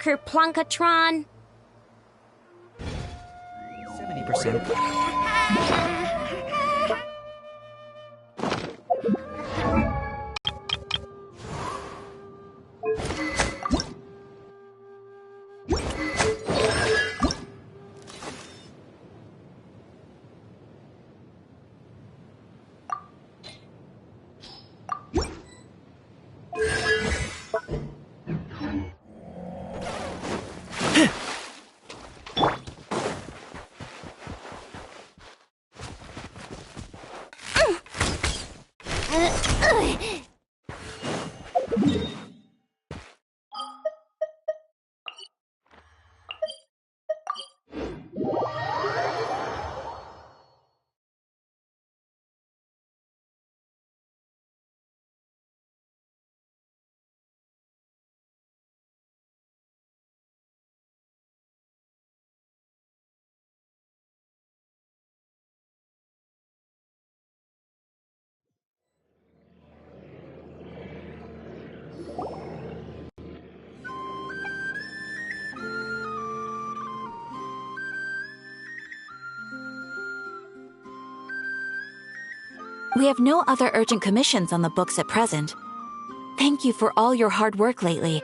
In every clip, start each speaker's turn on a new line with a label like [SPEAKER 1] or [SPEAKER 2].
[SPEAKER 1] Plunker Plunkatron?
[SPEAKER 2] 70%.
[SPEAKER 3] We have no other urgent commissions on the books at present. Thank you for all your hard work lately.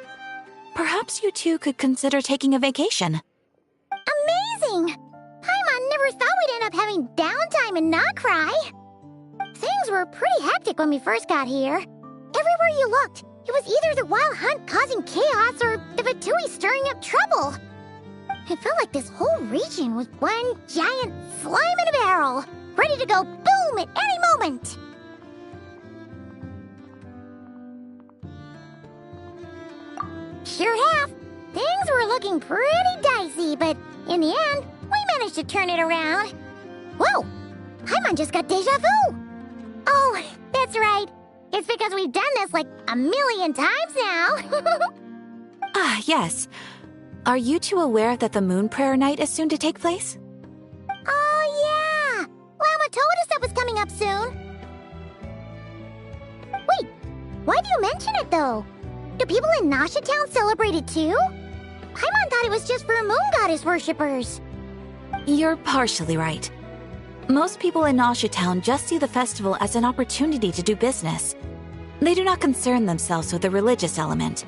[SPEAKER 3] Perhaps you two could consider taking a vacation.
[SPEAKER 4] Amazing! Paimon never thought we'd end up having downtime and not cry. Things were pretty hectic when we first got here. Everywhere you looked, it was either the Wild Hunt causing chaos or the Fatui stirring up trouble. It felt like this whole region was one giant slime in a barrel, ready to go boom at any moment. Sure have. Things were looking pretty dicey, but in the end, we managed to turn it around. Whoa! Paimon just got deja vu! Oh, that's right. It's because we've done this like a million times now.
[SPEAKER 3] Ah, yes. Are you two aware that the Moon Prayer Night is soon to take place?
[SPEAKER 4] Oh, yeah! Llama told us that was coming up soon. Wait, why do you mention it, though? Do people in Nasha Town celebrate it, too? Paimon thought it was just for Moon Goddess worshippers.
[SPEAKER 3] You're partially right. Most people in Nasha Town just see the festival as an opportunity to do business. They do not concern themselves with the religious element.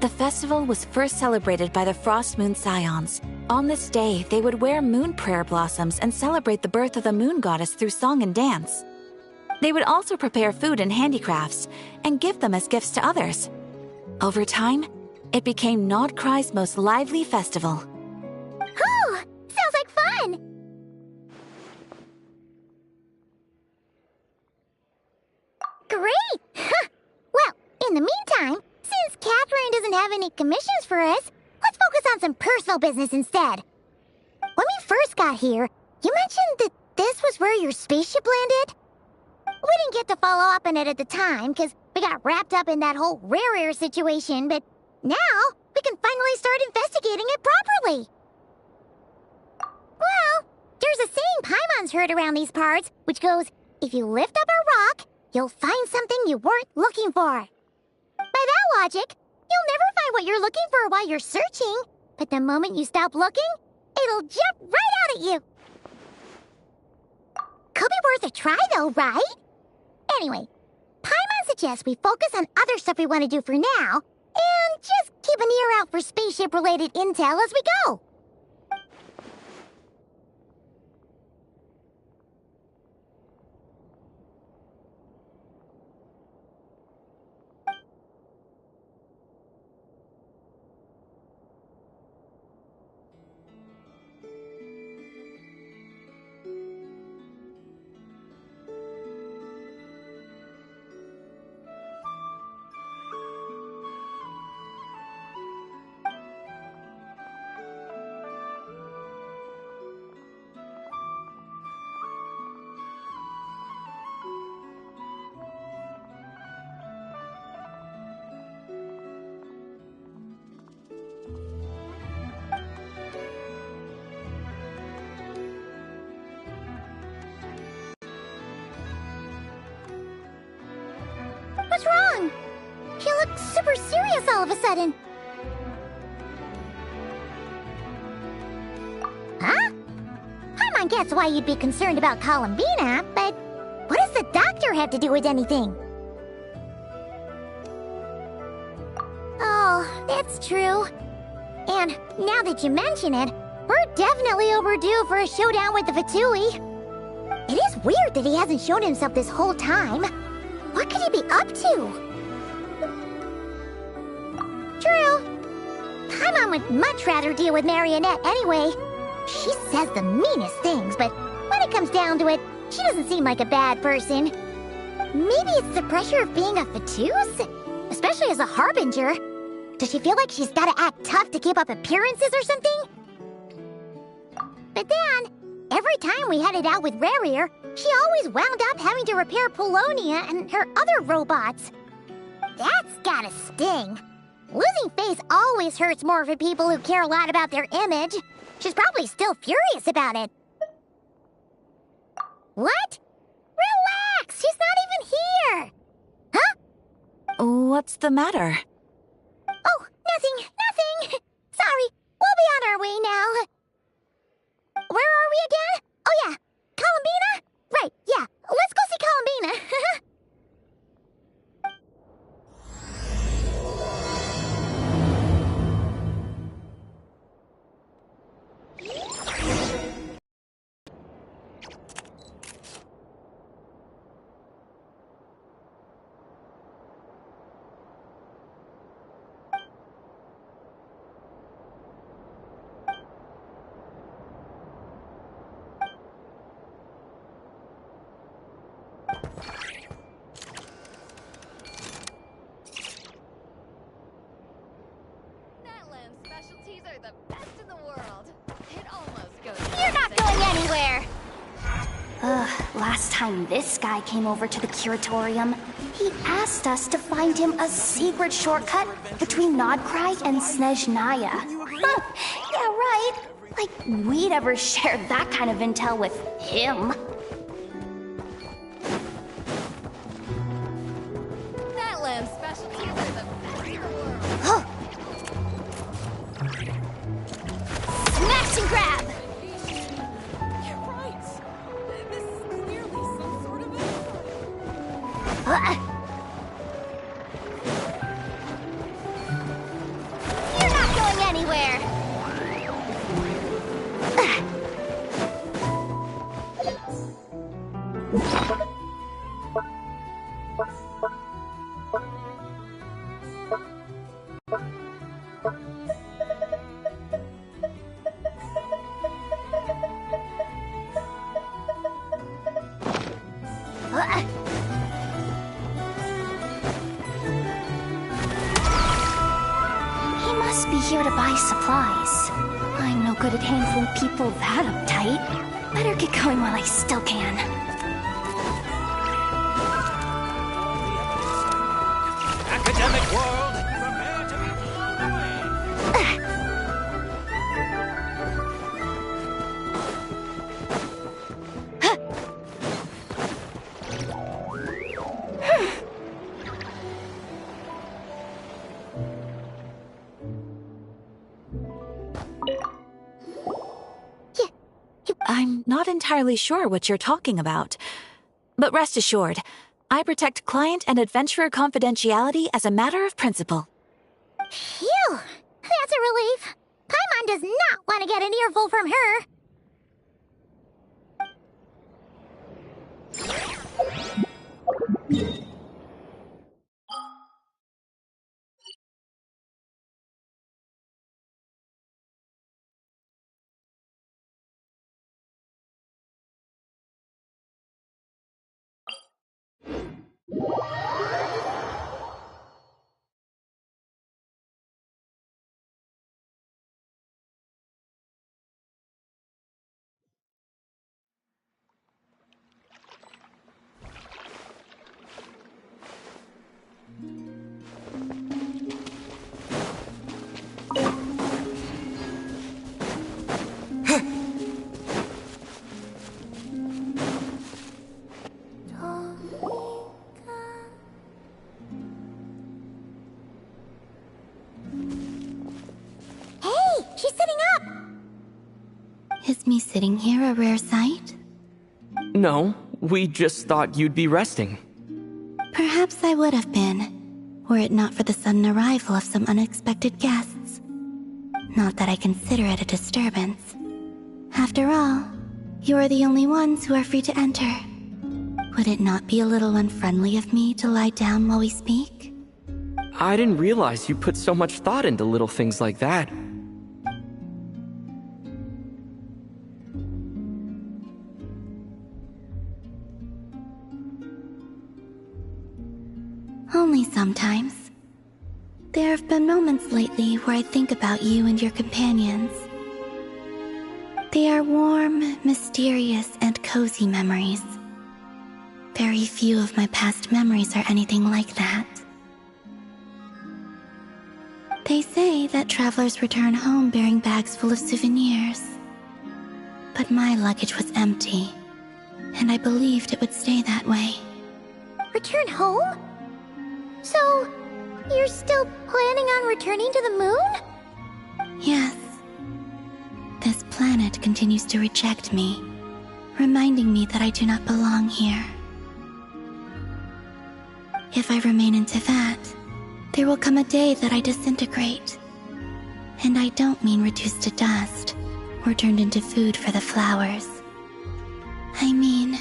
[SPEAKER 3] The festival was first celebrated by the Frost Moon Scions. On this day, they would wear moon prayer blossoms and celebrate the birth of the moon goddess through song and dance. They would also prepare food and handicrafts and give them as gifts to others. Over time, it became Nodcry's most lively festival.
[SPEAKER 4] Oh, sounds like fun! Great! Well, in the meantime, since Catherine doesn't have any commissions for us, let's focus on some personal business instead. When we first got here, you mentioned that this was where your spaceship landed? We didn't get to follow up on it at the time, because we got wrapped up in that whole rare air situation, but now we can finally start investigating it properly. Well, there's a saying Paimon's heard around these parts, which goes, if you lift up a rock, you'll find something you weren't looking for. By that logic, you'll never find what you're looking for while you're searching, but the moment you stop looking, it'll jump right out at you. Could be worth a try though, right? Anyway, Paimon suggests we focus on other stuff we want to do for now, and just keep an ear out for spaceship-related intel as we go. What's wrong? He looks super serious all of a sudden. gets why you'd be concerned about Columbina, but what does the doctor have to do with anything? Oh, that's true. And now that you mention it, we're definitely overdue for a showdown with the Fatui. It is weird that he hasn't shown himself this whole time. What could he be up to? True. Paimon would much rather deal with Marionette anyway. She says the meanest things, but when it comes down to it, she doesn't seem like a bad person. Maybe it's the pressure of being a Fatuse? Especially as a Harbinger. Does she feel like she's gotta act tough to keep up appearances or something? But then, every time we headed out with Rarier, she always wound up having to repair Polonia and her other robots. That's gotta sting. Losing face always hurts more for people who care a lot about their image. She's probably still furious about it. What? Relax! She's not even here! Huh?
[SPEAKER 3] What's the matter?
[SPEAKER 4] Oh, nothing. Sorry, we'll be on our way now. Where are we again? Oh yeah, Columbina? Right, yeah, let's go see Columbina.
[SPEAKER 1] Specialties are the best in the world. It almost goes.
[SPEAKER 4] You're not going anywhere!
[SPEAKER 2] Last time this guy came over to the Curatorium, he asked us to find him a secret shortcut between Nodcry and Snezhnaya. Huh, yeah, right. Like we'd ever shared that kind of intel with him.
[SPEAKER 1] That lamb's specialties are the best in the world.
[SPEAKER 2] Smash and grab!
[SPEAKER 1] You're right. This is clearly some sort of
[SPEAKER 4] You're not going anywhere!
[SPEAKER 2] He must be here to buy supplies. I'm no good at handling people that uptight. Better get going while I still can.
[SPEAKER 5] Academic world, prepare to be blown away.
[SPEAKER 3] I'm not entirely sure what you're talking about. But rest assured, I protect client and adventurer confidentiality as a matter of principle.
[SPEAKER 4] Phew! That's a relief. Paimon does not want to get an earful from her.
[SPEAKER 3] Is me sitting here a rare sight?
[SPEAKER 6] No, we just thought you'd be resting.
[SPEAKER 3] Perhaps I would have been, were it not for the sudden arrival of some unexpected guests. Not that I consider it a disturbance. After all, you are the only ones who are free to enter. Would it not be a little unfriendly of me to lie down while we speak?
[SPEAKER 6] I didn't realize you put so much thought into little things like that.
[SPEAKER 3] Only sometimes. There have been moments lately where I think about you and your companions. They are warm, mysterious, and cozy memories. Very few of my past memories are anything like that. They say that travelers return home bearing bags full of souvenirs. But my luggage was empty, and I believed it would stay that way.
[SPEAKER 4] Return home? So, you're still planning on returning to the moon?
[SPEAKER 3] Yes. This planet continues to reject me, reminding me that I do not belong here. If I remain in Teyvat, there will come a day that I disintegrate. And I don't mean reduced to dust, or turned into food for the flowers. I mean,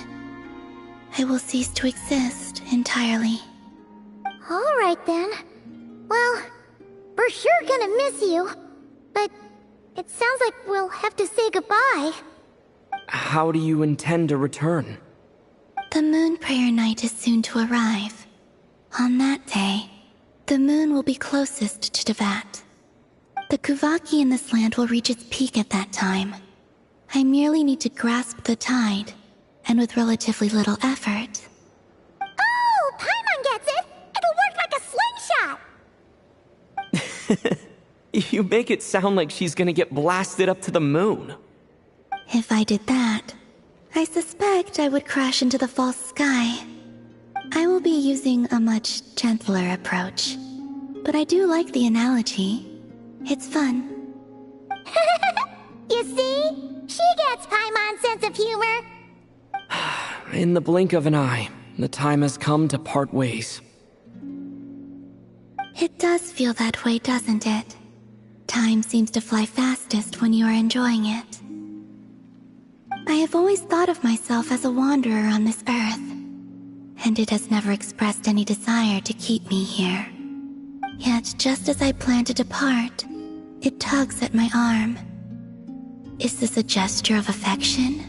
[SPEAKER 3] I will cease to exist entirely.
[SPEAKER 4] Alright then. Well, we're sure gonna miss you. But it sounds like we'll have to say goodbye.
[SPEAKER 6] How do you intend to return?
[SPEAKER 3] The Moon Prayer Night is soon to arrive. On that day, the moon will be closest to Teyvat. The Kuvaki in this land will reach its peak at that time. I merely need to grasp the tide, and with relatively little effort.
[SPEAKER 4] Oh, Paimon gets it! It'll work like a slingshot!
[SPEAKER 6] You make it sound like she's gonna get blasted up to the moon.
[SPEAKER 3] If I did that, I suspect I would crash into the false sky. I will be using a much gentler approach. But I do like the analogy. It's fun.
[SPEAKER 4] You see? She gets Paimon's sense of humor.
[SPEAKER 6] In the blink of an eye, the time has come to part ways.
[SPEAKER 3] It does feel that way, doesn't it? Time seems to fly fastest when you are enjoying it. I have always thought of myself as a wanderer on this earth, and it has never expressed any desire to keep me here. Yet, just as I plan to depart, it tugs at my arm. Is this a gesture of affection?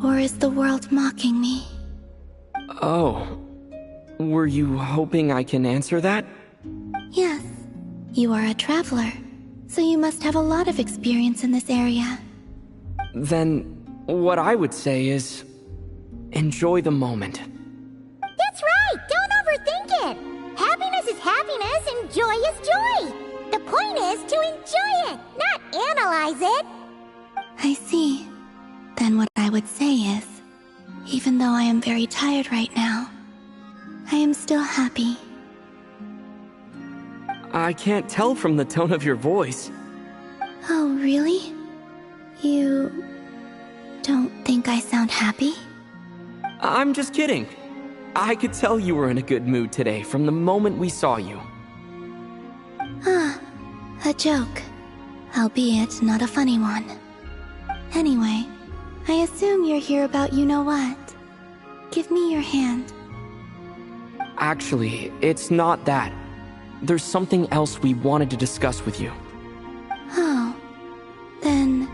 [SPEAKER 3] Or is the world mocking me?
[SPEAKER 6] Oh. Were you hoping I can answer that?
[SPEAKER 3] Yes. You are a traveler, so you must have a lot of experience in this area.
[SPEAKER 6] Then, what I would say is... enjoy the moment.
[SPEAKER 4] That's right! Don't overthink it! Happiness is happiness and joy is joy! The point is to enjoy it, not analyze it!
[SPEAKER 3] I see. Then what I would say is, even though I am very tired right now, I am still happy.
[SPEAKER 6] I can't tell from the tone of your voice.
[SPEAKER 3] Oh, really? You don't think I sound happy?
[SPEAKER 6] I'm just kidding. I could tell you were in a good mood today from the moment we saw you.
[SPEAKER 3] Ah, a joke. Albeit not a funny one. Anyway, I assume you're here about you-know-what. Give me your hand.
[SPEAKER 6] Actually, it's not that. There's something else we wanted to discuss with you.
[SPEAKER 3] Oh. Then,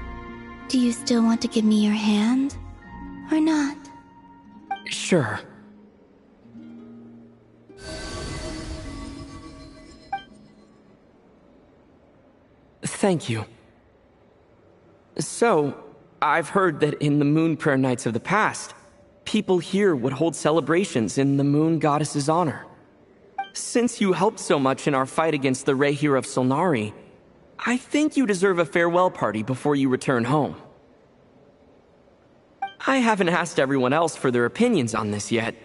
[SPEAKER 3] do you still want to give me your hand? Or not?
[SPEAKER 6] Sure. Thank you. So, I've heard that in the Moon Prayer Nights of the past, people here would hold celebrations in the Moon Goddess's honor. Since you helped so much in our fight against the Rehir of Solnari, I think you deserve a farewell party before you return home. I haven't asked everyone else for their opinions on this yet,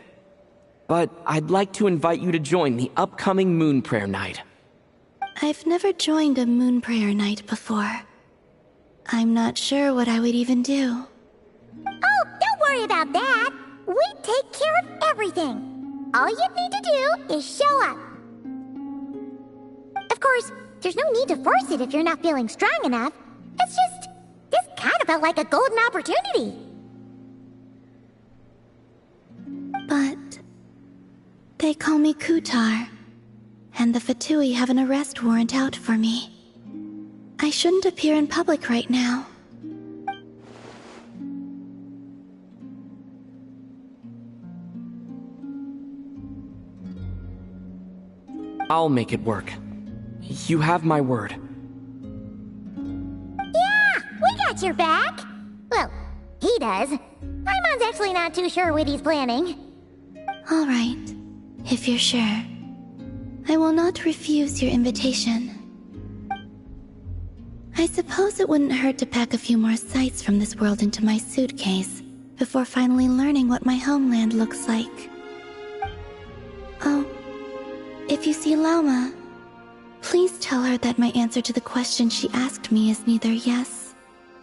[SPEAKER 6] but I'd like to invite you to join the upcoming Moon Prayer Night.
[SPEAKER 3] I've never joined a Moon Prayer Night before. I'm not sure what I would even do.
[SPEAKER 4] Oh, don't worry about that. We take care of everything. All you need to do is show up. Of course, there's no need to force it if you're not feeling strong enough. It's just, this kind of felt like a golden opportunity.
[SPEAKER 3] But they call me Kutar, and the Fatui have an arrest warrant out for me. I shouldn't appear in public right now.
[SPEAKER 6] I'll make it work. You have my word.
[SPEAKER 4] Yeah, we got your back. Well, he does. Paimon's actually not too sure what he's planning.
[SPEAKER 3] All right, if you're sure. I will not refuse your invitation. I suppose it wouldn't hurt to pack a few more sights from this world into my suitcase before finally learning what my homeland looks like. Oh, if you see Lauma, please tell her that my answer to the question she asked me is neither yes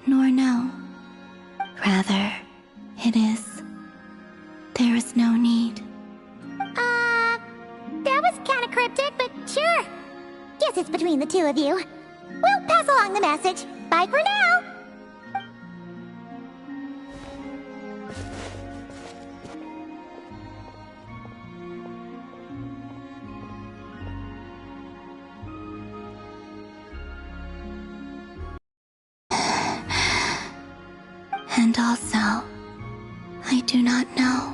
[SPEAKER 3] nor no. Rather, it is. There is no need.
[SPEAKER 4] That was kind of cryptic, but sure. Guess it's between the two of you. We'll pass along the message. Bye for now.
[SPEAKER 3] And also, I do not know.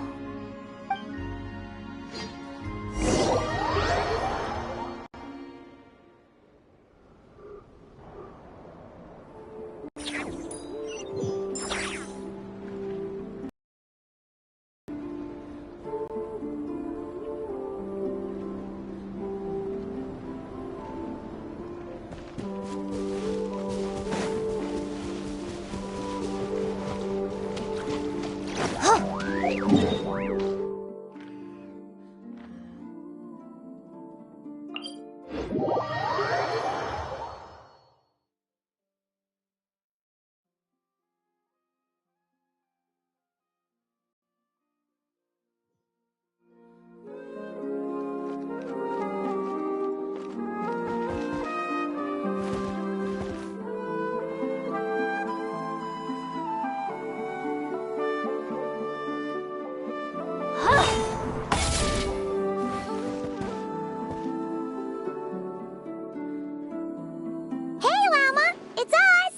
[SPEAKER 4] Hey, Llama, it's us!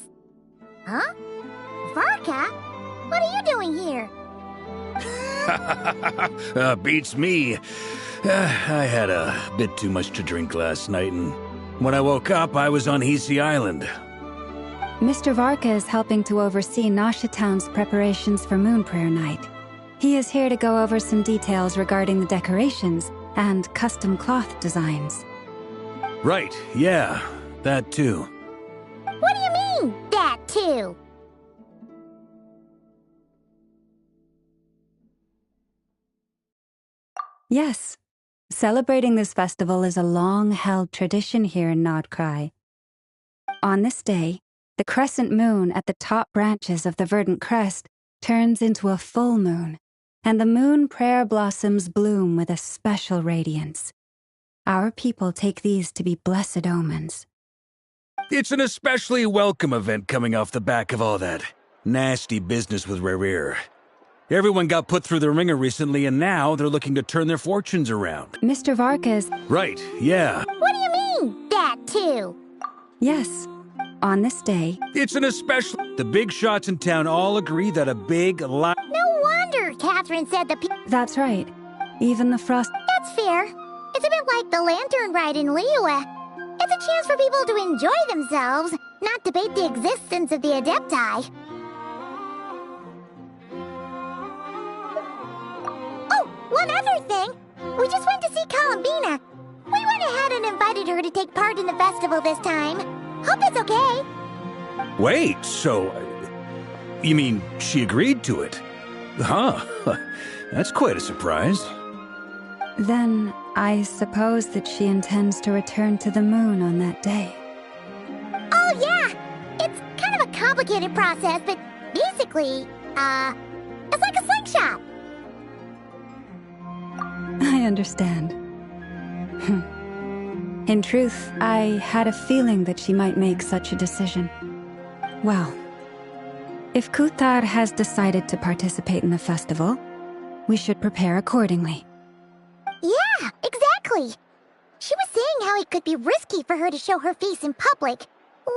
[SPEAKER 4] Huh? Varka? What are you doing here?
[SPEAKER 5] Beats me. I had a bit too much to drink last night, and when I woke up, I was on Hisi Island.
[SPEAKER 7] Mr. Varka is helping to oversee Nasha Town's preparations for Moon Prayer Night. He is here to go over some details regarding the decorations and custom cloth designs.
[SPEAKER 5] Right, yeah, that too.
[SPEAKER 4] What do you mean, that too?
[SPEAKER 7] Yes, celebrating this festival is a long-held tradition here in Nodcry. On this day, the crescent moon at the top branches of the verdant crest turns into a full moon, and the moon prayer blossoms bloom with a special radiance. Our people take these to be blessed omens.
[SPEAKER 5] It's an especially welcome event coming off the back of all that nasty business with Rarere. Everyone got put through the ringer recently, and now they're looking to turn their fortunes around.
[SPEAKER 7] Mr. Varka is...
[SPEAKER 5] Right, yeah.
[SPEAKER 4] What do you mean, that too?
[SPEAKER 7] Yes, on this day...
[SPEAKER 5] It's an especially... The big shots in town all agree that a big lot...
[SPEAKER 4] No wonder Catherine said the
[SPEAKER 7] That's right. Even the frost...
[SPEAKER 4] That's fair. It's a bit like the lantern ride in Liyue. It's a chance for people to enjoy themselves, not debate the existence of the Adepti. Oh, one other thing. We just went to see Columbina. We went ahead and invited her to take part in the festival this time. Hope it's okay.
[SPEAKER 5] Wait, so... You mean she agreed to it? Huh. That's quite a surprise.
[SPEAKER 7] Then I suppose that she intends to return to the moon on that day.
[SPEAKER 4] Oh, yeah. It's kind of a complicated complicated process, but basically, it's like a slingshot.
[SPEAKER 7] I understand. In truth, I had a feeling that she might make such a decision. Well, if Kuthar has decided to participate in the festival, we should prepare accordingly.
[SPEAKER 4] Yeah, exactly. She was saying how it could be risky for her to show her face in public. We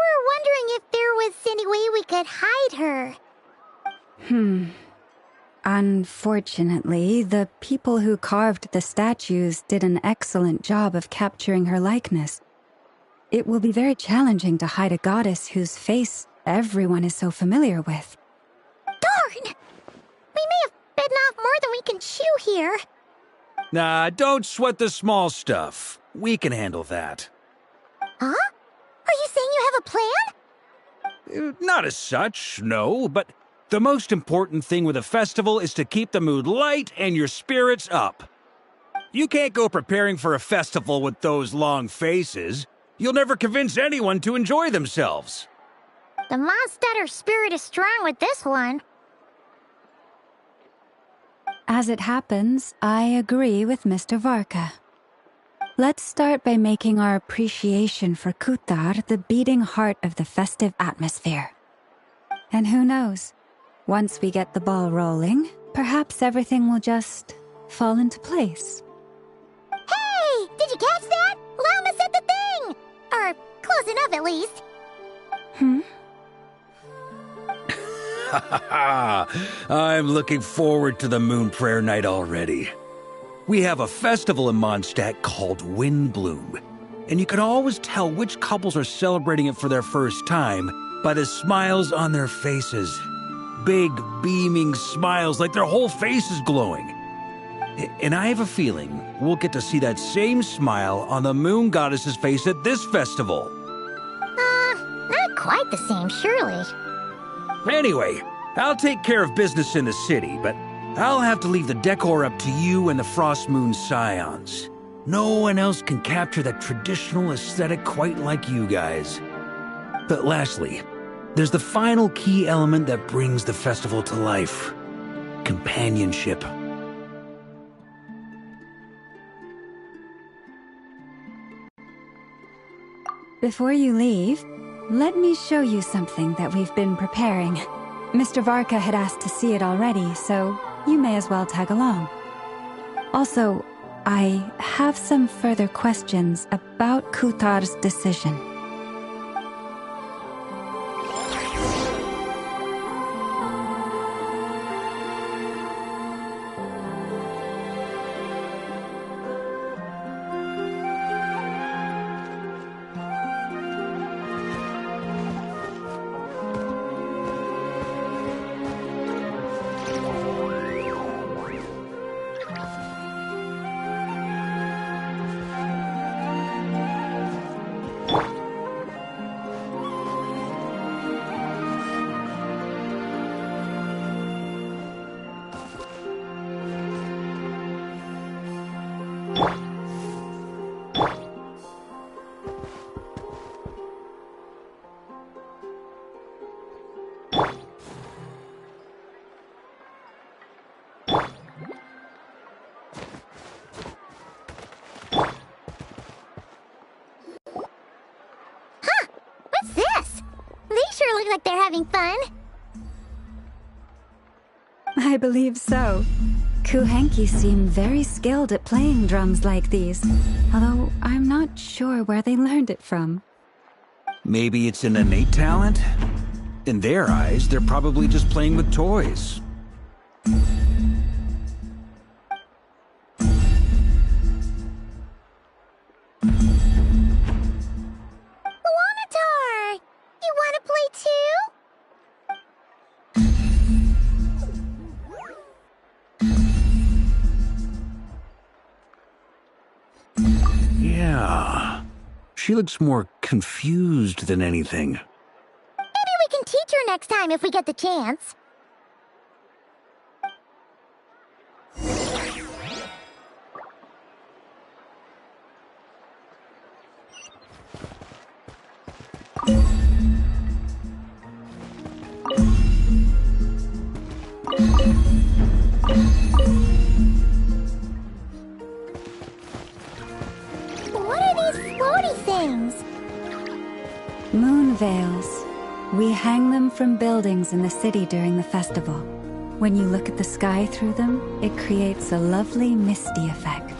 [SPEAKER 4] were wondering if there was any way we could hide her.
[SPEAKER 7] Unfortunately, the people who carved the statues did an excellent job of capturing her likeness. It will be very challenging to hide a goddess whose face everyone is so familiar with.
[SPEAKER 4] Darn! We may have bitten off more than we can chew here.
[SPEAKER 5] Nah, don't sweat the small stuff. We can handle that.
[SPEAKER 4] Huh? Are you saying you have a plan?
[SPEAKER 5] Not as such, no, but the most important thing with a festival is to keep the mood light and your spirits up. You can't go preparing for a festival with those long faces. You'll never convince anyone to enjoy themselves.
[SPEAKER 4] The Mondstatter spirit is strong with this one.
[SPEAKER 7] As it happens, I agree with Mr. Varka. Let's start by making our appreciation for Kuthar the beating heart of the festive atmosphere. And who knows? Once we get the ball rolling, perhaps everything will just fall into place.
[SPEAKER 4] Hey! Did you catch that? Llama said the thing! Or close enough, at least.
[SPEAKER 5] I'm looking forward to the Moon Prayer Night already. We have a festival in Mondstadt called Windbloom, and you can always tell which couples are celebrating it for their first time by the smiles on their faces. Big, beaming smiles like their whole face is glowing. And I have a feeling we'll get to see that same smile on the Moon Goddess's face at this festival.
[SPEAKER 4] Not quite the same, surely.
[SPEAKER 5] Anyway, I'll take care of business in the city, but I'll have to leave the decor up to you and the Frost Moon Scions. No one else can capture that traditional aesthetic quite like you guys. But lastly, there's the final key element that brings the festival to life: companionship.
[SPEAKER 7] Before you leave, let me show you something that we've been preparing. Mr. Varka had asked to see it already, so you may as well tag along. Also, I have some further questions about Kuthar's decision.
[SPEAKER 4] What's this? They sure look like they're having fun.
[SPEAKER 7] I believe so. Kuhenki seem very skilled at playing drums like these, although I'm not sure where they learned it from.
[SPEAKER 5] Maybe it's an innate talent? In their eyes, they're probably just playing with toys.
[SPEAKER 4] Wanatar! You wanna play too?
[SPEAKER 5] Yeah. She looks more confused than anything.
[SPEAKER 4] Maybe we can teach her next time if we get the chance. things?
[SPEAKER 7] Moon veils. We hang them from buildings in the city during the festival. When you look at the sky through them, it creates a lovely misty effect.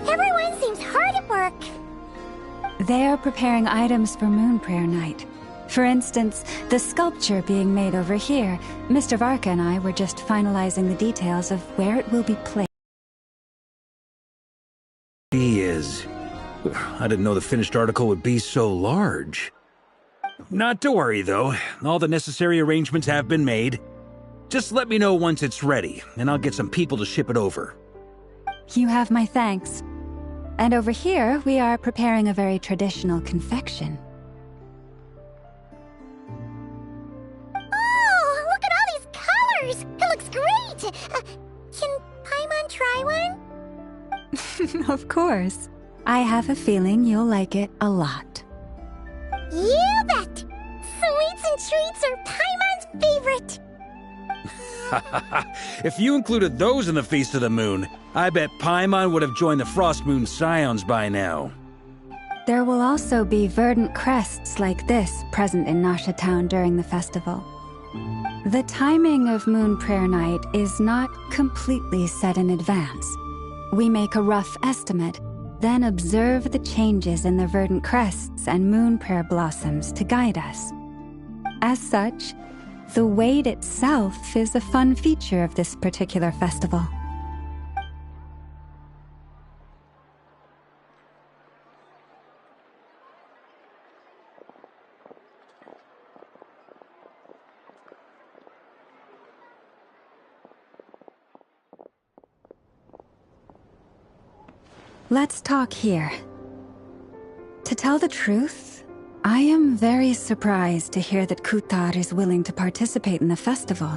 [SPEAKER 4] Everyone seems hard at work.
[SPEAKER 7] They are preparing items for Moon Prayer Night. For instance, the sculpture being made over here. Mr. Varka and I were just finalizing the details of where it will be placed.
[SPEAKER 5] He is. I didn't know the finished article would be so large. Not to worry, though. All the necessary arrangements have been made. Just let me know once it's ready, and I'll get some people to ship it over.
[SPEAKER 7] You have my thanks. And over here, we are preparing a very traditional confection.
[SPEAKER 4] Oh, look at all these colors! It looks great! Can Paimon try one?
[SPEAKER 7] Of course. I have a feeling you'll like it a lot.
[SPEAKER 4] You bet! Sweets and treats are Paimon's favorite!
[SPEAKER 5] If you included those in the Feast of the Moon, I bet Paimon would have joined the Frost Moon Scions by now.
[SPEAKER 7] There will also be verdant crests like this present in Nasha Town during the festival. The timing of Moon Prayer Night is not completely set in advance. We make a rough estimate, then observe the changes in the verdant crests and moon prayer blossoms to guide us. As such, the wait itself is a fun feature of this particular festival. Let's talk here. To tell the truth, I am very surprised to hear that Kutar is willing to participate in the festival.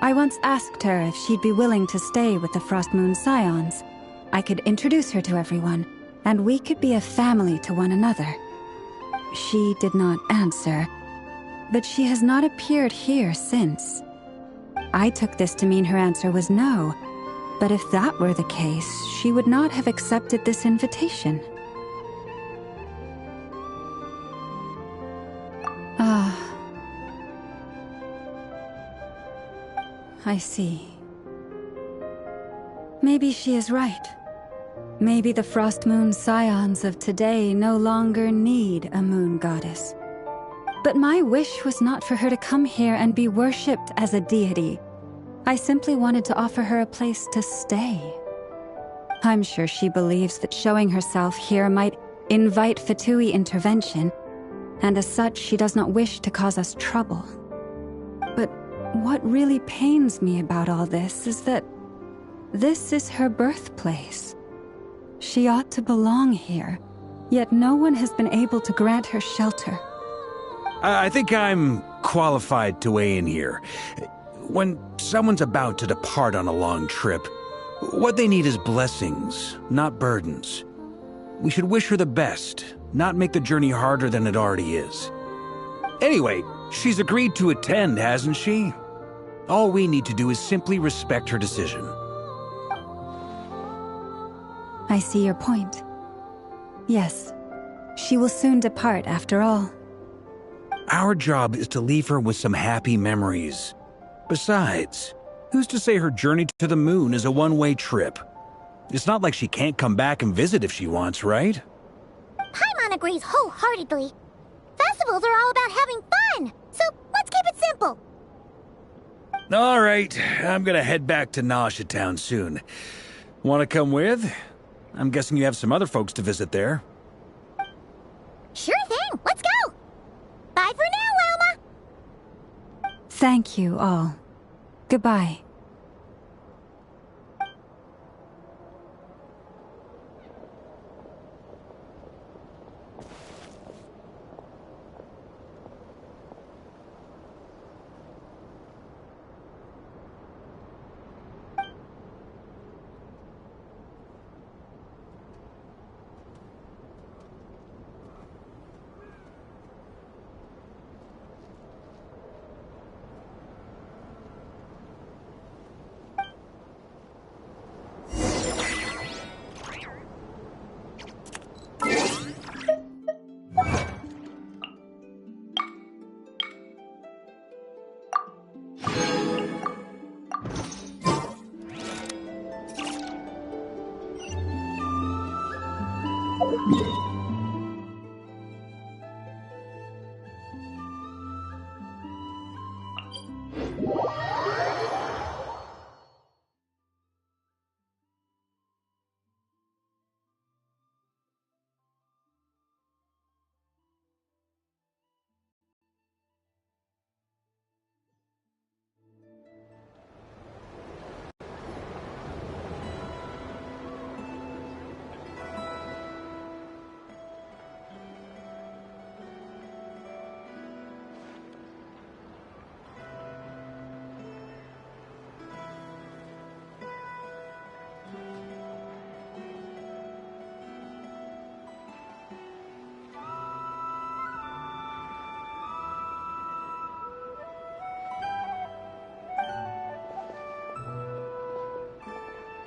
[SPEAKER 7] I once asked her if she'd be willing to stay with the Frost Moon Scions. I could introduce her to everyone, and we could be a family to one another. She did not answer, but she has not appeared here since. I took this to mean her answer was no. But if that were the case, she would not have accepted this invitation. Ah. I see. Maybe she is right. Maybe the Frost Moon Scions of today no longer need a moon goddess. But my wish was not for her to come here and be worshipped as a deity. I simply wanted to offer her a place to stay. I'm sure she believes that showing herself here might invite Fatui intervention, and as such she does not wish to cause us trouble. But what really pains me about all this is that this is her birthplace. She ought to belong here, yet no one has been able to grant her shelter.
[SPEAKER 5] I think I'm qualified to weigh in here. When someone's about to depart on a long trip, what they need is blessings, not burdens. We should wish her the best, not make the journey harder than it already is. Anyway, she's agreed to attend, hasn't she? All we need to do is simply respect her decision.
[SPEAKER 7] I see your point. Yes, she will soon depart after all.
[SPEAKER 5] Our job is to leave her with some happy memories. Besides, who's to say her journey to the moon is a one-way trip? It's not like she can't come back and visit if she wants, right?
[SPEAKER 4] Paimon agrees wholeheartedly. Festivals are all about having fun, so let's keep it simple.
[SPEAKER 5] All right, I'm gonna head back to Nasha Town soon. Want to come with? I'm guessing you have some other folks to visit there.
[SPEAKER 4] Sure thing, let's go! Bye for now, Wilma!
[SPEAKER 7] Thank you all. Goodbye.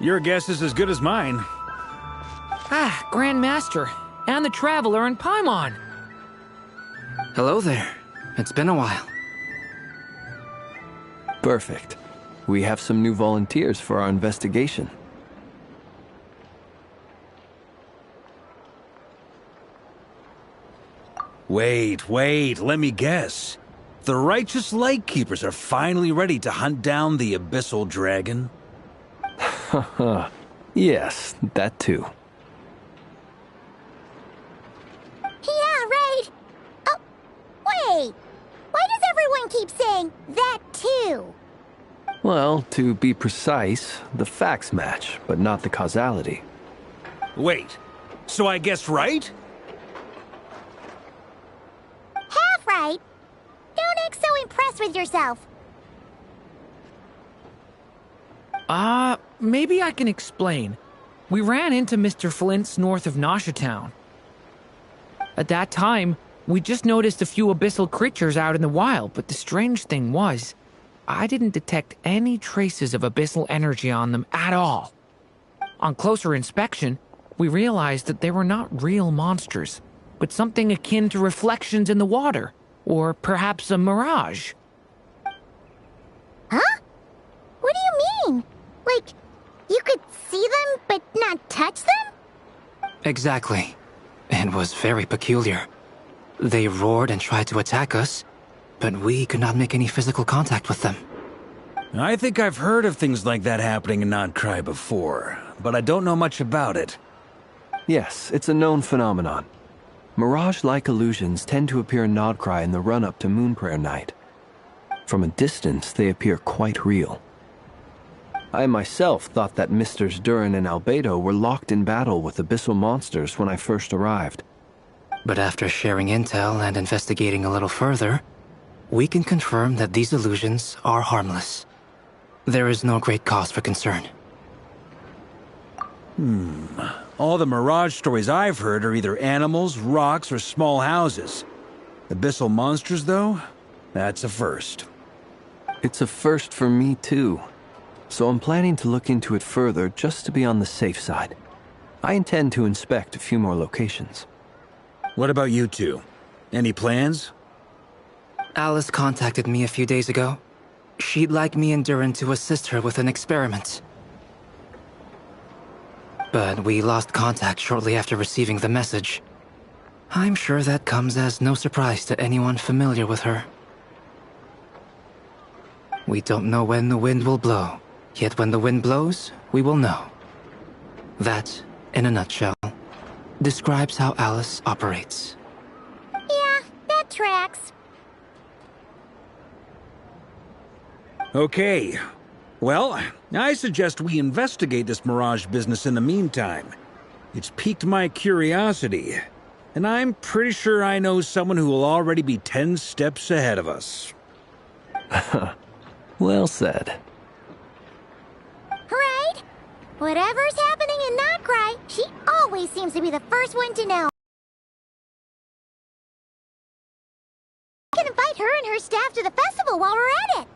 [SPEAKER 5] Your guess is as good as mine.
[SPEAKER 8] Ah, Grand Master, and the Traveler in Paimon.
[SPEAKER 6] Hello there. It's been a while.
[SPEAKER 9] Perfect. We have some new volunteers for our investigation.
[SPEAKER 5] Wait, let me guess. The righteous Lightkeepers are finally ready to hunt down the Abyssal Dragon?
[SPEAKER 9] Yes, that too.
[SPEAKER 4] Yeah, right. Oh, wait. Why does everyone keep saying that too?
[SPEAKER 9] Well, to be precise, the facts match, but not the causality.
[SPEAKER 5] Wait, so I guessed right?
[SPEAKER 4] Half right. Don't act so impressed with yourself.
[SPEAKER 8] Maybe I can explain. We ran into Mr. Flint's north of Nasha Town. At that time, we just noticed a few abyssal creatures out in the wild, but the strange thing was, I didn't detect any traces of abyssal energy on them at all. On closer inspection, we realized that they were not real monsters, but something akin to reflections in the water, or perhaps a mirage.
[SPEAKER 4] Huh? What do you mean? Like, you could see them but not touch them?
[SPEAKER 10] Exactly. It was very peculiar. They roared and tried to attack us, but we could not make any physical contact with them.
[SPEAKER 5] I think I've heard of things like that happening in Nodcry before, but I don't know much about it.
[SPEAKER 9] Yes, it's a known phenomenon. Mirage-like illusions tend to appear in Nodcry in the run-up to Moonprayer Night. From a distance, they appear quite real. I myself thought that Misters Durin and Albedo were locked in battle with abyssal monsters when I first arrived.
[SPEAKER 10] But after sharing intel and investigating a little further, we can confirm that these illusions are harmless. There is no great cause for concern.
[SPEAKER 5] All the Mirage stories I've heard are either animals, rocks, or small houses. Abyssal monsters, though? That's a first.
[SPEAKER 9] It's a first for me, too. So I'm planning to look into it further just to be on the safe side. I intend to inspect a few more locations.
[SPEAKER 5] What about you two? Any plans?
[SPEAKER 10] Alice contacted me a few days ago. She'd like me and Durin to assist her with an experiment. But we lost contact shortly after receiving the message. I'm sure that comes as no surprise to anyone familiar with her. We don't know when the wind will blow, yet when the wind blows, we will know. That, in a nutshell, describes how Alice operates.
[SPEAKER 4] Yeah, that tracks.
[SPEAKER 5] Okay. Well, I suggest we investigate this Mirage business in the meantime. It's piqued my curiosity, and I'm pretty sure I know someone who will already be 10 steps ahead of us.
[SPEAKER 9] Well said.
[SPEAKER 4] Right? Whatever's happening in Nodcry, she always seems to be the first one to know. We can invite her and her staff to the festival while we're at it.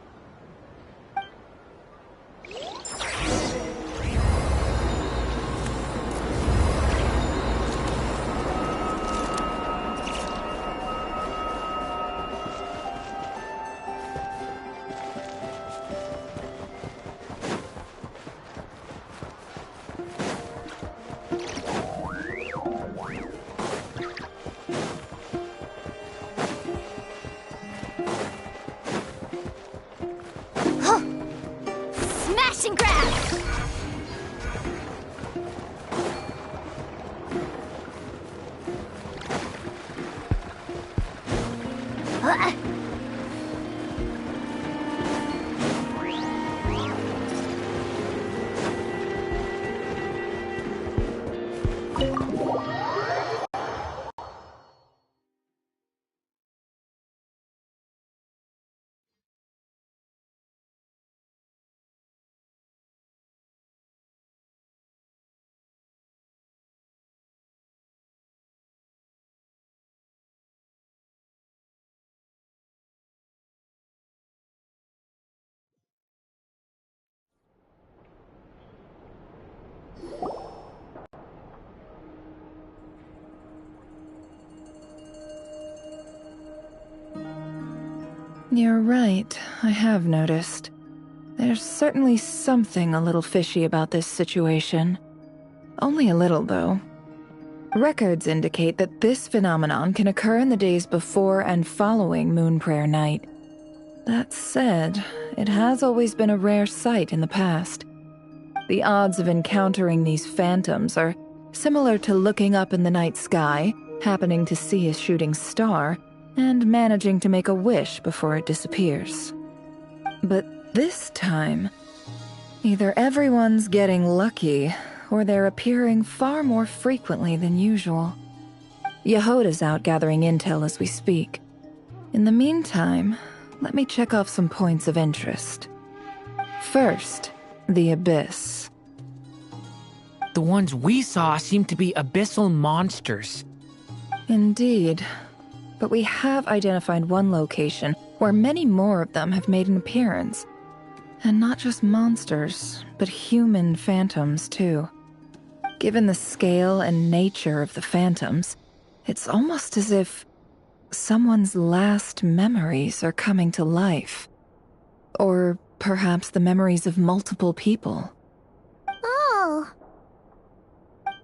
[SPEAKER 4] Smash and grab!
[SPEAKER 11] You're right, I have noticed. There's certainly something a little fishy about this situation. Only a little, though. Records indicate that this phenomenon can occur in the days before and following Moon Prayer Night. That said, it has always been a rare sight in the past. The odds of encountering these phantoms are similar to looking up in the night sky, happening to see a shooting star, and managing to make a wish before it disappears. But this time, either everyone's getting lucky, or they're appearing far more frequently than usual. Yehoda's out gathering intel as we speak. In the meantime, let me check off some points of interest. First, the Abyss.
[SPEAKER 8] The ones we saw seem to be abyssal monsters.
[SPEAKER 11] Indeed. But we have identified one location where many more of them have made an appearance. And not just monsters, but human phantoms, too. Given the scale and nature of the phantoms, it's almost as if someone's last memories are coming to life. Or perhaps the memories of multiple people.
[SPEAKER 4] Oh.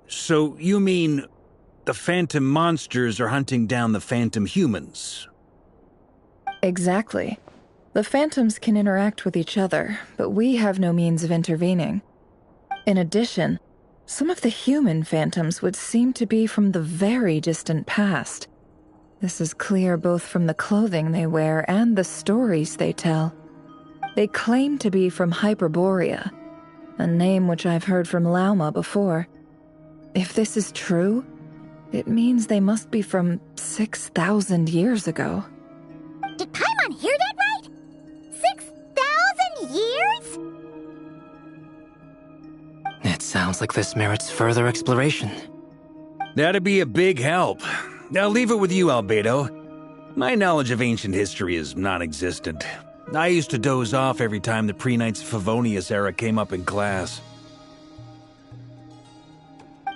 [SPEAKER 5] So you mean the phantom monsters are hunting down the phantom humans?
[SPEAKER 11] Exactly. The phantoms can interact with each other, but we have no means of intervening. In addition, some of the human phantoms would seem to be from the very distant past. This is clear both from the clothing they wear and the stories they tell. They claim to be from Hyperborea, a name which I've heard from Lauma before. If this is true, it means they must be from 6,000 years ago.
[SPEAKER 4] Did Paimon hear that right? 6,000 years?
[SPEAKER 10] It sounds like this merits further exploration.
[SPEAKER 5] That'd be a big help. I'll leave it with you, Albedo. My knowledge of ancient history is non-existent. I used to doze off every time the pre-Knights of Favonius era came up in class.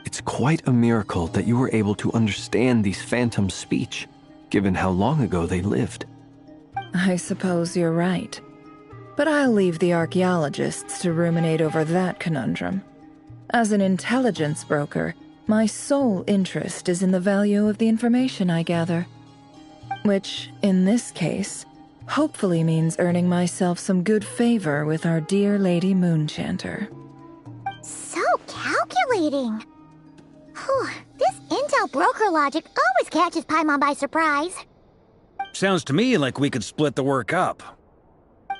[SPEAKER 9] It's quite a miracle that you were able to understand these phantoms' speech, given how long ago they lived.
[SPEAKER 11] I suppose you're right. But I'll leave the archaeologists to ruminate over that conundrum. As an intelligence broker, my sole interest is in the value of the information I gather. Which, in this case, hopefully means earning myself some good favor with our dear Lady Moonchanter.
[SPEAKER 4] So calculating. Whew, this intel broker logic always catches Paimon by surprise.
[SPEAKER 5] Sounds to me like we could split the work up.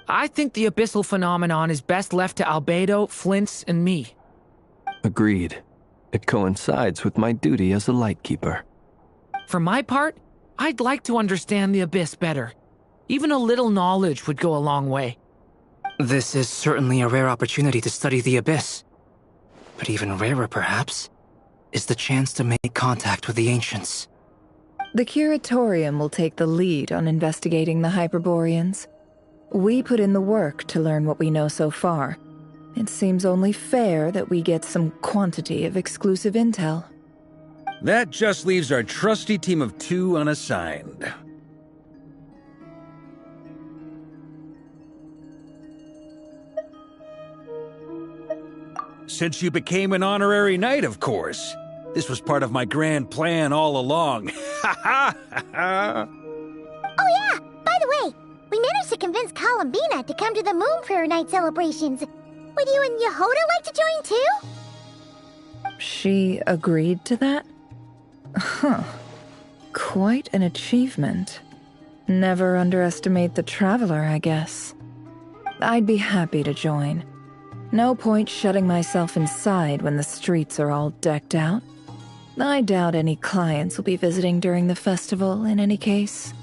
[SPEAKER 8] I think the abyssal phenomenon is best left to Albedo, Flints, and me.
[SPEAKER 9] Agreed. It coincides with my duty as a lightkeeper.
[SPEAKER 8] For my part, I'd like to understand the Abyss better. Even a little knowledge would go a long way.
[SPEAKER 10] This is certainly a rare opportunity to study the Abyss. But even rarer, perhaps, is the chance to make contact with the Ancients.
[SPEAKER 11] The Curatorium will take the lead on investigating the Hyperboreans. We put in the work to learn what we know so far. It seems only fair that we get some quantity of exclusive intel.
[SPEAKER 5] That just leaves our trusty team of 2 unassigned. Since you became an honorary knight, of course. This was part of my grand plan all along. Ha ha ha!
[SPEAKER 4] Oh yeah, by the way, we managed to convince Columbina to come to the Moon Prayer Night celebrations. Would you and Yehoda like to join too?
[SPEAKER 11] She agreed to that? Huh. Quite an achievement. Never underestimate the traveler, I guess. I'd be happy to join. No point shutting myself inside when the streets are all decked out. I doubt any clients will be visiting during the festival in any case.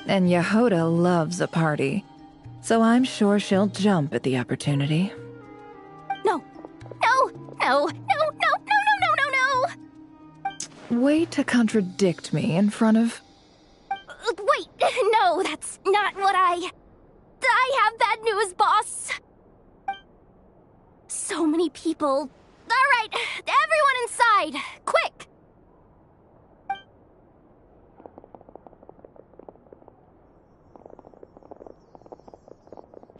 [SPEAKER 11] And Yehoda loves a party, so I'm sure she'll jump at the opportunity.
[SPEAKER 2] No. No. No. No. No. No. No. No. No. No.
[SPEAKER 11] Way to contradict me in front of...
[SPEAKER 2] Wait. No, that's not what I have bad news, boss. So many people. All right, everyone inside, quick.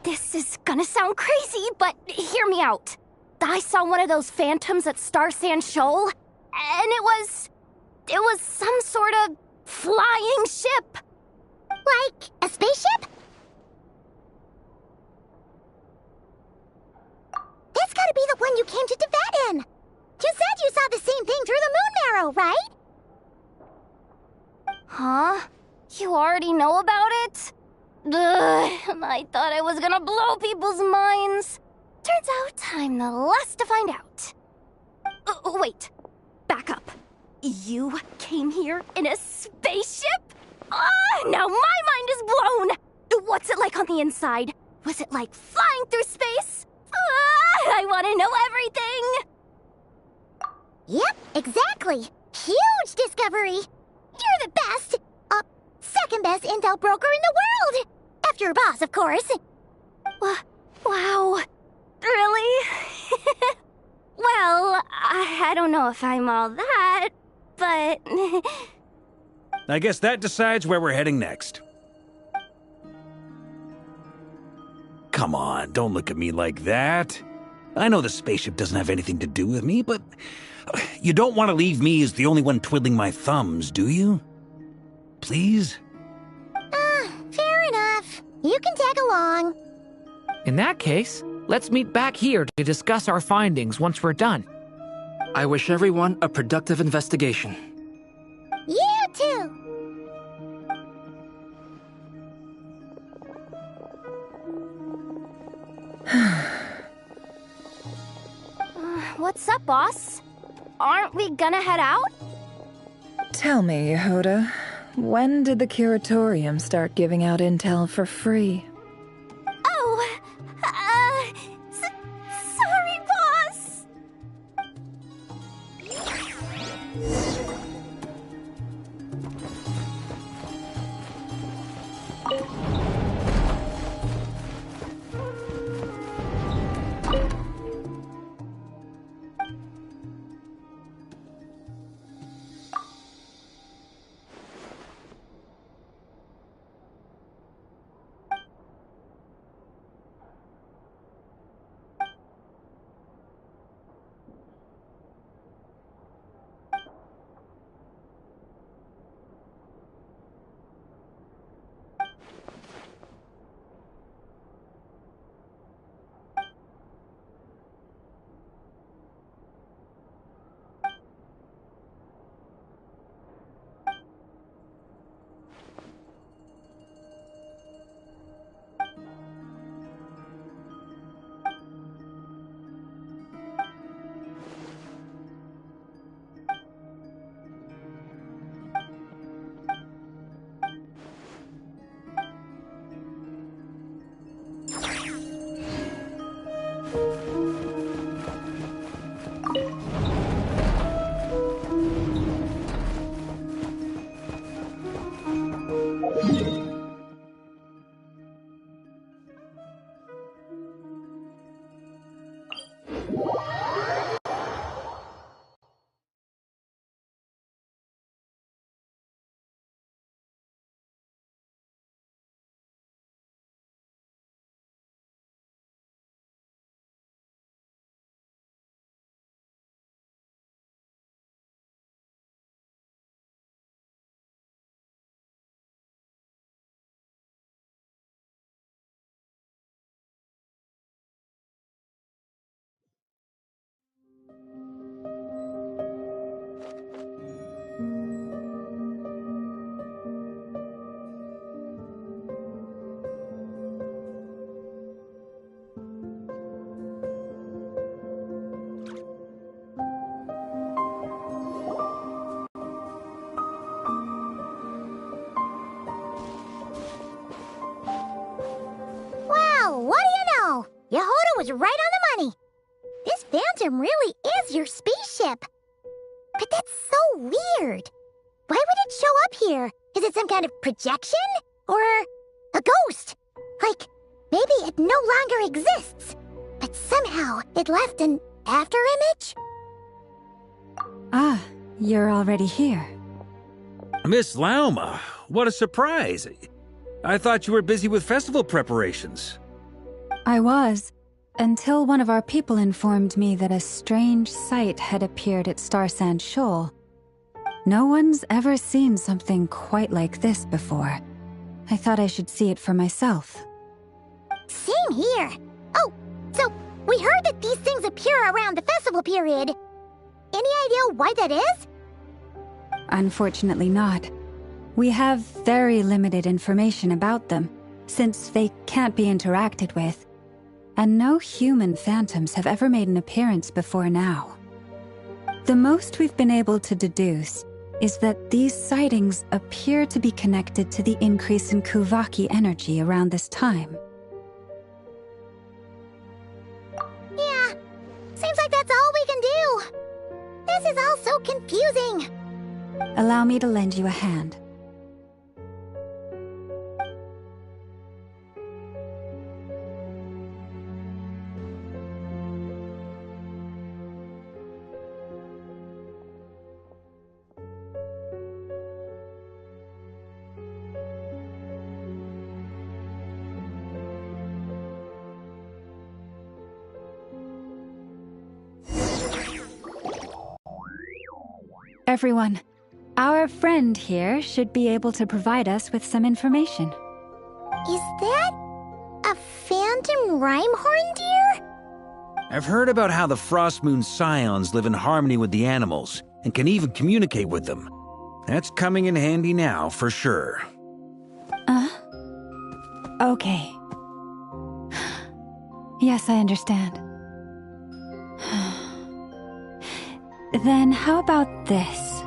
[SPEAKER 2] This is gonna sound crazy, but hear me out. I saw one of those phantoms at Star Sand Shoal, and it was some sort of flying ship.
[SPEAKER 4] Like a spaceship? That's gotta be the one you came to Tibet in. You said you saw the same thing through the moon marrow, right?
[SPEAKER 2] Huh? You already know about it? Ugh, I thought I was gonna blow people's minds. Turns out I'm the last to find out. Wait. Back up. You came here in a spaceship? Now my mind is blown! What's it like on the inside? Was it like flying through space? I want to know everything!
[SPEAKER 4] Yep, exactly. Huge discovery. You're the best. Second best intel broker in the world. After your boss, of course.
[SPEAKER 2] Wow. Really? Well, I don't know if I'm all that, but...
[SPEAKER 5] I guess that decides where we're heading next. Come on, don't look at me like that. I know the spaceship doesn't have anything to do with me, but you don't want to leave me as the only one twiddling my thumbs, do you? Please?
[SPEAKER 4] Fair enough. You can tag along.
[SPEAKER 8] In that case, let's meet back here to discuss our findings once we're done.
[SPEAKER 10] I wish everyone a productive investigation.
[SPEAKER 4] You too.
[SPEAKER 2] What's up, boss? Aren't we gonna head out?
[SPEAKER 11] Tell me, Yehoda, when did the Curatorium start giving out intel for free?
[SPEAKER 2] Oh, sorry, boss.
[SPEAKER 4] Yehoda was right on the money. This Phantom really is your spaceship. But that's so weird. Why would it show up here? Is it some kind of projection? Or a ghost? Like, maybe it no longer exists, but somehow it left an afterimage?
[SPEAKER 7] Ah, you're already here.
[SPEAKER 5] Miss Lauma, what a surprise. I thought you were busy with festival preparations.
[SPEAKER 7] I was, until one of our people informed me that a strange sight had appeared at Starsand Shoal. No one's ever seen something quite like this before. I thought I should see it for myself.
[SPEAKER 4] Same here. Oh, so we heard that these things appear around the festival period. Any idea why that is?
[SPEAKER 7] Unfortunately not. We have very limited information about them, since they can't be interacted with. And no human phantoms have ever made an appearance before now. The most we've been able to deduce is that these sightings appear to be connected to the increase in Kuvaki energy around this time.
[SPEAKER 4] Yeah, seems like that's all we can do. This is all so confusing.
[SPEAKER 7] Allow me to lend you a hand. Everyone, our friend here should be able to provide us with some information.
[SPEAKER 4] Is that a phantom Rhymehorn deer?
[SPEAKER 5] I've heard about how the Frostmoon Scions live in harmony with the animals and can even communicate with them. That's coming in handy now, for sure.
[SPEAKER 7] Okay. Yes, I understand. Then how about this?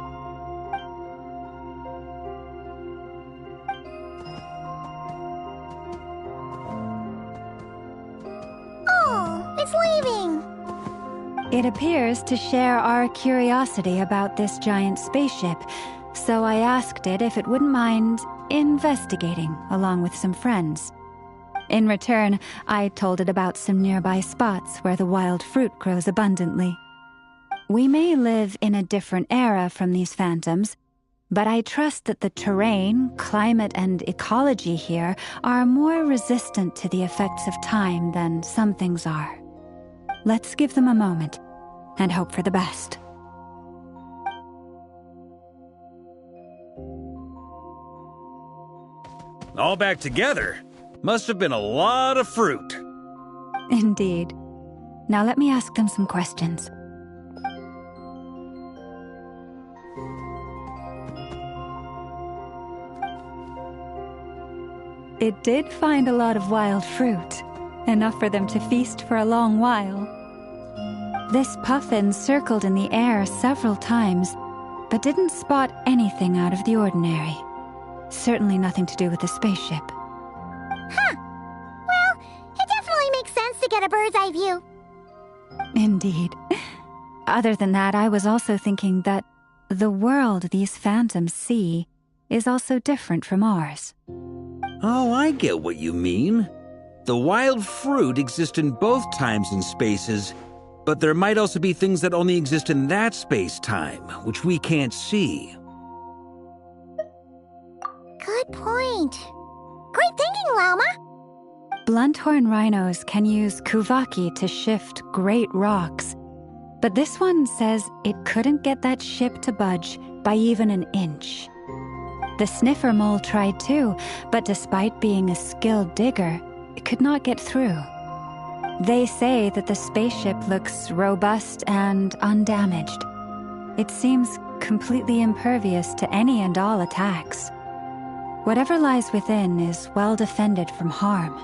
[SPEAKER 4] Oh, it's leaving.
[SPEAKER 7] It appears to share our curiosity about this giant spaceship, so I asked it if it wouldn't mind investigating along with some friends. In return, I told it about some nearby spots where the wild fruit grows abundantly. We may live in a different era from these phantoms, but I trust that the terrain, climate, and ecology here are more resistant to the effects of time than some things are. Let's give them a moment and hope for the best.
[SPEAKER 5] All back together? Must have been a lot of fruit.
[SPEAKER 7] Indeed. Now let me ask them some questions. It did find a lot of wild fruit, enough for them to feast for a long while. This puffin circled in the air several times, but didn't spot anything out of the ordinary. Certainly nothing to do with the spaceship.
[SPEAKER 4] Huh. Well, it definitely makes sense to get a bird's eye view.
[SPEAKER 7] Indeed. Other than that, I was also thinking that the world these phantoms see is also different from ours.
[SPEAKER 5] Oh, I get what you mean. The wild fruit exist in both times and spaces, but there might also be things that only exist in that space-time, which we can't see.
[SPEAKER 4] Good point. Great thinking, Lauma.
[SPEAKER 7] Blunthorn rhinos can use Kuvaki to shift great rocks, but this one says it couldn't get that ship to budge by even an inch. The sniffer mole tried too, but despite being a skilled digger, it could not get through. They say that the spaceship looks robust and undamaged. It seems completely impervious to any and all attacks. Whatever lies within is well defended from harm.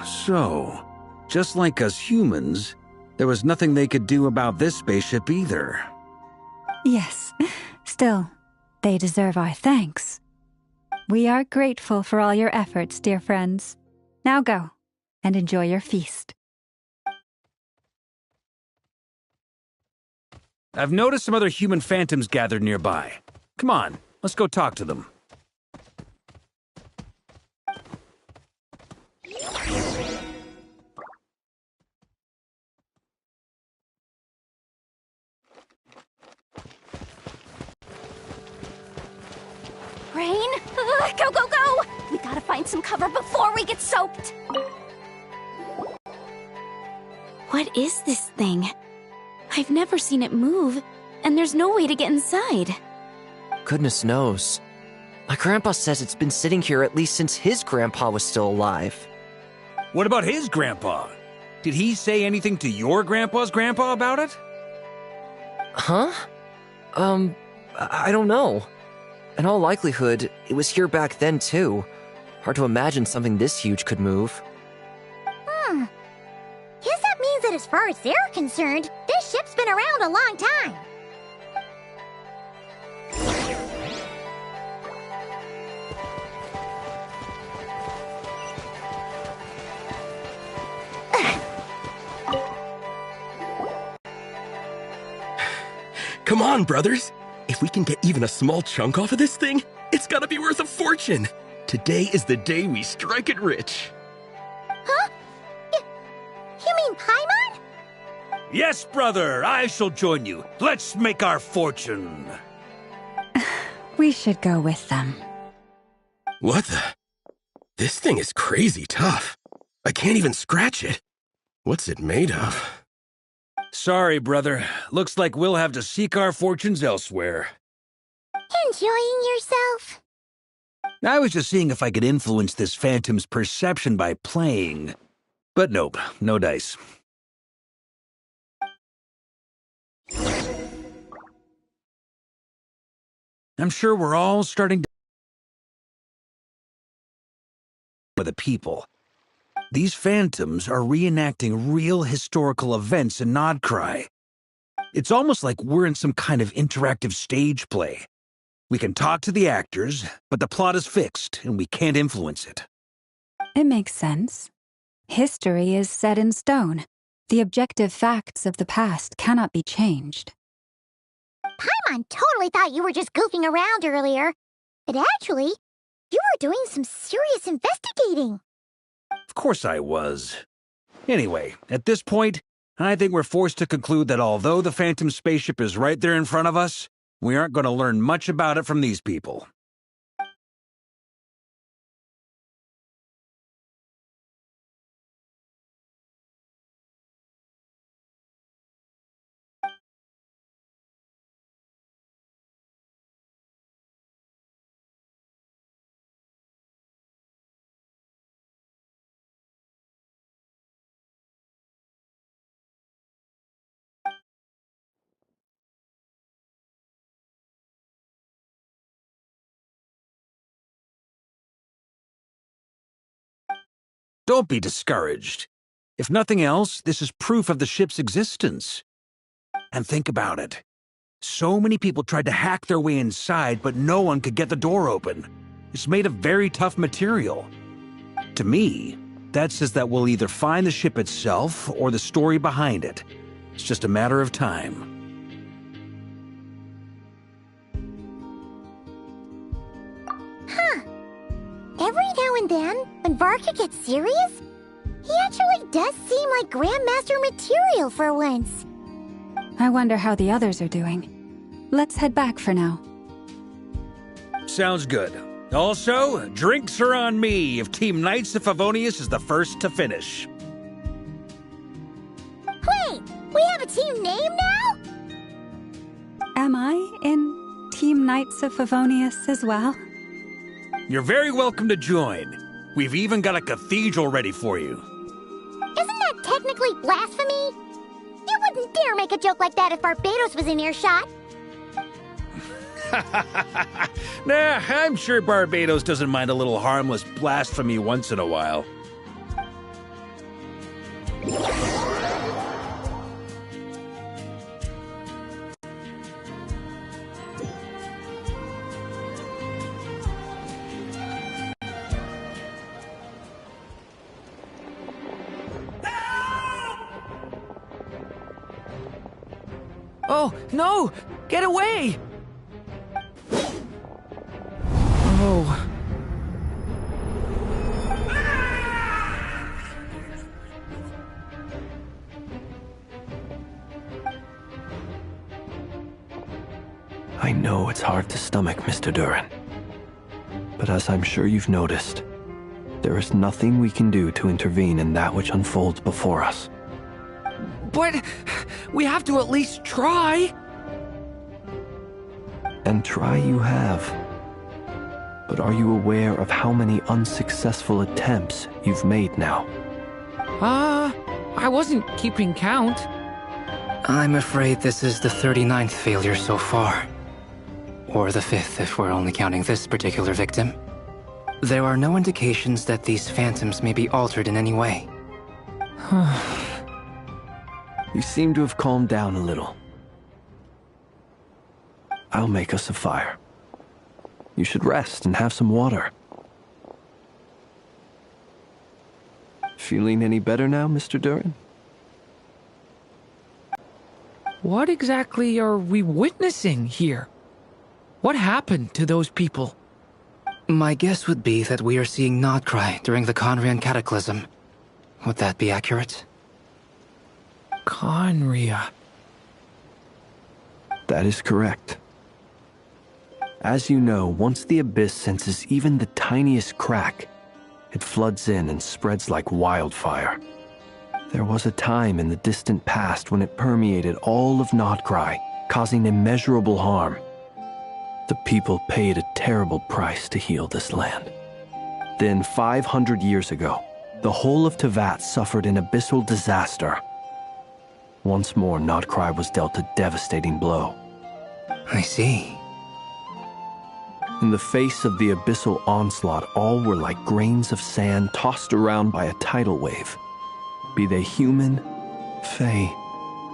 [SPEAKER 5] So, just like us humans, there was nothing they could do about this spaceship either.
[SPEAKER 7] Yes, still, they deserve our thanks. We are grateful for all your efforts, dear friends. Now go. and enjoy your feast.
[SPEAKER 5] I've noticed some other human phantoms gathered nearby. Come on, let's go talk to them.
[SPEAKER 2] Rain? Go, go, go! We gotta find some cover before we get soaked!
[SPEAKER 3] What is this thing? I've never seen it move, and there's no way to get inside.
[SPEAKER 12] Goodness knows. My grandpa says it's been sitting here at least since his grandpa was still alive.
[SPEAKER 5] What about his grandpa? Did he say anything to your grandpa's grandpa about it?
[SPEAKER 12] Huh? I don't know. In all likelihood, it was here back then too. Hard to imagine something this huge could move.
[SPEAKER 4] Guess that means that as far as they're concerned, this ship's been around a long time.
[SPEAKER 13] Come on, brothers. If we can get even a small chunk off of this thing, it's gotta be worth a fortune. Today is the day we strike it rich.
[SPEAKER 4] Huh? You mean Paimon?
[SPEAKER 5] Yes, brother, I shall join you. Let's make our fortune.
[SPEAKER 7] We should go with them.
[SPEAKER 13] What the? This thing is crazy tough. I can't even scratch it. What's it made of?
[SPEAKER 5] Sorry, brother. Looks like we'll have to seek our fortunes elsewhere.
[SPEAKER 4] Enjoying yourself?
[SPEAKER 5] I was just seeing if I could influence this phantom's perception by playing. But nope, no dice. I'm sure we're all starting to with the people. These phantoms are reenacting real historical events in Nodcry. It's almost like we're in some kind of interactive stage play. We can talk to the actors, but the plot is fixed, and we can't influence it.
[SPEAKER 7] It makes sense. History is set in stone. The objective facts of the past cannot be changed.
[SPEAKER 4] Paimon totally thought you were just goofing around earlier. But actually, you were doing some serious investigating.
[SPEAKER 5] Of course I was. Anyway, at this point, I think we're forced to conclude that although the Phantom spaceship is right there in front of us, we aren't going to learn much about it from these people. Don't be discouraged. If nothing else, this is proof of the ship's existence. And think about it. So many people tried to hack their way inside, but no one could get the door open. It's made of very tough material. To me, that says that we'll either find the ship itself or the story behind it. It's just a matter of time.
[SPEAKER 4] Every now and then, when Varka gets serious, he actually does seem like Grandmaster material for once.
[SPEAKER 7] I wonder how the others are doing. Let's head back for now.
[SPEAKER 5] Sounds good. Also, drinks are on me if Team Knights of Favonius is the first to finish.
[SPEAKER 4] Wait, we have a team name now?
[SPEAKER 7] Am I in Team Knights of Favonius as well?
[SPEAKER 5] You're very welcome to join. We've even got a cathedral ready for you.
[SPEAKER 4] Isn't that technically blasphemy? You wouldn't dare make a joke like that if Barbados was in earshot.
[SPEAKER 5] Nah, I'm sure Barbados doesn't mind a little harmless blasphemy once in a while.
[SPEAKER 8] Oh, no! Get away! Oh.
[SPEAKER 9] I know it's hard to stomach, Mr. Duran. But as I'm sure you've noticed, there is nothing we can do to intervene in that which unfolds before us.
[SPEAKER 8] But we have to at least try.
[SPEAKER 9] And try you have. But are you aware of how many unsuccessful attempts you've made now?
[SPEAKER 8] I wasn't keeping count.
[SPEAKER 10] I'm afraid this is the 39th failure so far. Or the 5th if we're only counting this particular victim. There are no indications that these phantoms may be altered in any way.
[SPEAKER 9] You seem to have calmed down a little. I'll make us a fire. You should rest and have some water. Feeling any better now, Mr. Duran?
[SPEAKER 8] What exactly are we witnessing here? What happened to those people?
[SPEAKER 10] My guess would be that we are seeing Nodcry during the Conrian Cataclysm. Would that be accurate?
[SPEAKER 8] Conria.
[SPEAKER 9] That is correct. As you know, once the Abyss senses even the tiniest crack, it floods in and spreads like wildfire. There was a time in the distant past when it permeated all of Nodcry, causing immeasurable harm. The people paid a terrible price to heal this land. Then, 500 years ago, the whole of Teyvat suffered an abyssal disaster. Once more, Nodcry was dealt a devastating blow.
[SPEAKER 10] I see.
[SPEAKER 9] In the face of the abyssal onslaught, all were like grains of sand tossed around by a tidal wave, be they human, fae,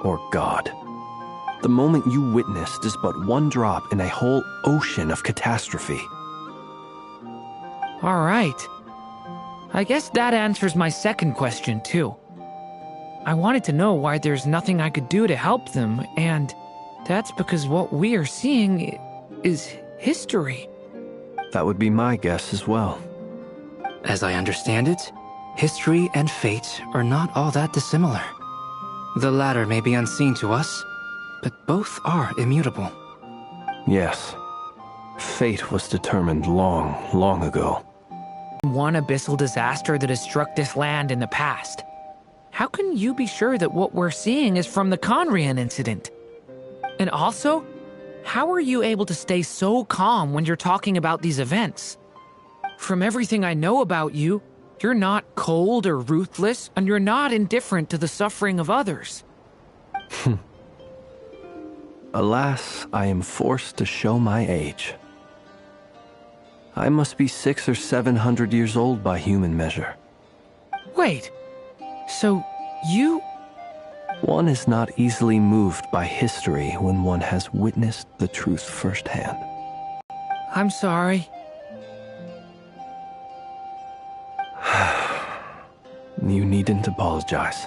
[SPEAKER 9] or god. The moment you witnessed is but one drop in a whole ocean of catastrophe.
[SPEAKER 8] All right. I guess that answers my second question, too. I wanted to know why there's nothing I could do to help them, and that's because what we are seeing is history.
[SPEAKER 9] That would be my guess as well.
[SPEAKER 10] As I understand it, history and fate are not all that dissimilar. The latter may be unseen to us, but both are immutable.
[SPEAKER 9] Yes. Fate was determined long, long ago.
[SPEAKER 8] One abyssal disaster that has struck this land in the past. How can you be sure that what we're seeing is from the Conrian incident? And also, how are you able to stay so calm when you're talking about these events? From everything I know about you, you're not cold or ruthless, and you're not indifferent to the suffering of others.
[SPEAKER 9] Alas, I am forced to show my age. I must be 600 or 700 years old by human measure.
[SPEAKER 8] Wait, so you...
[SPEAKER 9] One is not easily moved by history when one has witnessed the truth firsthand.
[SPEAKER 8] I'm sorry.
[SPEAKER 9] You needn't apologize.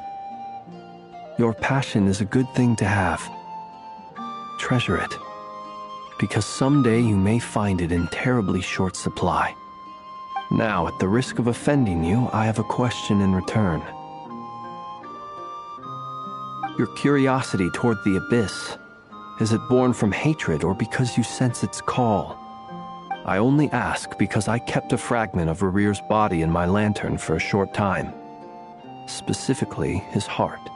[SPEAKER 9] Your passion is a good thing to have. Treasure it, because someday you may find it in terribly short supply. Now, at the risk of offending you, I have a question in return. Your curiosity toward the Abyss, is it born from hatred or because you sense its call? I only ask because I kept a fragment of Rarir's body in my lantern for a short time. Specifically, his heart.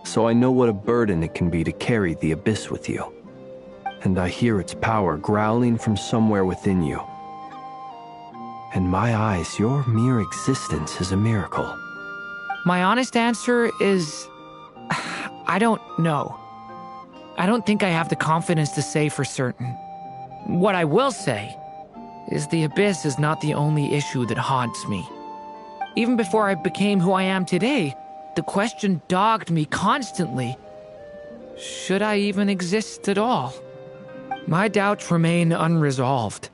[SPEAKER 9] So I know what a burden it can be to carry the Abyss with you. And I hear its power growling from somewhere within you. In my eyes, your mere existence is a miracle.
[SPEAKER 8] My honest answer is... I don't know. I don't think I have the confidence to say for certain. What I will say is the Abyss is not the only issue that haunts me. Even before I became who I am today, the question dogged me constantly. Should I even exist at all? My doubts remain unresolved.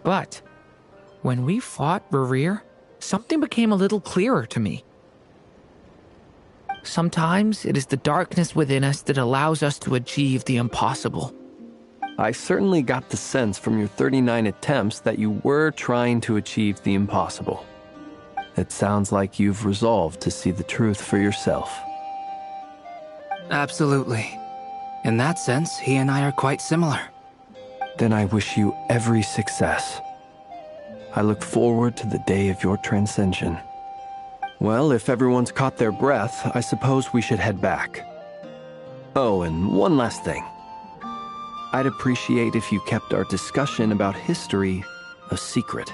[SPEAKER 8] But when we fought Rarir, something became a little clearer to me. Sometimes it is the darkness within us that allows us to achieve the impossible.
[SPEAKER 9] I certainly got the sense from your 39 attempts that you were trying to achieve the impossible. It sounds like you've resolved to see the truth for yourself.
[SPEAKER 10] Absolutely. In that sense, he and I are quite similar.
[SPEAKER 9] Then I wish you every success. I look forward to the day of your transcension. Well, if everyone's caught their breath, I suppose we should head back. Oh, and one last thing. I'd appreciate if you kept our discussion about history a secret.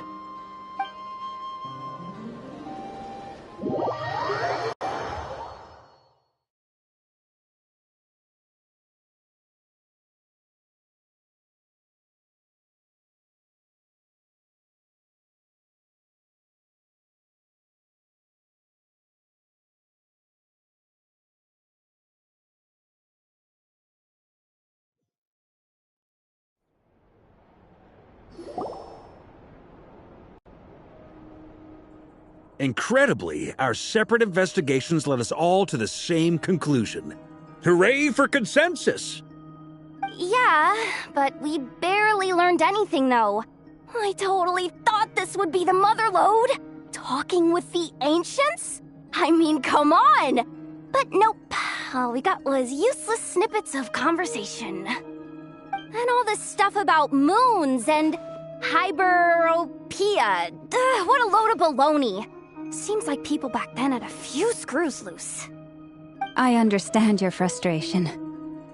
[SPEAKER 5] Incredibly, our separate investigations led us all to the same conclusion. Hooray for consensus!
[SPEAKER 2] Yeah, but we barely learned anything, though. I totally thought this would be the mother lode. Talking with the ancients? I mean, come on! But nope. All we got was useless snippets of conversation. And all this stuff about moons and hyperopia. What a load of baloney. Seems like people back then had a few screws loose.
[SPEAKER 7] I understand your frustration.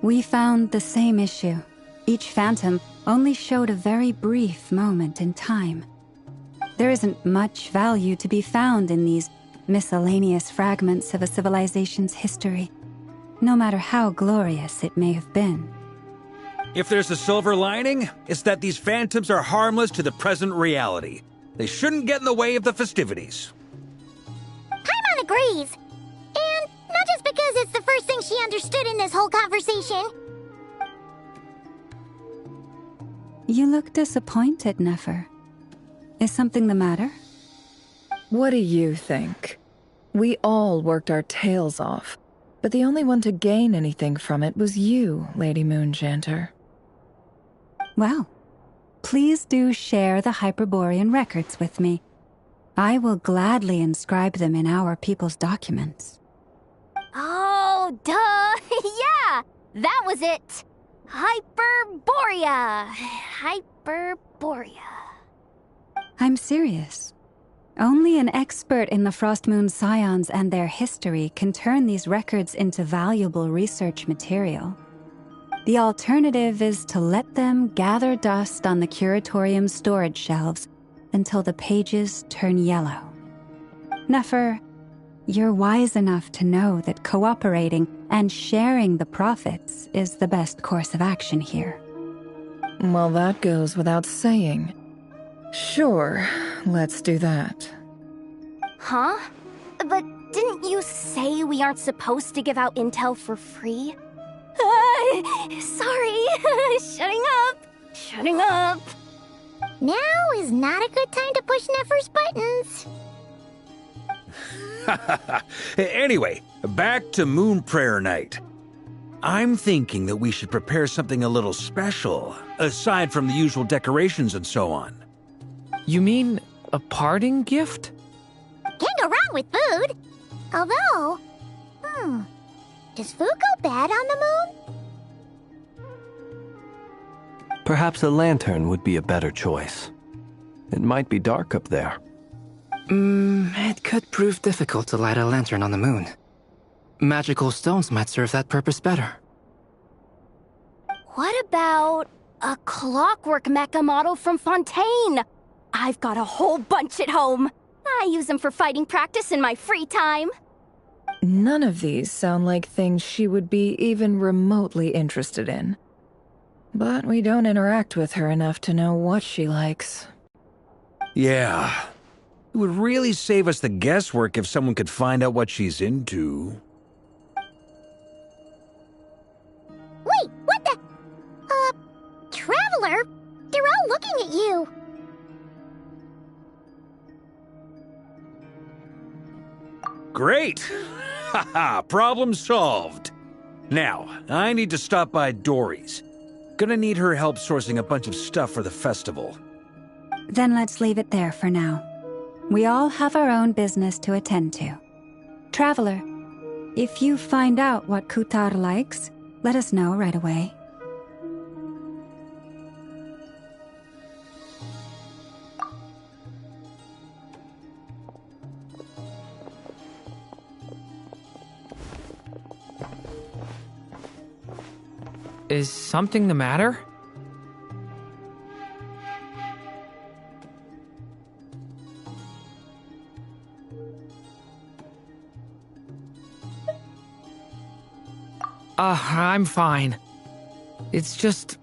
[SPEAKER 7] We found the same issue. Each phantom only showed a very brief moment in time. There isn't much value to be found in these miscellaneous fragments of a civilization's history, no matter how glorious it may have been.
[SPEAKER 5] If there's a silver lining, it's that these phantoms are harmless to the present reality. They shouldn't get in the way of the festivities.
[SPEAKER 4] Paimon agrees. And not just because it's the first thing she understood in this whole conversation.
[SPEAKER 7] You look disappointed, Nefer. Is something the matter?
[SPEAKER 11] What do you think? We all worked our tails off, but the only one to gain anything from it was you, Lady Moonjanter.
[SPEAKER 7] Well, please do share the Hyperborean records with me. I will gladly inscribe them in our people's documents.
[SPEAKER 2] Oh, duh! Yeah! That was it! Hyperborea! Hyperborea.
[SPEAKER 7] I'm serious. Only an expert in the Frostmoon Scions and their history can turn these records into valuable research material. The alternative is to let them gather dust on the Curatorium's storage shelves until the pages turn yellow. Nefer, you're wise enough to know that cooperating and sharing the profits is the best course of action here.
[SPEAKER 11] Well, that goes without saying. Sure, let's do that.
[SPEAKER 2] Huh? But didn't you say we aren't supposed to give out intel for free? Sorry. Shutting up.
[SPEAKER 4] Now is not a good time to push Nefer's buttons.
[SPEAKER 5] Anyway, back to Moon Prayer Night. I'm thinking that we should prepare something a little special, aside from the usual decorations and so on.
[SPEAKER 8] You mean a parting gift?
[SPEAKER 4] Can't go wrong with food. Although, does food go bad on the moon?
[SPEAKER 9] Perhaps a lantern would be a better choice. It might be dark up there.
[SPEAKER 10] It could prove difficult to light a lantern on the moon. Magical stones might serve that purpose better.
[SPEAKER 2] What about a clockwork mecha model from Fontaine? I've got a whole bunch at home. I use them for fighting practice in my free time.
[SPEAKER 11] None of these sound like things she would be even remotely interested in. But we don't interact with her enough to know what she likes.
[SPEAKER 5] Yeah. It would really save us the guesswork if someone could find out what she's into.
[SPEAKER 4] Wait, what the? Traveler? They're all looking at you.
[SPEAKER 5] Great! Haha, problem solved. Now, I need to stop by Dory's. Gonna need her help sourcing a bunch of stuff for the festival.
[SPEAKER 7] Then let's leave it there for now. We all have our own business to attend to. Traveler, if you find out what Kutar likes, let us know right away.
[SPEAKER 8] Is something the matter? I'm fine. It's just...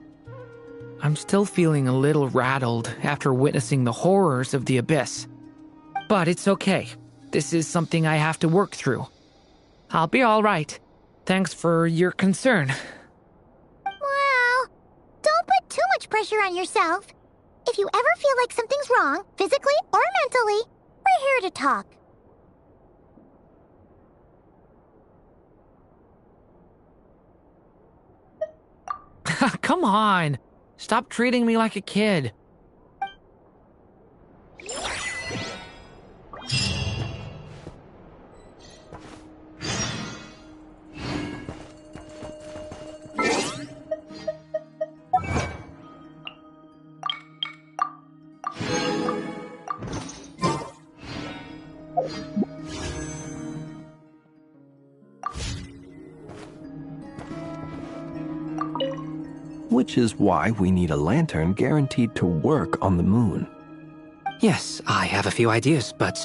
[SPEAKER 8] I'm still feeling a little rattled after witnessing the horrors of the Abyss. But it's okay. This is something I have to work through. I'll be all right. Thanks for your concern.
[SPEAKER 4] Well, don't put too much pressure on yourself. If you ever feel like something's wrong, physically or mentally, we're here to talk.
[SPEAKER 8] Come on. Stop treating me like a kid.
[SPEAKER 9] Which is why we need a lantern guaranteed to work on the moon.
[SPEAKER 10] Yes, I have a few ideas, but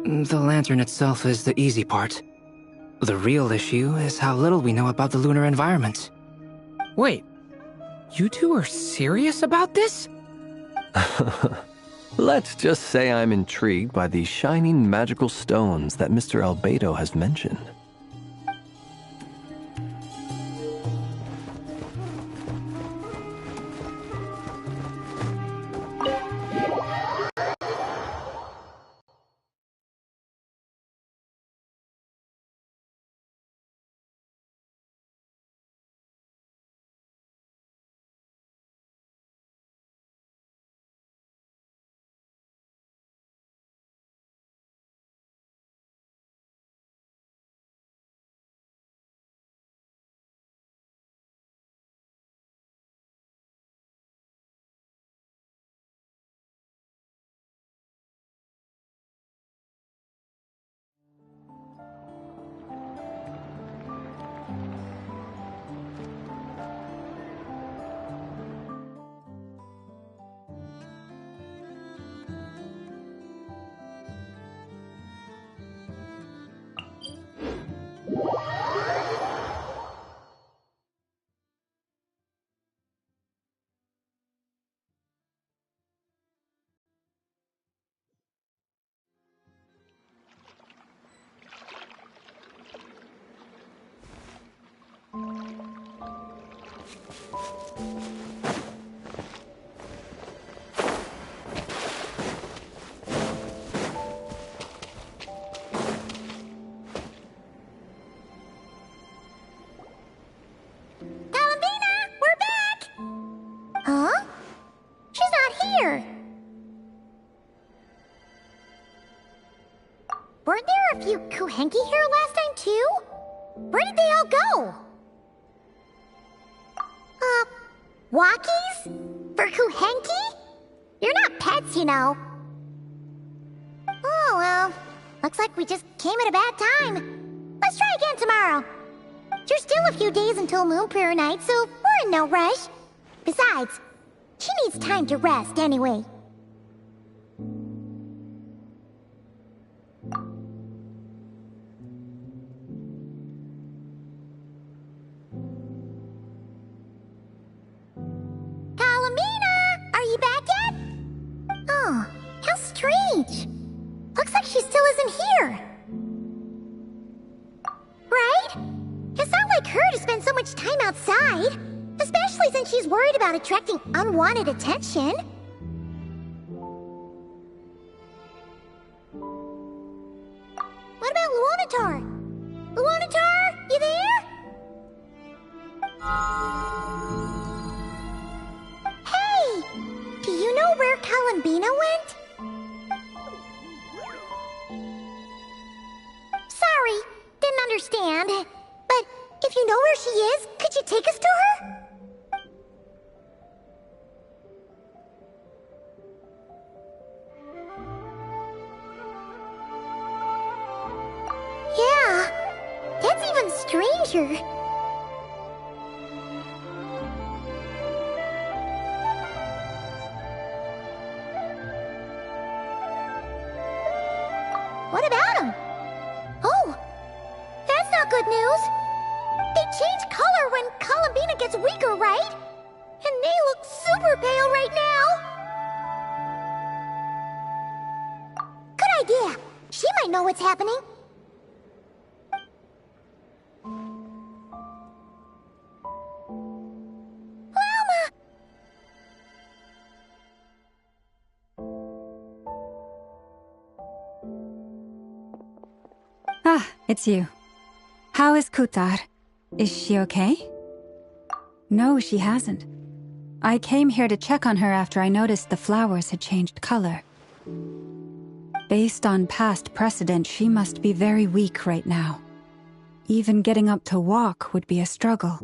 [SPEAKER 10] the lantern itself is the easy part. The real issue is how little we know about the lunar environment.
[SPEAKER 8] Wait, you two are serious about this?
[SPEAKER 9] Let's just say I'm intrigued by these shining magical stones that Mr. Albedo has mentioned.
[SPEAKER 4] Weren't there a few Kuhenki here last time, too? Where did they all go? Walkies? For Kuhenki? You're not pets, you know. Oh, well. Looks like we just came at a bad time. Let's try again tomorrow. There's still a few days until Moon Prayer Night, so we're in no rush. Besides, she needs time to rest anyway. Kalamina! Are you back yet? Oh, how strange. Looks like she still isn't here. Right? It's not like her to spend so much time outside. Especially since she's worried about attracting unwanted attention. What about Luonatar? Hey! Do you know where Columbina went? Sorry, didn't understand. But if you know where she is, could you take us to her? Yeah, that's even stranger. What about them? Oh, that's not good news. They change color when Columbina gets weaker, right? And they look super pale right now. Good idea. She might know what's happening. Llama!
[SPEAKER 7] Ah, it's you. How is Kutar? Is she okay? No, she hasn't. I came here to check on her after I noticed the flowers had changed color. Based on past precedent, she must be very weak right now. Even getting up to walk would be a struggle.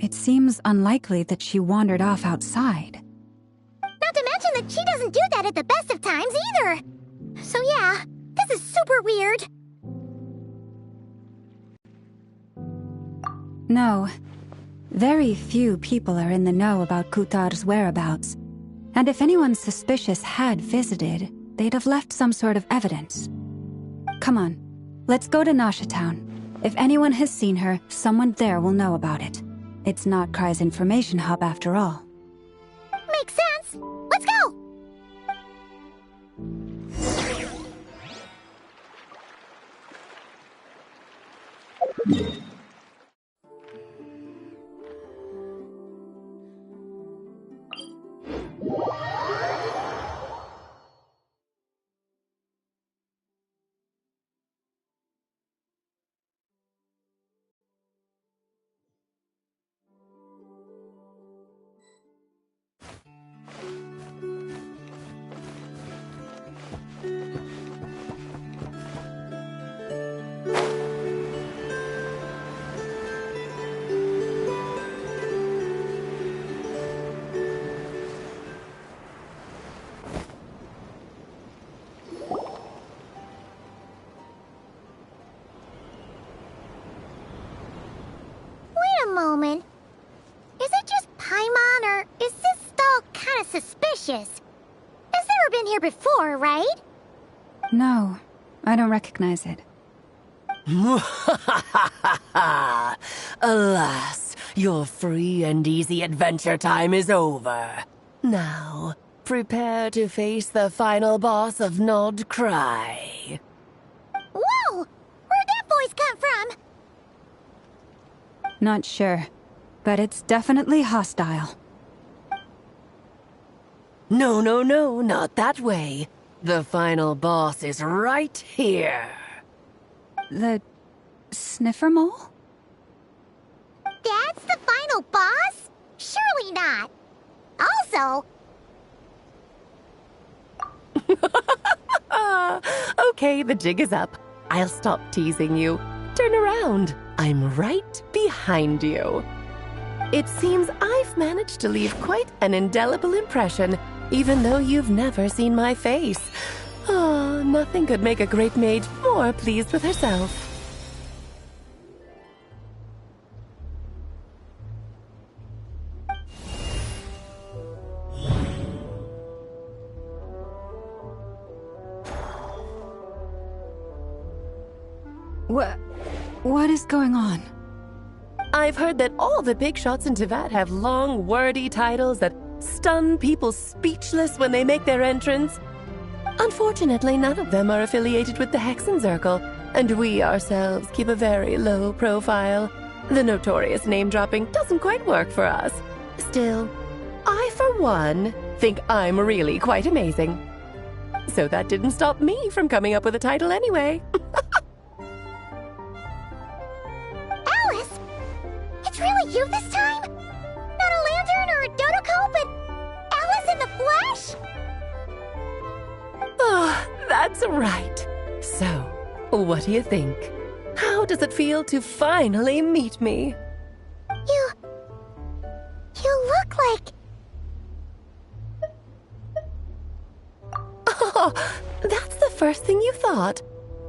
[SPEAKER 7] It seems unlikely that she wandered off outside.
[SPEAKER 4] Not to mention that she doesn't do that at the best of times either. So yeah, this is super weird.
[SPEAKER 7] No. Very few people are in the know about Kutar's whereabouts. And if anyone suspicious had visited, they'd have left some sort of evidence. Come on, let's go to Nasha Town. If anyone has seen her, someone there will know about it. It's Notcry's information hub after all.
[SPEAKER 4] Makes sense. Let's go! Moment. Is it just Paimon, or is this stall kind of suspicious? It's never been here before, right?
[SPEAKER 7] No, I don't recognize it.
[SPEAKER 14] Alas, your free and easy adventure time is over. Now, prepare to face the final boss of Nodcry.
[SPEAKER 4] Whoa! Where'd that voice come from?
[SPEAKER 7] Not sure, but it's definitely hostile.
[SPEAKER 14] No, not that way. The final boss is right here.
[SPEAKER 7] The sniffer mole?
[SPEAKER 4] That's the final boss? Surely not. Also...
[SPEAKER 14] Okay, the jig is up. I'll stop teasing you. Turn around. I'm right behind you. It seems I've managed to leave quite an indelible impression, even though you've never seen my face. Oh, nothing could make a great maid more pleased with herself.
[SPEAKER 7] What is going on?
[SPEAKER 14] I've heard that all the big shots in Teyvat have long, wordy titles that stun people speechless when they make their entrance. Unfortunately, none of them are affiliated with the Hexenzirkel, and we ourselves keep a very low profile. The notorious name-dropping doesn't quite work for us. Still, I, for one, think I'm really quite amazing. So that didn't stop me from coming up with a title anyway.
[SPEAKER 4] Alice! It's really you this time? Not a lantern or a Dodoco, but Alice in the flesh?
[SPEAKER 14] Oh, that's right. So, what do you think? How does it feel to finally meet me?
[SPEAKER 4] You look like...
[SPEAKER 14] Oh, that's the first thing you thought.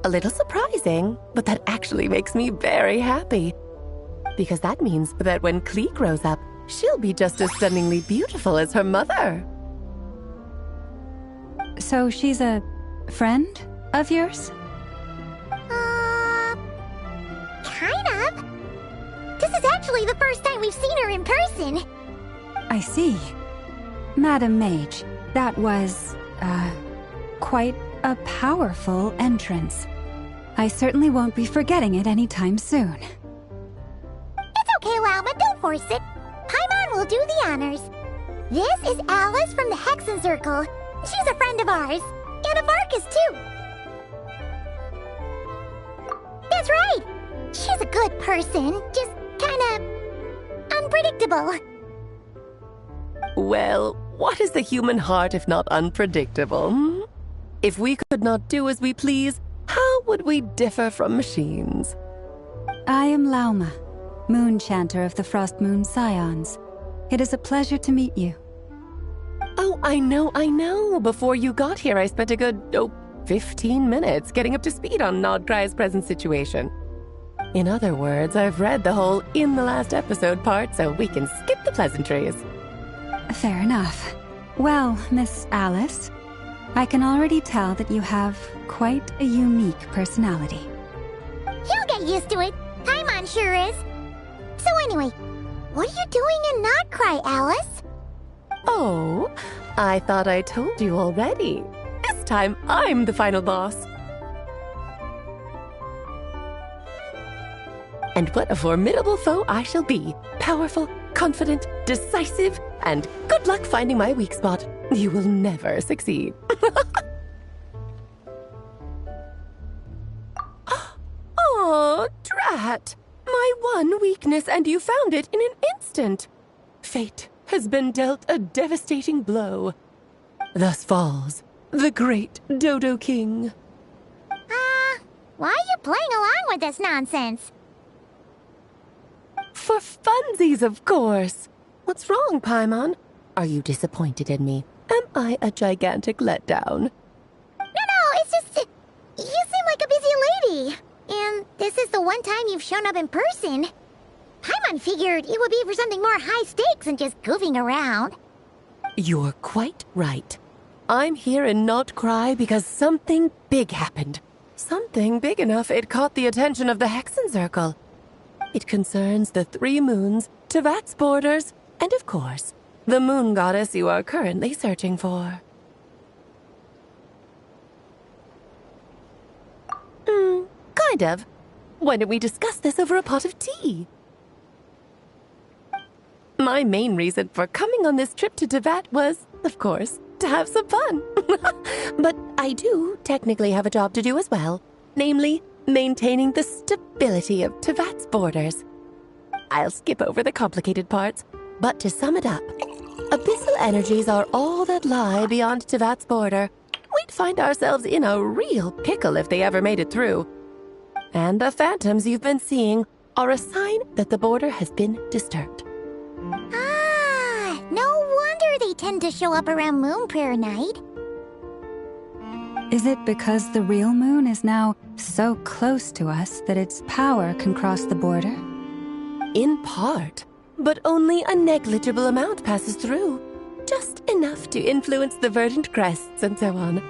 [SPEAKER 14] A little surprising, but that actually makes me very happy. Because that means that when Klee grows up, she'll be just as stunningly beautiful as her mother.
[SPEAKER 7] So she's a friend of yours?
[SPEAKER 4] Kind of. This is actually the first time we've seen her in person.
[SPEAKER 7] I see. Madam Mage, that was, quite a powerful entrance. I certainly won't be forgetting it anytime soon.
[SPEAKER 4] It's okay, Lauma, don't force it. Paimon will do the honors. This is Alice from the Hexen Circle. She's a friend of ours. And of Arcus, too. That's right. She's a good person, just kinda unpredictable.
[SPEAKER 14] Well, what is the human heart if not unpredictable? Hmm? If we could not do as we please, how would we differ from machines?
[SPEAKER 7] I am Lauma, Moon Chanter of the Frost Moon Scions. It is a pleasure to meet you.
[SPEAKER 14] Oh, I know. Before you got here, I spent a good, 15 minutes getting up to speed on Nodcry's present situation. In other words, I've read the whole in the last episode part, so we can skip the pleasantries.
[SPEAKER 7] Fair enough. Well, Miss Alice, I can already tell that you have quite a unique personality.
[SPEAKER 4] You'll get used to it. Paimon sure is. So anyway, what are you doing in Nodcry, Alice?
[SPEAKER 14] Oh, I thought I told you already. This time, I'm the final boss. And what a formidable foe I shall be. Powerful, confident, decisive, and good luck finding my weak spot. You will never succeed. Oh, drat! My one weakness, and you found it in an instant. Fate has been dealt a devastating blow. Thus falls the great Dodo King.
[SPEAKER 4] Why are you playing along with this nonsense?
[SPEAKER 14] For funsies, of course. What's wrong, Paimon? Are you disappointed in me? Am I a gigantic letdown?
[SPEAKER 4] No, it's just... you seem like a busy lady. And this is the one time you've shown up in person. Paimon figured it would be for something more high stakes than just goofing around.
[SPEAKER 14] You're quite right. I'm here in Nodcry because something big happened. Something big enough it caught the attention of the Hexen Circle. It concerns the 3 moons, Teyvat's borders, and of course, the moon goddess you are currently searching for. Kind of. Why don't we discuss this over a pot of tea? My main reason for coming on this trip to Teyvat was, of course, to have some fun. But I do technically have a job to do as well, namely, maintaining the stability of Teyvat's borders. I'll skip over the complicated parts, but to sum it up, abyssal energies are all that lie beyond Teyvat's border. We'd find ourselves in a real pickle if they ever made it through. And the phantoms you've been seeing are a sign that the border has been disturbed.
[SPEAKER 4] No wonder they tend to show up around Moon Prayer Night.
[SPEAKER 7] Is it because the real moon is now so close to us that its power can cross the border?
[SPEAKER 14] In part, but only a negligible amount passes through. Just enough to influence the verdant crests and so on.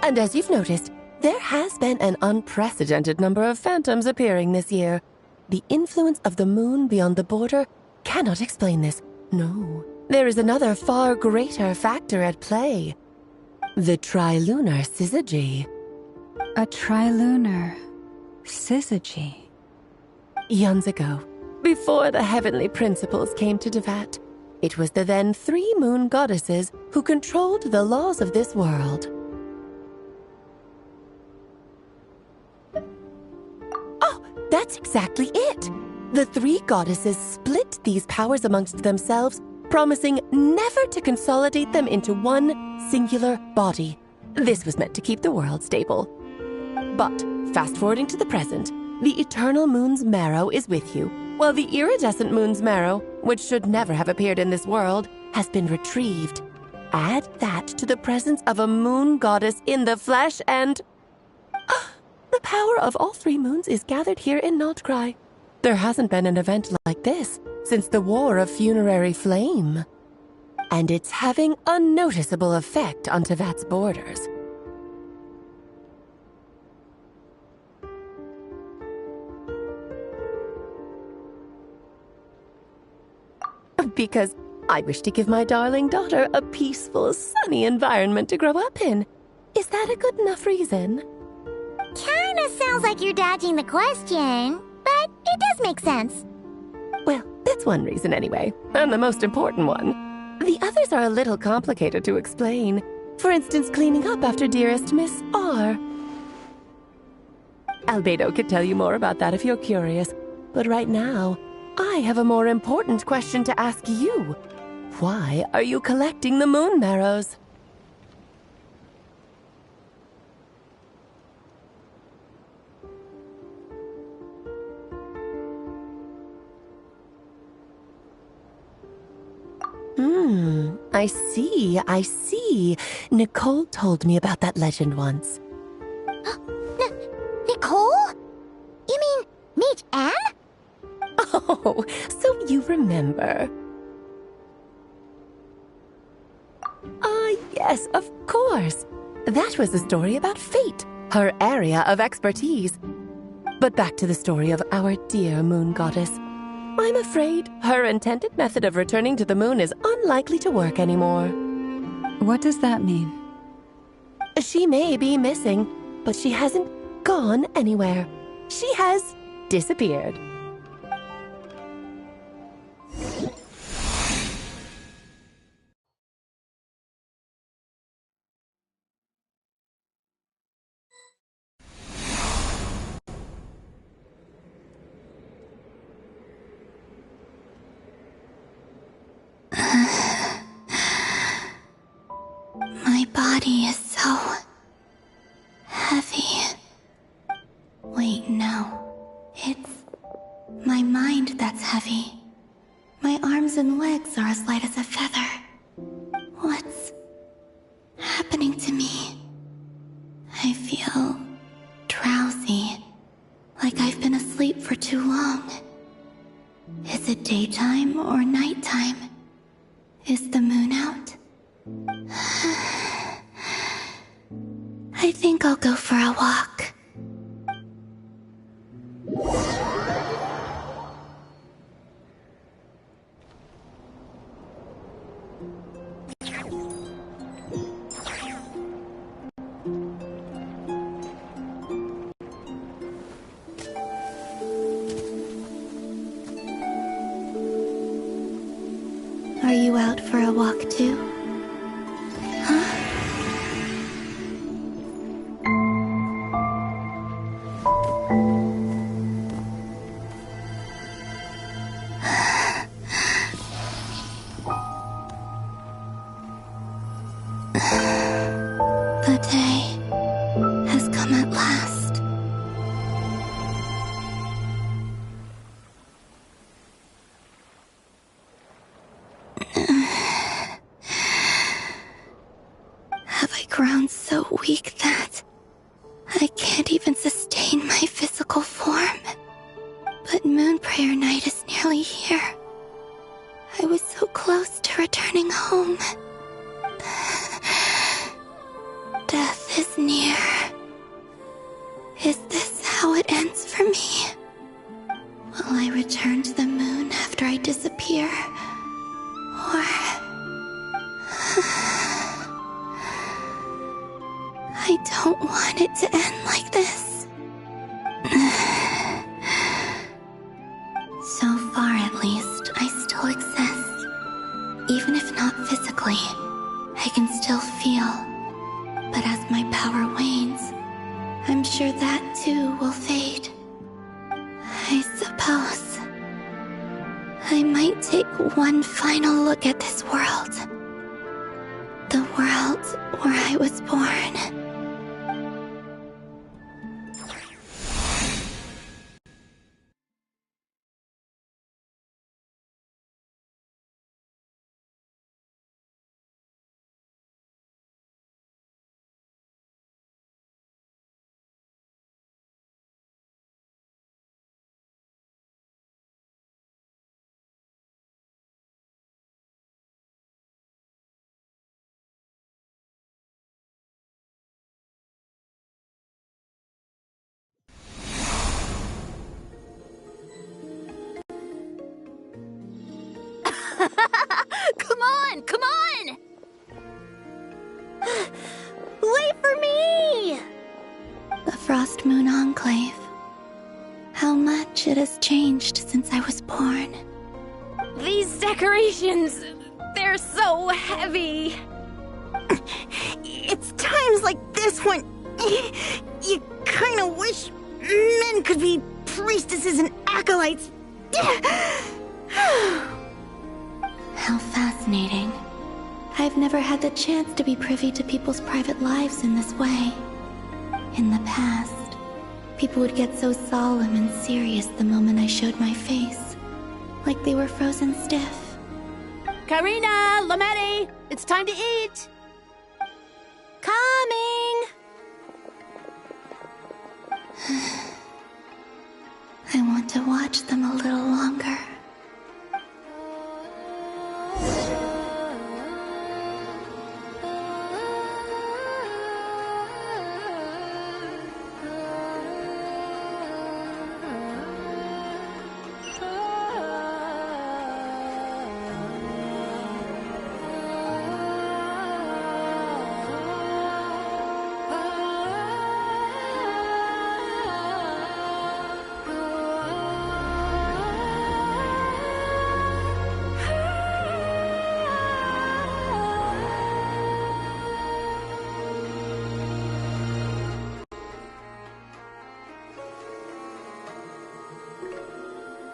[SPEAKER 14] And as you've noticed, there has been an unprecedented number of phantoms appearing this year. The influence of the moon beyond the border cannot explain this. No, there is another far greater factor at play. The trilunar syzygy.
[SPEAKER 7] A trilunar syzygy?
[SPEAKER 14] Eons ago, before the heavenly principles came to Teyvat, it was the then 3 moon goddesses who controlled the laws of this world. Oh, that's exactly it. The three goddesses split these powers amongst themselves, promising never to consolidate them into one singular body. This was meant to keep the world stable. But, fast-forwarding to the present, the eternal moon's marrow is with you, while the iridescent moon's marrow, which should never have appeared in this world, has been retrieved. Add that to the presence of a moon goddess in the flesh and... the power of all three moons is gathered here in Notcry. There hasn't been an event like this since the War of Funerary Flame. And it's having a noticeable effect on Tevat's borders. Because I wish to give my darling daughter a peaceful, sunny environment to grow up in. Is that a good enough reason?
[SPEAKER 4] Kinda sounds like you're dodging the question, but it does make sense.
[SPEAKER 14] Well, that's one reason anyway, and the most important one. The others are a little complicated to explain. For instance, cleaning up after dearest Miss R. Albedo could tell you more about that if you're curious, but right now, I have a more important question to ask you. Why are you collecting the moon marrows? I see. Nicole told me about that legend once.
[SPEAKER 4] Nicole? You mean Mage Anne?
[SPEAKER 14] Oh, so you remember. Yes, of course. That was a story about fate, her area of expertise. But back to the story of our dear moon goddess. I'm afraid her intended method of returning to the moon is unlikely to work anymore.
[SPEAKER 7] What does that mean?
[SPEAKER 14] She may be missing, but she hasn't gone anywhere. She has disappeared.
[SPEAKER 2] My body is so heavy. Wait, no. It's my mind that's heavy. My arms and legs are as light as a feather. What's happening to me? I feel drowsy, like I've been asleep for too long. Is it daytime or nighttime? Is the moon out? I think I'll go for a walk. Are you out for a walk too? Huh? The day has come at last. Have I grown so weak that I can't even sustain my physical form? But Moon Prayer Night is nearly here. I was so close to returning home. Death is near. Is this how it ends for me? Will I return to the moon after I disappear? Or... I don't want it to end like this. So far, at least, I still exist. Even if not physically, I can still feel. But as my power wanes, I'm sure that too will fade. I suppose
[SPEAKER 15] I might take one final look at this world. The world where I was born.
[SPEAKER 2] Come on! Come on! Wait for me!
[SPEAKER 15] The Frost Moon Enclave. How much it has changed since I was born.
[SPEAKER 2] These decorations, they're so heavy.
[SPEAKER 16] It's times like this when you kind of wish men could be priestesses and acolytes.
[SPEAKER 15] How fascinating. I've never had the chance to be privy to people's private lives in this way. In the past, people would get so solemn and serious the moment I showed my face, like they were frozen stiff.
[SPEAKER 16] Karina, Lametti, it's time to eat.
[SPEAKER 15] Coming! I want to watch them a little longer.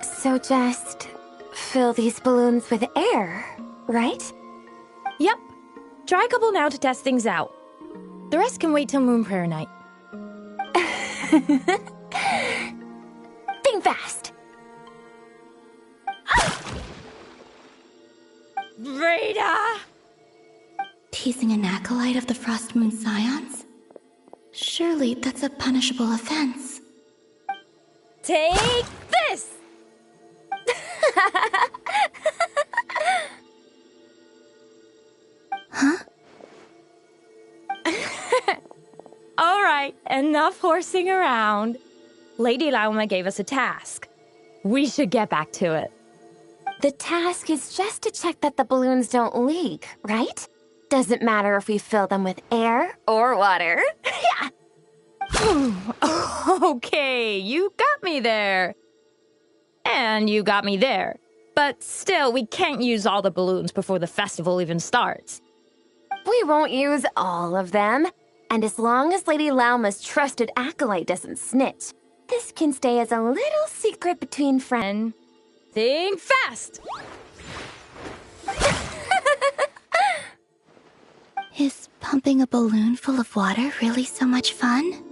[SPEAKER 2] So just fill these balloons with air, right?
[SPEAKER 17] Yep. Try a couple now to test things out. The rest can wait till Moon Prayer Night.
[SPEAKER 2] Think fast!
[SPEAKER 17] Breda!
[SPEAKER 15] Teasing an acolyte of the Frost Moon Scions? Surely that's a punishable offense.
[SPEAKER 17] Take this!
[SPEAKER 15] Huh?
[SPEAKER 17] Alright, enough horsing around. Lady Lauma gave us a task. We should get back to it.
[SPEAKER 2] The task is just to check that the balloons don't leak, right? Doesn't matter if we fill them with air or water. Yeah.
[SPEAKER 17] Okay, you got me there. And you got me there. But still, we can't use all the balloons before the festival even starts.
[SPEAKER 2] We won't use all of them. And as long as Lady Lauma's trusted acolyte doesn't snitch, this can stay as a little secret between friends.
[SPEAKER 17] Think fast!
[SPEAKER 15] Is pumping a balloon full of water really so much fun?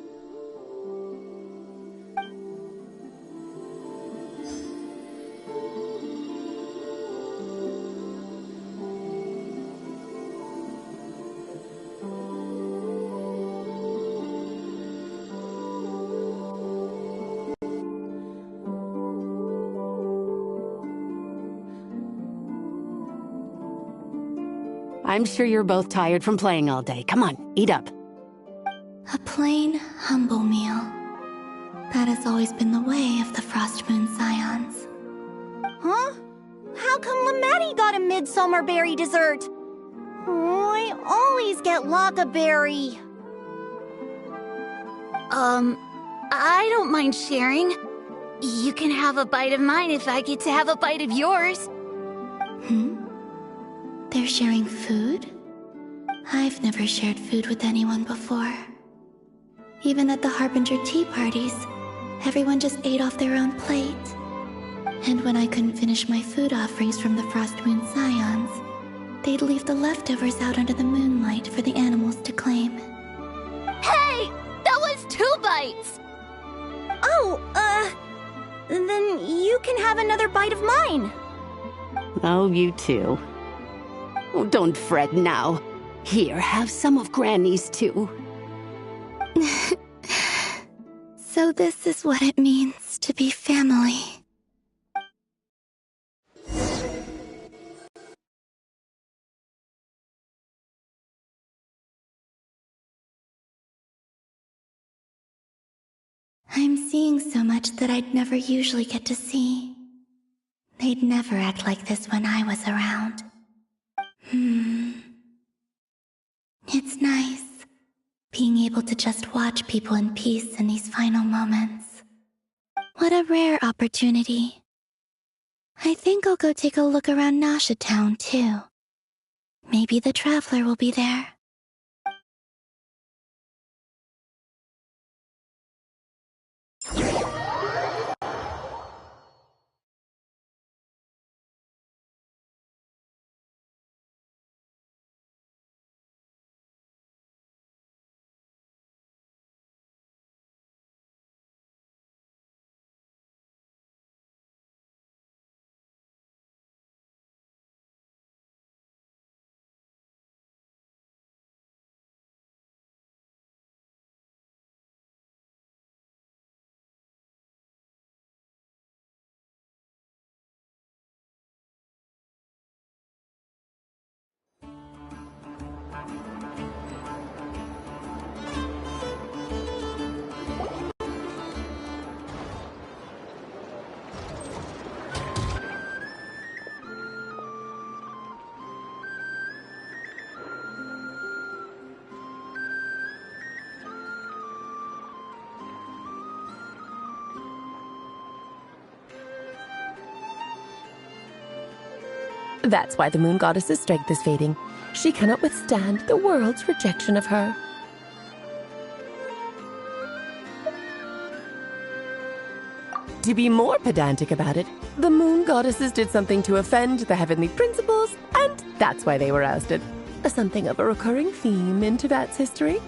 [SPEAKER 16] I'm sure you're both tired from playing all day. Come on, eat up.
[SPEAKER 15] A plain, humble meal. That has always been the way of the Frost Moon Scions.
[SPEAKER 16] Huh? How come Lametti got a midsummer berry dessert? Oh, I always get Lockaberry.
[SPEAKER 2] I don't mind sharing. You can have a bite of mine if I get to have a bite of yours.
[SPEAKER 15] They're sharing food? I've never shared food with anyone before. Even at the Harbinger tea parties, everyone just ate off their own plate. And when I couldn't finish my food offerings from the Frost Moon Scions, they'd leave the leftovers out under the moonlight for the animals to claim.
[SPEAKER 16] Hey! That was 2 bites! Oh, then you can have another bite of mine.
[SPEAKER 18] Oh, you too. Oh, don't fret now. Here, have some of Granny's too.
[SPEAKER 15] So this is what it means to be family. I'm seeing so much that I'd never usually get to see. They'd never act like this when I was around. It's nice, being able to just watch people in peace in these final moments. What a rare opportunity. I think I'll go take a look around Nasha Town, too. Maybe the Traveler will be there.
[SPEAKER 14] That's why the Moon Goddess's strength is fading. She cannot withstand the world's rejection of her. To be more pedantic about it, the Moon Goddesses did something to offend the heavenly principles, and that's why they were ousted. Something of a recurring theme in Teyvat's history.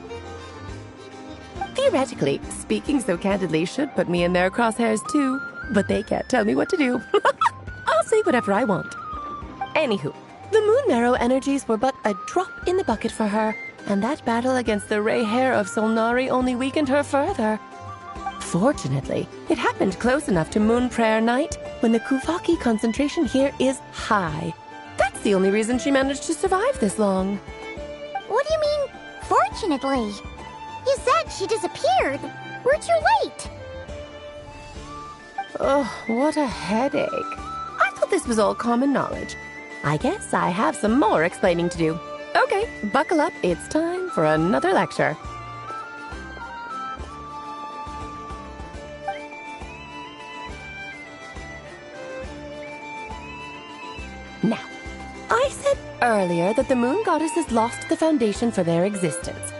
[SPEAKER 14] Theoretically, speaking so candidly should put me in their crosshairs too, but they can't tell me what to do. I'll say whatever I want. Anywho, the Moon Marrow energies were but a drop in the bucket for her, and that battle against the Ray Hair of Solnari only weakened her further. Fortunately, it happened close enough to Moon Prayer Night when the Kuvaki concentration here is high. That's the only reason she managed to survive this long.
[SPEAKER 4] What do you mean, fortunately? You said she disappeared. We're too late.
[SPEAKER 14] Oh, what a headache. I thought this was all common knowledge. I guess I have some more explaining to do. Okay, buckle up. It's time for another lecture. Now, I said earlier that the Moon Goddesses lost the foundation for their existence.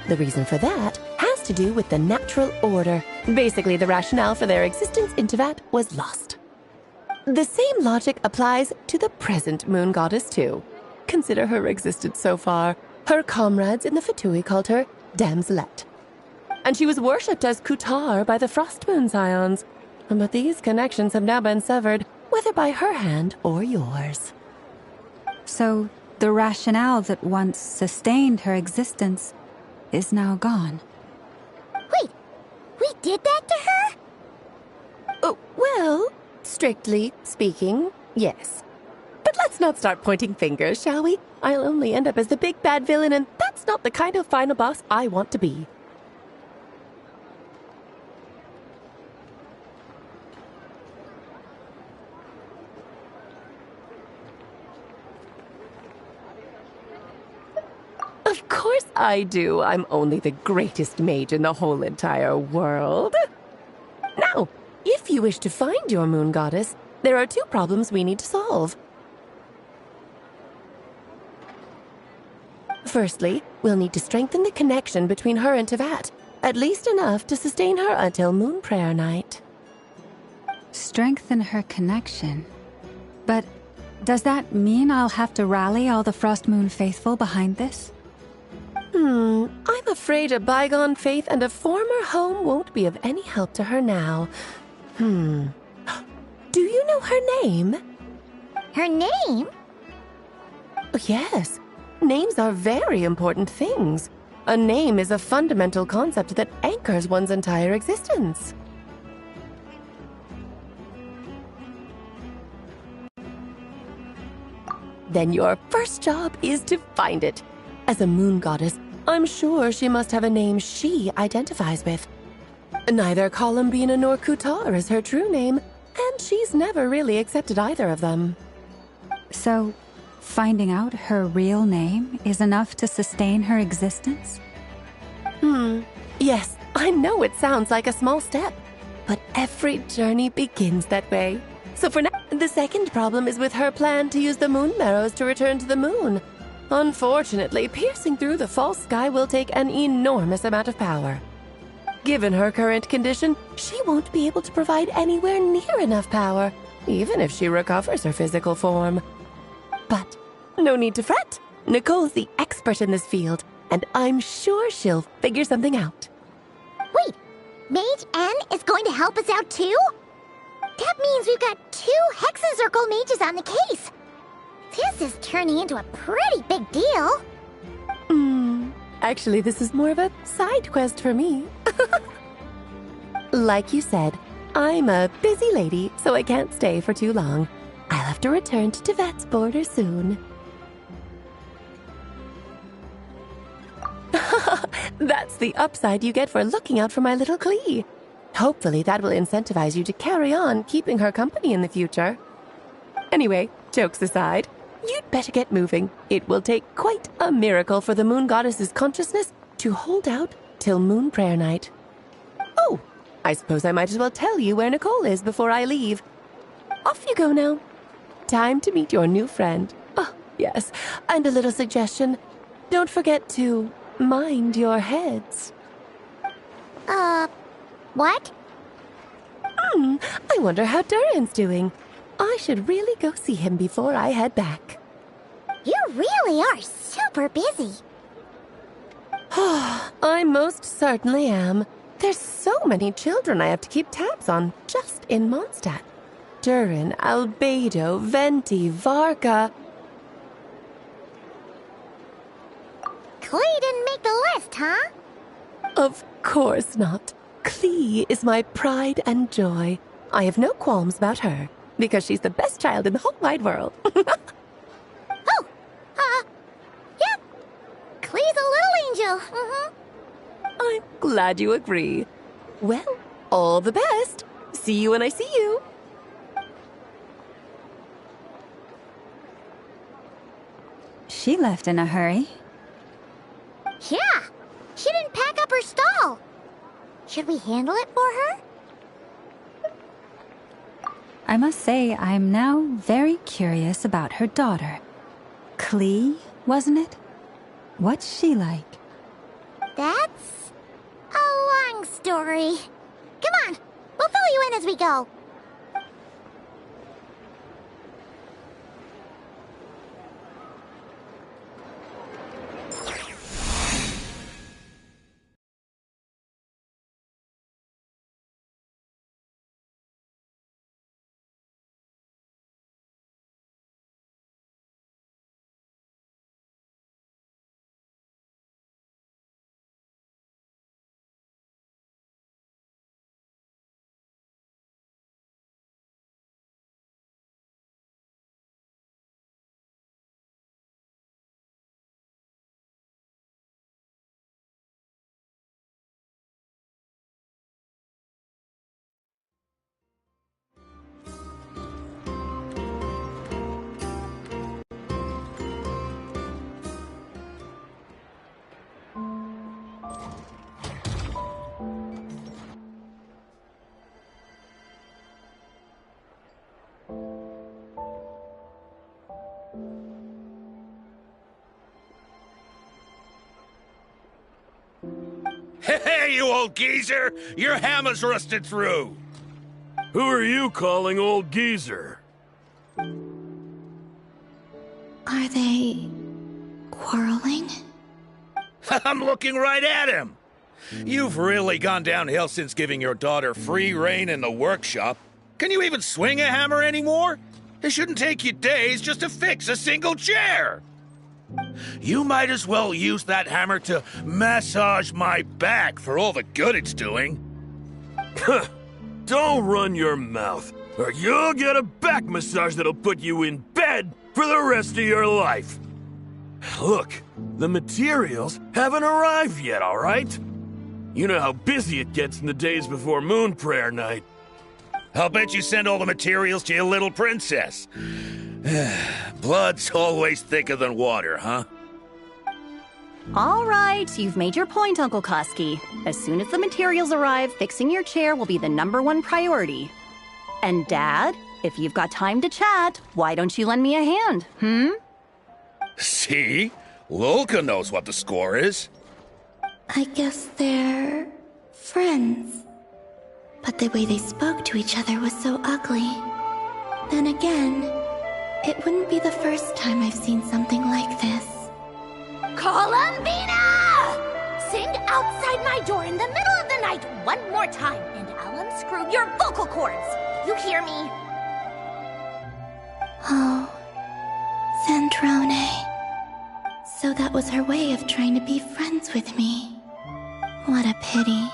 [SPEAKER 14] The reason for that has to do with the natural order. Basically, the rationale for their existence in Teyvat was lost. The same logic applies to the present Moon Goddess, too. Consider her existence so far. Her comrades in the Fatui called her Damselette. And she was worshipped as Kutar by the Frost Moon Scions. But these connections have now been severed, whether by her hand or yours.
[SPEAKER 7] So, the rationale that once sustained her existence is now gone.
[SPEAKER 4] Wait, we did that to her?
[SPEAKER 14] Oh, well, strictly speaking, yes. But let's not start pointing fingers, shall we? I'll only end up as the big bad villain, and that's not the kind of final boss I want to be. Of course I do. I'm only the greatest mage in the whole entire world. Now, if you wish to find your Moon Goddess, there are two problems we need to solve. Firstly, we'll need to strengthen the connection between her and Teyvat, at least enough to sustain her until Moon Prayer Night.
[SPEAKER 7] Strengthen her connection. But does that mean I'll have to rally all the Frost Moon faithful behind this?
[SPEAKER 14] I'm afraid a bygone faith and a former home won't be of any help to her now. Do you know her name?
[SPEAKER 4] Her name?
[SPEAKER 14] Yes. Names are very important things. A name is a fundamental concept that anchors one's entire existence. Then your first job is to find it. As a moon goddess, I'm sure she must have a name she identifies with. Neither Columbina nor Kutar is her true name, and she's never really accepted either of them.
[SPEAKER 7] So, finding out her real name is enough to sustain her existence?
[SPEAKER 14] Yes, I know it sounds like a small step, but every journey begins that way. So for now, the second problem is with her plan to use the moon marrows to return to the moon. Unfortunately, piercing through the false sky will take an enormous amount of power. Given her current condition, she won't be able to provide anywhere near enough power, even if she recovers her physical form. But no need to fret. Nicole's the expert in this field, and I'm sure she'll figure something out.
[SPEAKER 4] Wait, Mage N is going to help us out too? That means we've got 2 Hexacircle mages on the case. This is turning into a pretty big deal.
[SPEAKER 14] Actually, this is more of a side quest for me. Like you said, I'm a busy lady, so I can't stay for too long. I'll have to return to Tevet's border soon. That's the upside you get for looking out for my little Klee. Hopefully that will incentivize you to carry on keeping her company in the future. Anyway, jokes aside, you'd better get moving. It will take quite a miracle for the moon goddess's consciousness to hold out till moon prayer night. Oh, I suppose I might as well tell you where Nicole is before I leave. Off you go now. Time to meet your new friend. Oh, yes, and a little suggestion. Don't forget to mind your heads.
[SPEAKER 4] What?
[SPEAKER 14] I wonder how Durin's doing. I should really go see him before I head back.
[SPEAKER 4] You really are super busy.
[SPEAKER 14] I most certainly am. There's so many children I have to keep tabs on just in Mondstadt. Durin, Albedo, Venti, Varka.
[SPEAKER 4] Klee didn't make the list, huh?
[SPEAKER 14] Of course not. Klee is my pride and joy. I have no qualms about her, because she's the best child in the whole wide world.
[SPEAKER 4] Yeah. Klee's a little angel.
[SPEAKER 14] I'm glad you agree. Well, all the best. See you when I see you.
[SPEAKER 7] She left in a hurry.
[SPEAKER 4] Yeah. She didn't pack up her stall. Should we handle it for her?
[SPEAKER 7] I must say, I'm now very curious about her daughter. Klee, wasn't it? What's she like?
[SPEAKER 4] That's a long story. Come on, we'll fill you in as we go.
[SPEAKER 5] Hey, you old geezer! Your hammer's rusted through!
[SPEAKER 19] Who are you calling old geezer?
[SPEAKER 15] Are they quarreling?
[SPEAKER 20] I'm looking right at him. You've really gone downhill since giving your daughter free rein in the workshop. Can you even swing a hammer anymore? It shouldn't take you days just to fix a single chair. You might as well use that hammer to massage my back for all the good it's doing.
[SPEAKER 19] Don't run your mouth, or you'll get a back massage that'll put you in bed for the rest of your life. Look, the materials haven't arrived yet, all right? You know how busy it gets in the days before Moon Prayer Night.
[SPEAKER 20] I'll bet you send all the materials to your little princess. Blood's always thicker than water, huh?
[SPEAKER 21] All right, you've made your point, Uncle Koski. As soon as the materials arrive, fixing your chair will be the #1 priority. And Dad, if you've got time to chat, why don't you lend me a hand,
[SPEAKER 20] See? Lolka knows what the score is.
[SPEAKER 15] I guess they're friends. But the way they spoke to each other was so ugly. Then again, it wouldn't be the first time I've seen something like this.
[SPEAKER 2] Columbina! Sing outside my door in the middle of the night one more time, and I'll unscrew your vocal cords. You hear me?
[SPEAKER 15] Oh, Zandrone. So that was her way of trying to be friends with me. What a pity.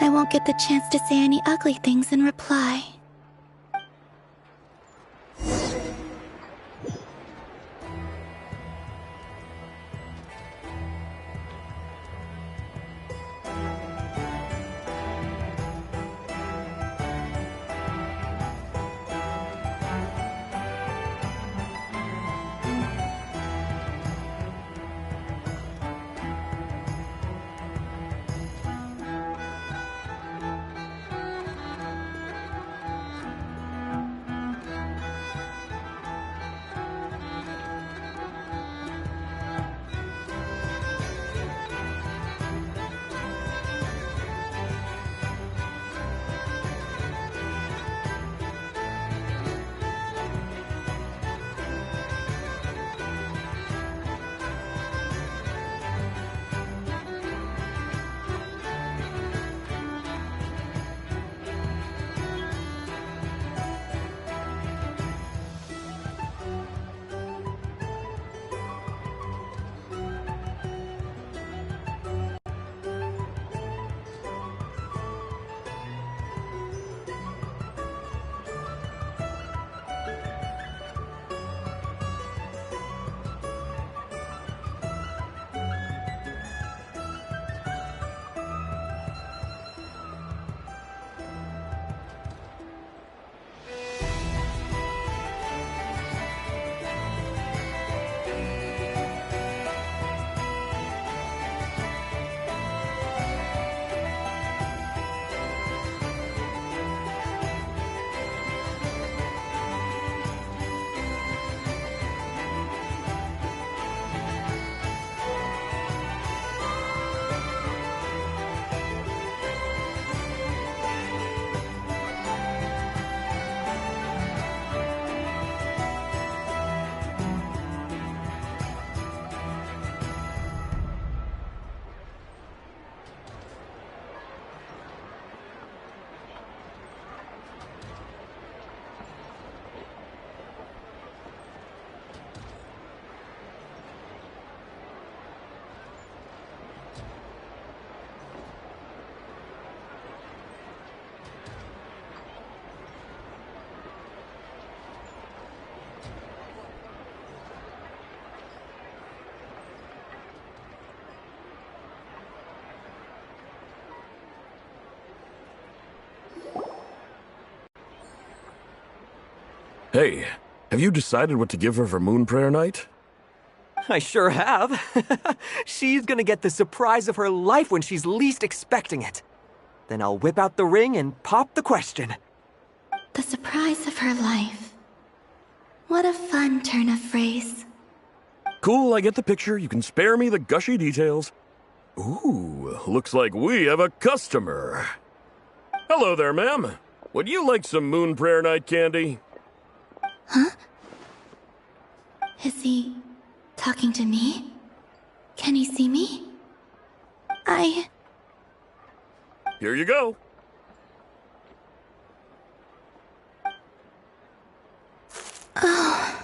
[SPEAKER 15] I won't get the chance to say any ugly things in reply.
[SPEAKER 19] Hey, have you decided what to give her for Moon Prayer Night?
[SPEAKER 22] I sure have. She's gonna get the surprise of her life when she's least expecting it. Then I'll whip out the ring and pop the question.
[SPEAKER 15] The surprise of her life. What a fun turn of phrase.
[SPEAKER 19] Cool, I get the picture. You can spare me the gushy details. Ooh, looks like we have a customer. Hello there, ma'am. Would you like some Moon Prayer Night candy?
[SPEAKER 15] Huh? Is he talking to me? Can he see me?
[SPEAKER 19] Here you go.
[SPEAKER 15] Oh.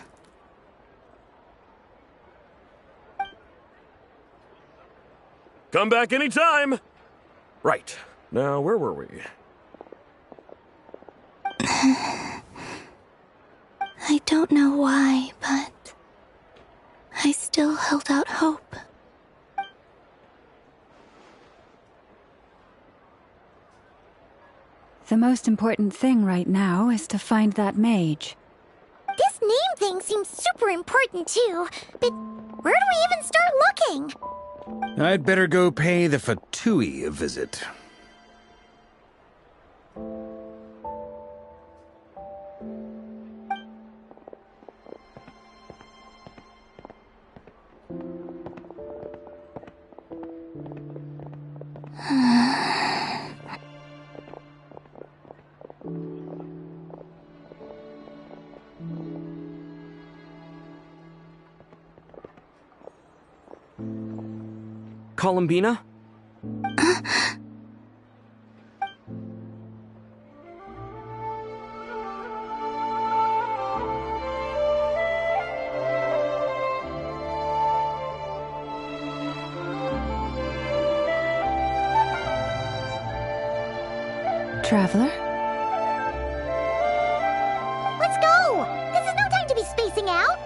[SPEAKER 19] Come back anytime. Right. Now, where were we?
[SPEAKER 15] I don't know why, but I still held out hope.
[SPEAKER 7] The most important thing right now is to find that mage.
[SPEAKER 4] This name thing seems super important too, but where do we even start looking?
[SPEAKER 5] I'd better go pay the Fatui a visit.
[SPEAKER 22] Columbina?
[SPEAKER 7] Traveler?
[SPEAKER 4] Let's go! This is no time to be spacing out!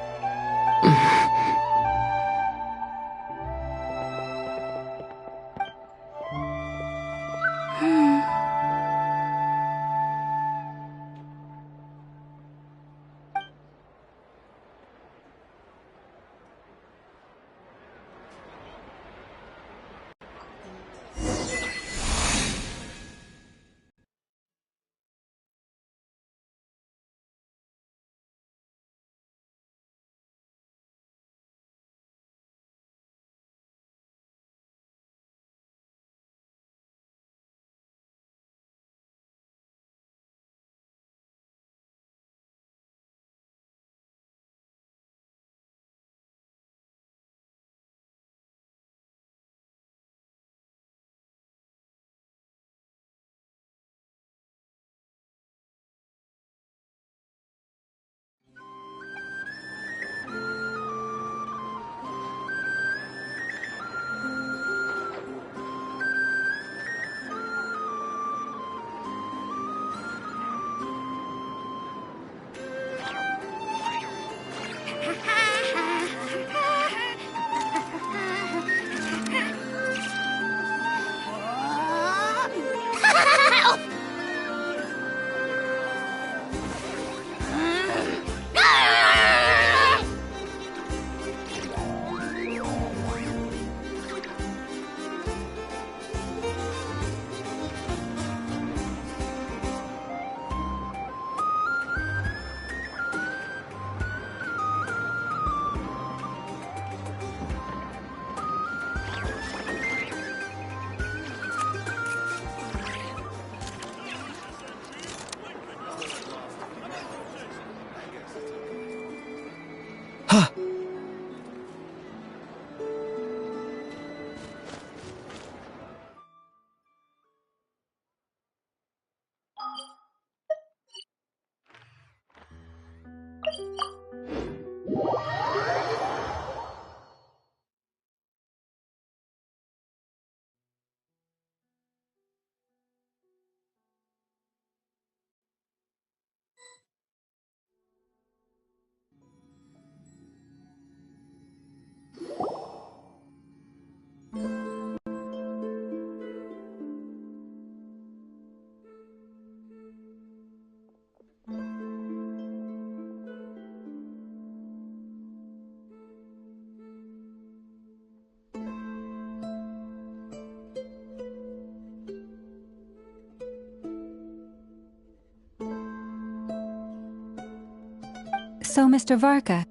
[SPEAKER 7] So, Mr. Varka,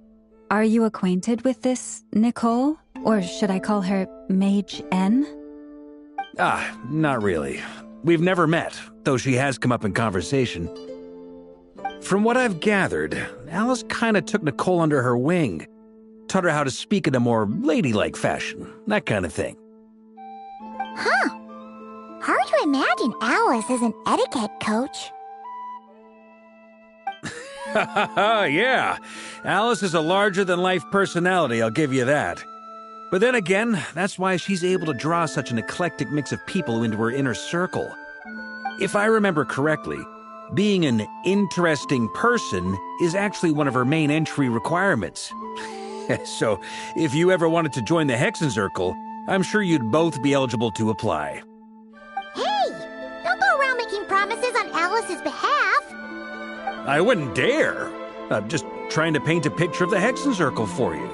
[SPEAKER 7] are you acquainted with this Nicole? Or should I call her Mage N?
[SPEAKER 5] Not really. We've never met, though she has come up in conversation. From what I've gathered, Alice kinda took Nicole under her wing. Taught her how to speak in a more ladylike fashion, that kind of thing.
[SPEAKER 4] Huh. Hard to imagine Alice as an etiquette coach.
[SPEAKER 5] Yeah, Alice is a larger-than-life personality, I'll give you that. But then again, that's why she's able to draw such an eclectic mix of people into her inner circle. If I remember correctly, being an interesting person is actually one of her main entry requirements. So, if you ever wanted to join the Hexenzirkel, I'm sure you'd both be eligible to apply.
[SPEAKER 4] Hey! Don't go around making promises on Alice's behalf!
[SPEAKER 5] I wouldn't dare. I'm just trying to paint a picture of the Hexenzirkel for you.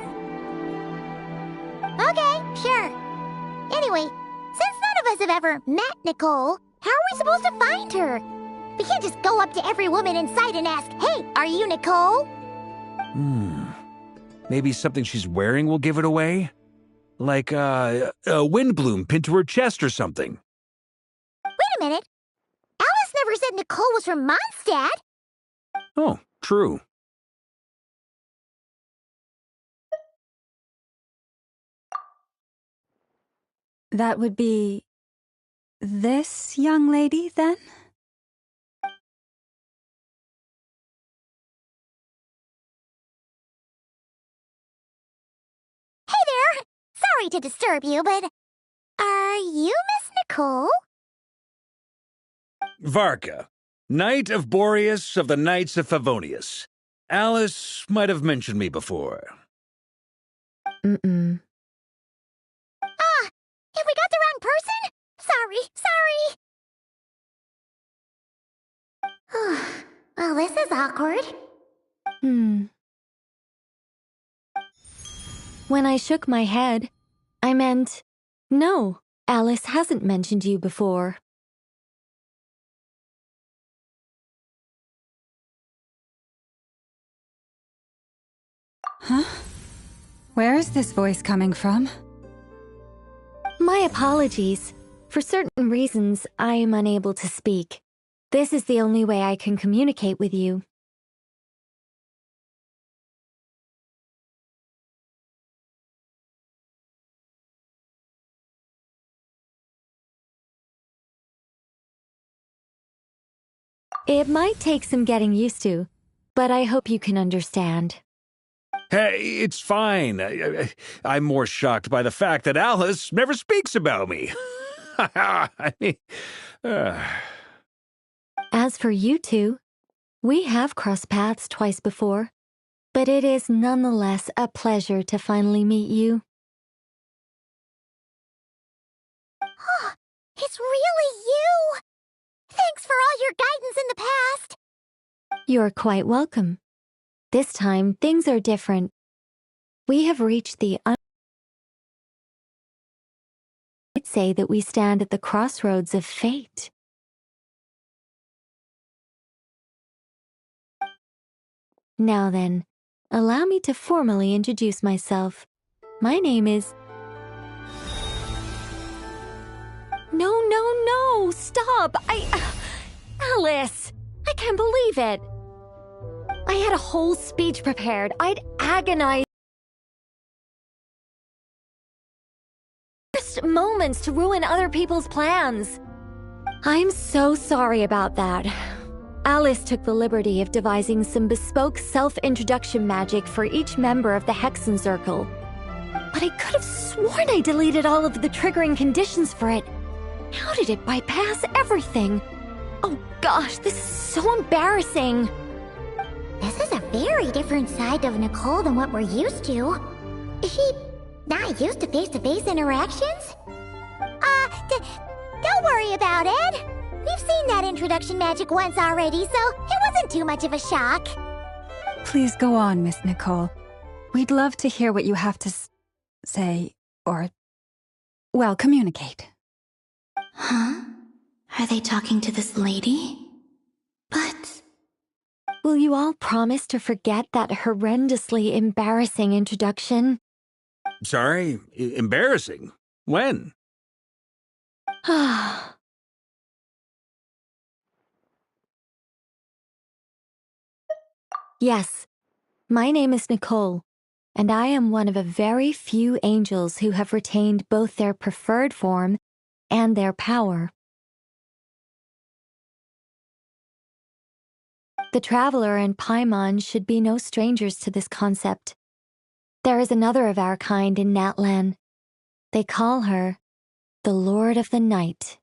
[SPEAKER 4] Okay, sure. Anyway, since none of us have ever met Nicole, how are we supposed to find her? We can't just go up to every woman in sight and ask, "Hey, are you Nicole?"
[SPEAKER 5] Maybe something she's wearing will give it away? Like a windbloom pinned to her chest or something.
[SPEAKER 4] Wait a minute. Alice never said Nicole was from Mondstadt.
[SPEAKER 5] Oh, true.
[SPEAKER 7] That would be this young lady, then?
[SPEAKER 4] Hey there! Sorry to disturb you, but are you Miss Nicole?
[SPEAKER 5] Varka, Knight of Boreas of the Knights of Favonius. Alice might have mentioned me before.
[SPEAKER 4] Ah, have we got the wrong person? Sorry. Well, this is awkward.
[SPEAKER 1] When I shook my head, I meant, no, Alice hasn't mentioned you before.
[SPEAKER 7] Huh? Where is this voice coming from?
[SPEAKER 1] My apologies. For certain reasons, I am unable to speak. This is the only way I can communicate with you. It might take some getting used to, but I hope you can understand.
[SPEAKER 5] Hey, it's fine. I'm more shocked by the fact that Alice never speaks about me. I mean,
[SPEAKER 1] As for you two, we have crossed paths twice before, but it is nonetheless a pleasure to finally meet you.
[SPEAKER 4] It's really you! Thanks for all your guidance in the past!
[SPEAKER 1] You're quite welcome. This time, things are different. We have reached the I'd say that we stand at the crossroads of fate. Now then, allow me to formally introduce myself. My name is... No, stop! Alice! I can't believe it! I had a whole speech prepared. I'd agonized moments to ruin other people's plans. I'm so sorry about that. Alice took the liberty of devising some bespoke self-introduction magic for each member of the Hexenzirkel. But I could have sworn I deleted all of the triggering conditions for it. How did it bypass everything? Oh gosh, this is so embarrassing.
[SPEAKER 4] This is a very different side of Nicole than what we're used to. Is she not used to face-to-face interactions? Don't worry about it. We've seen that introduction magic once already, so it wasn't too much of a shock.
[SPEAKER 7] Please go on, Miss Nicole. We'd love to hear what you have to say, or, well, communicate.
[SPEAKER 15] Huh? Are they talking to this lady? But...
[SPEAKER 1] Will you all promise to forget that horrendously embarrassing introduction?
[SPEAKER 5] sorry, embarrassing. When?
[SPEAKER 1] Yes, my name is Nicole, and I am one of a very few angels who have retained both their preferred form and their power. The Traveler and Paimon should be no strangers to this concept. There is another of our kind in Natlan. They call her the Lord of the Night.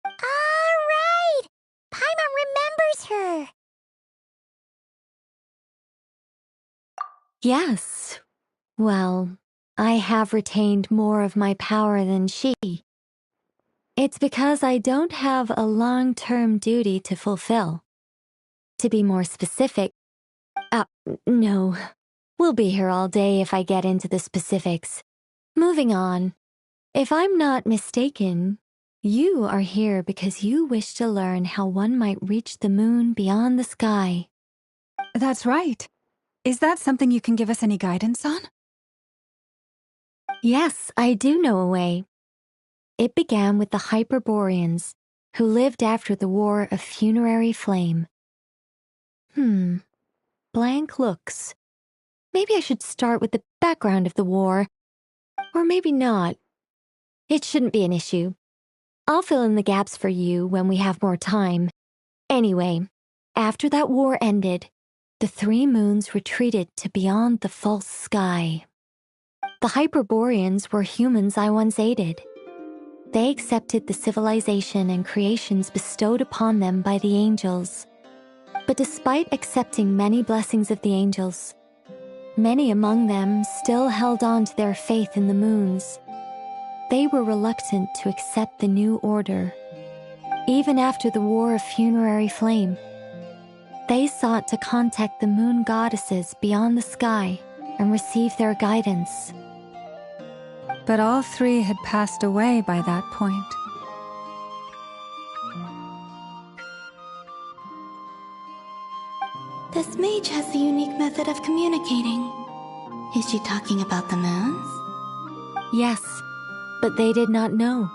[SPEAKER 4] All right! Paimon remembers her.
[SPEAKER 1] Yes. Well, I have retained more of my power than she. It's because I don't have a long-term duty to fulfill. To be more specific, no. We'll be here all day if I get into the specifics. Moving on. If I'm not mistaken, you are here because you wish to learn how one might reach the moon beyond the sky.
[SPEAKER 7] That's right. Is that something you can give us any guidance on?
[SPEAKER 1] Yes, I do know a way. It began with the Hyperboreans, who lived after the War of Funerary Flame. Blank looks. Maybe I should start with the background of the war. Or maybe not. It shouldn't be an issue. I'll fill in the gaps for you when we have more time. Anyway, after that war ended, the three moons retreated to beyond the false sky. The Hyperboreans were humans I once aided. They accepted the civilization and creations bestowed upon them by the angels. But despite accepting many blessings of the angels, many among them still held on to their faith in the moons. They were reluctant to accept the new order. Even after the War of Funerary Flame, they sought to contact the moon goddesses beyond the sky and receive their guidance.
[SPEAKER 7] But all three had passed away by that point.
[SPEAKER 15] This mage has a unique method of communicating. Is she talking about the moons?
[SPEAKER 1] Yes, but they did not know.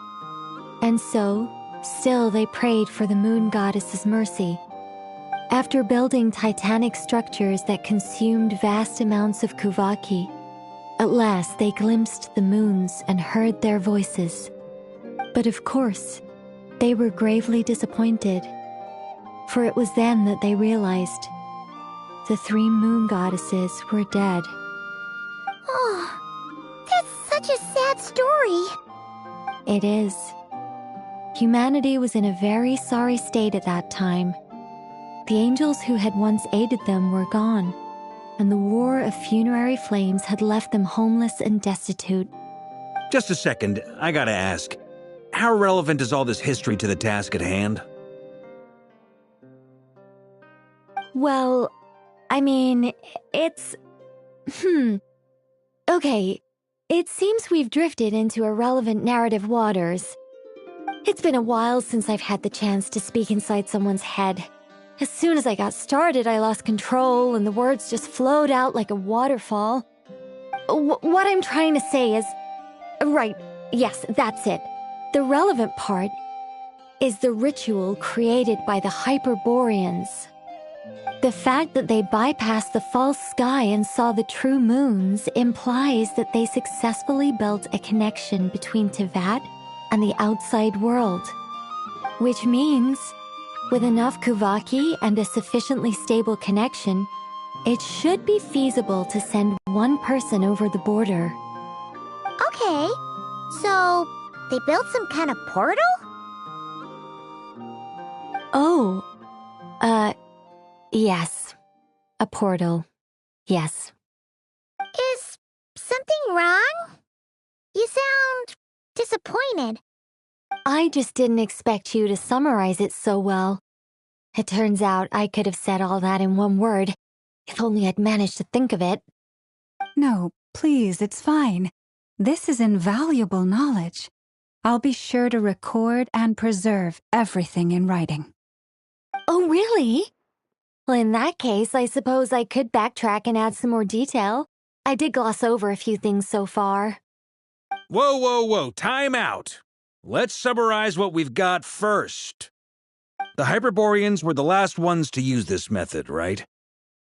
[SPEAKER 1] And so, still they prayed for the moon goddess's mercy. After building titanic structures that consumed vast amounts of Kuvaki, at last they glimpsed the moons and heard their voices. But of course, they were gravely disappointed, for it was then that they realized the three moon goddesses were dead.
[SPEAKER 4] Oh, that's such a sad story.
[SPEAKER 1] It is. Humanity was in a very sorry state at that time. The angels who had once aided them were gone, and the War of Funerary Flames had left them homeless and destitute.
[SPEAKER 5] Just a second, I gotta ask. How relevant is all this history to the task at hand?
[SPEAKER 1] Well, I mean, it's... Okay, it seems we've drifted into irrelevant narrative waters. It's been a while since I've had the chance to speak inside someone's head. As soon as I got started, I lost control and the words just flowed out like a waterfall. What I'm trying to say is... Right, yes, that's it. The relevant part is the ritual created by the Hyperboreans. The fact that they bypassed the false sky and saw the true moons implies that they successfully built a connection between Teyvat and the outside world. Which means, with enough Kuvaki and a sufficiently stable connection, it should be feasible to send one person over the border.
[SPEAKER 4] Okay, so they built some kind of portal?
[SPEAKER 1] Oh, yes. A portal. Yes.
[SPEAKER 4] Is something wrong? You sound disappointed.
[SPEAKER 1] I just didn't expect you to summarize it so well. It turns out I could have said all that in one word, if only I'd managed to think of it.
[SPEAKER 7] No, please, it's fine. This is invaluable knowledge. I'll be sure to record and preserve everything in writing.
[SPEAKER 1] Oh, really? Well, in that case, I suppose I could backtrack and add some more detail. I did gloss over a few things so far.
[SPEAKER 5] Whoa, time out. Let's summarize what we've got first. The Hyperboreans were the last ones to use this method, right?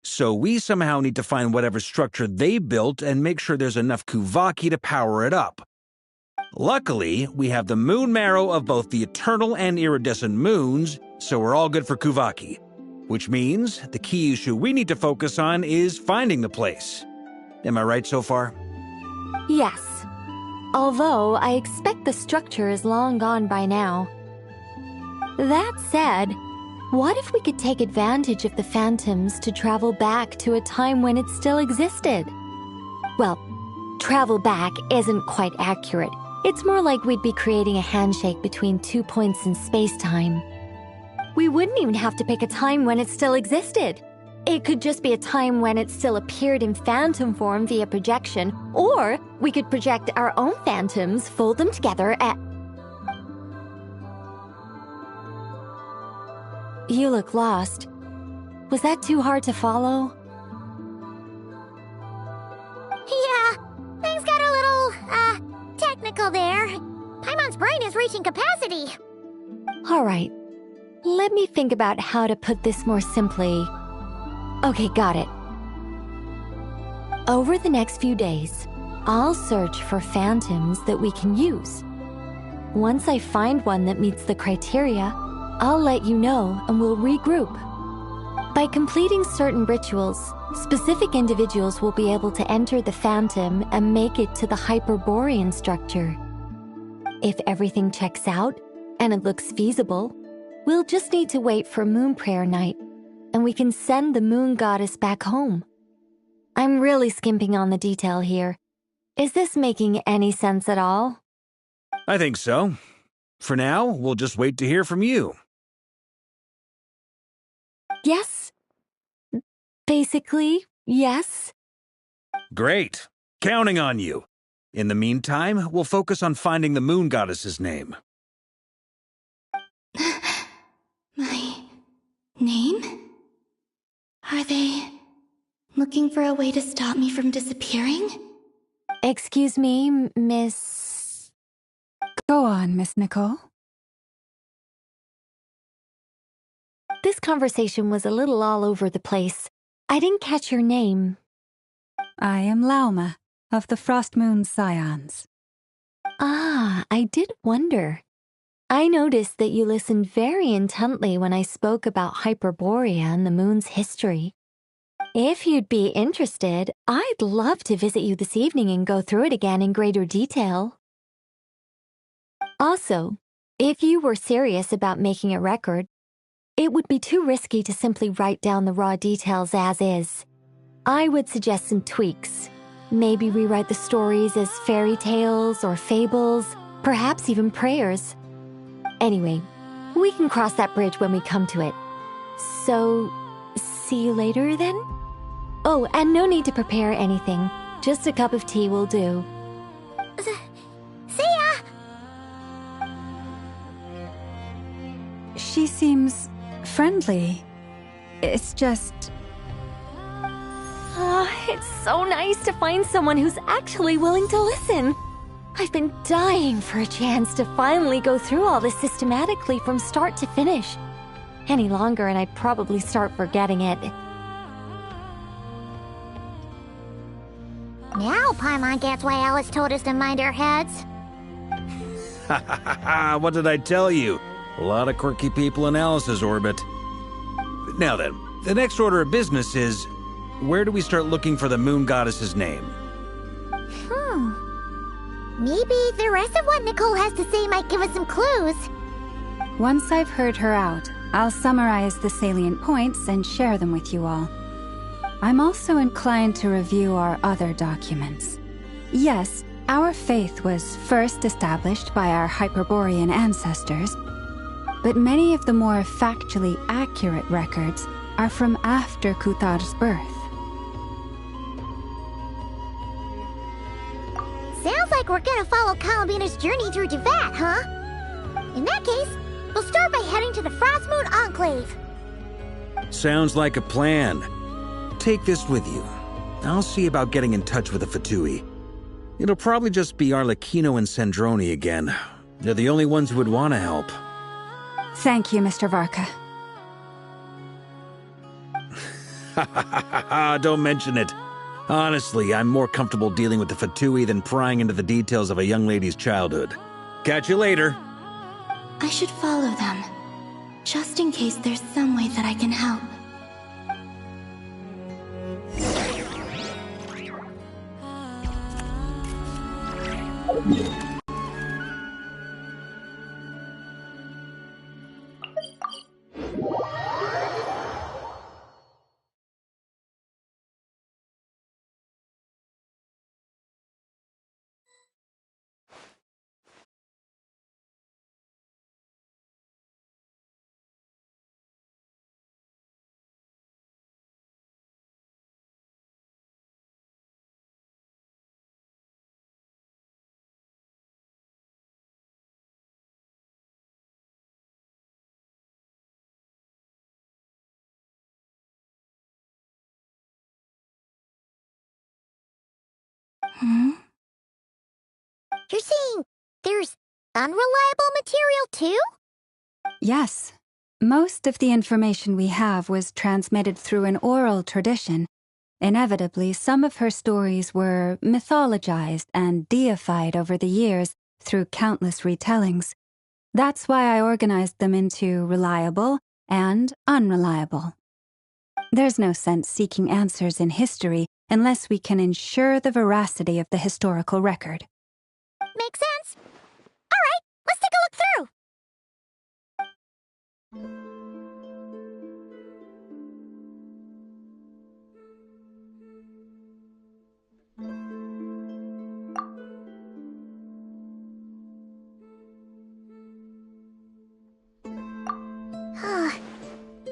[SPEAKER 5] So we somehow need to find whatever structure they built and make sure there's enough Kuvaki to power it up. Luckily, we have the moon marrow of both the eternal and iridescent moons, so we're all good for Kuvaki. Which means the key issue we need to focus on is finding the place. Am I right so far?
[SPEAKER 1] Yes. Although I expect the structure is long gone by now. That said, what if we could take advantage of the phantoms to travel back to a time when it still existed? Well, travel back isn't quite accurate. It's more like we'd be creating a handshake between 2 points in space-time. We wouldn't even have to pick a time when it still existed. It could just be a time when it still appeared in phantom form via projection, or we could project our own phantoms, fold them together at... You look lost. Was that too hard to follow?
[SPEAKER 4] Yeah, things got a little, technical there. Paimon's brain is reaching capacity.
[SPEAKER 1] All right. Let me think about how to put this more simply. Okay, got it. Over the next few days, I'll search for phantoms that we can use. Once I find one that meets the criteria, I'll let you know and we'll regroup. By completing certain rituals, specific individuals will be able to enter the phantom and make it to the Hyperborean structure. If everything checks out and it looks feasible, we'll just need to wait for Moon Prayer Night, and we can send the Moon Goddess back home. I'm really skimping on the detail here. Is this making any sense at all?
[SPEAKER 5] I think so. For now, we'll just wait to hear from you.
[SPEAKER 1] Yes. Basically, yes.
[SPEAKER 5] Great. Counting on you. In the meantime, we'll focus on finding the Moon Goddess's name.
[SPEAKER 15] My name? Are they looking for a way to stop me from disappearing?
[SPEAKER 1] Excuse me, Miss...
[SPEAKER 7] Go on, Miss Nicole.
[SPEAKER 1] This conversation was a little all over the place. I didn't catch your name.
[SPEAKER 7] I am Lauma, of the Frost Moon Scions.
[SPEAKER 1] Ah, I did wonder. I noticed that you listened very intently when I spoke about Hyperborea and the moon's history. If you'd be interested, I'd love to visit you this evening and go through it again in greater detail. Also, if you were serious about making a record, it would be too risky to simply write down the raw details as is. I would suggest some tweaks. Maybe rewrite the stories as fairy tales or fables, perhaps even prayers. Anyway, we can cross that bridge when we come to it. So, see you later then? Oh, and no need to prepare anything. Just a cup of tea will do.
[SPEAKER 4] See ya!
[SPEAKER 7] She seems friendly. It's just...
[SPEAKER 1] It's so nice to find someone who's actually willing to listen. I've been dying for a chance to finally go through all this systematically from start to finish. Any longer and I'd probably start forgetting it.
[SPEAKER 4] Now Paimon gets why Alice told us to mind our heads.
[SPEAKER 5] Ha ha ha ha, what did I tell you? A lot of quirky people in Alice's orbit. Now then, the next order of business is, where do we start looking for the Moon Goddess's name?
[SPEAKER 4] Maybe the rest of what Nicole has to say might give us some clues.
[SPEAKER 7] Once I've heard her out, I'll summarize the salient points and share them with you all. I'm also inclined to review our other documents. Yes, our faith was first established by our Hyperborean ancestors, but many of the more factually accurate records are from after Kuthar's birth.
[SPEAKER 4] Sounds like we're gonna follow Columbina's journey through Teyvat, huh? In that case, we'll start by heading to the Frost Moon Enclave.
[SPEAKER 5] Sounds like a plan. Take this with you. I'll see about getting in touch with the Fatui. It'll probably just be Arlecchino and Sandroni again. They're the only ones who would want to help.
[SPEAKER 7] Thank you, Mr. Varka.
[SPEAKER 5] Don't mention it. Honestly, I'm more comfortable dealing with the Fatui than prying into the details of a young lady's childhood. Catch you later.
[SPEAKER 15] I should follow them, just in case there's some way that I can help.
[SPEAKER 4] You're saying there's unreliable material too?
[SPEAKER 7] Yes. Most of the information we have was transmitted through an oral tradition. Inevitably, some of her stories were mythologized and deified over the years through countless retellings. That's why I organized them into reliable and unreliable. There's no sense seeking answers in history unless we can ensure the veracity of the historical record.
[SPEAKER 4] Makes sense. All right, let's take a look through.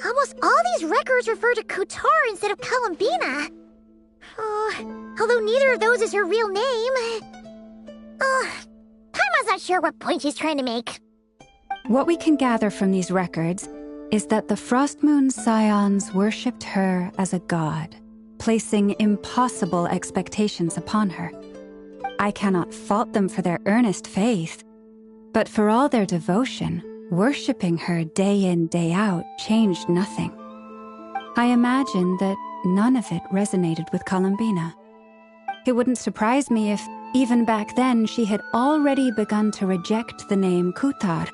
[SPEAKER 4] Almost all these records refer to Kutar instead of Columbina. Although neither of those is her real name. Paimon's not sure what point she's trying to make.
[SPEAKER 7] What we can gather from these records is that the Frostmoon Scions worshipped her as a god, placing impossible expectations upon her. I cannot fault them for their earnest faith, but for all their devotion, worshipping her day in, day out changed nothing. I imagine that none of it resonated with Columbina. It wouldn't surprise me if, even back then, she had already begun to reject the name Kutar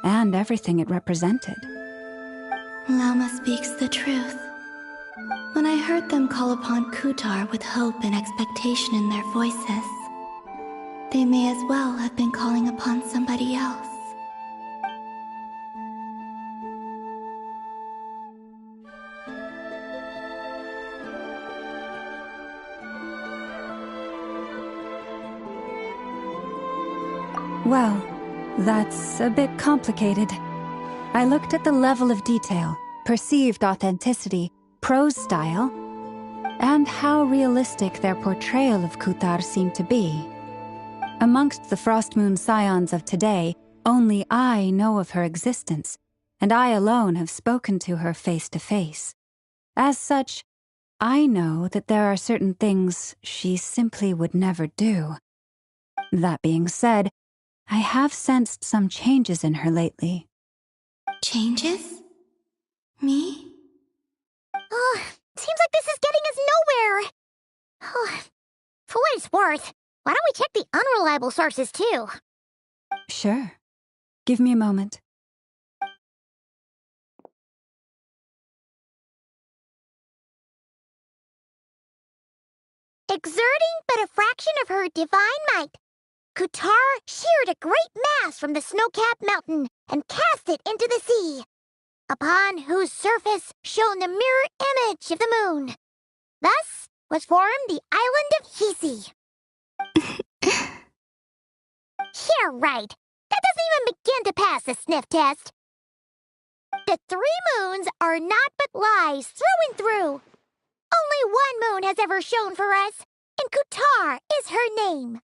[SPEAKER 7] and everything it represented.
[SPEAKER 15] Lama speaks the truth. When I heard them call upon Kutar with hope and expectation in their voices, they may as well have been calling upon somebody else.
[SPEAKER 7] Well, that's a bit complicated. I looked at the level of detail, perceived authenticity, prose style, and how realistic their portrayal of Kutar seemed to be. Amongst the Frostmoon Scions of today, only I know of her existence, and I alone have spoken to her face to face. As such, I know that there are certain things she simply would never do. That being said, I have sensed some changes in her lately.
[SPEAKER 15] Changes? Me?
[SPEAKER 4] Seems like this is getting us nowhere. For what it's worth, why don't we check the unreliable sources too?
[SPEAKER 7] Sure. Give me a moment.
[SPEAKER 4] Exerting but a fraction of her divine might, Kutar sheared a great mass from the snow-capped mountain and cast it into the sea, upon whose surface shone the mirror image of the moon. Thus was formed the island of Hisi. Yeah, right. That doesn't even begin to pass the sniff test. The 3 moons are naught but lies through and through. Only one moon has ever shone for us, and Kutar is her name.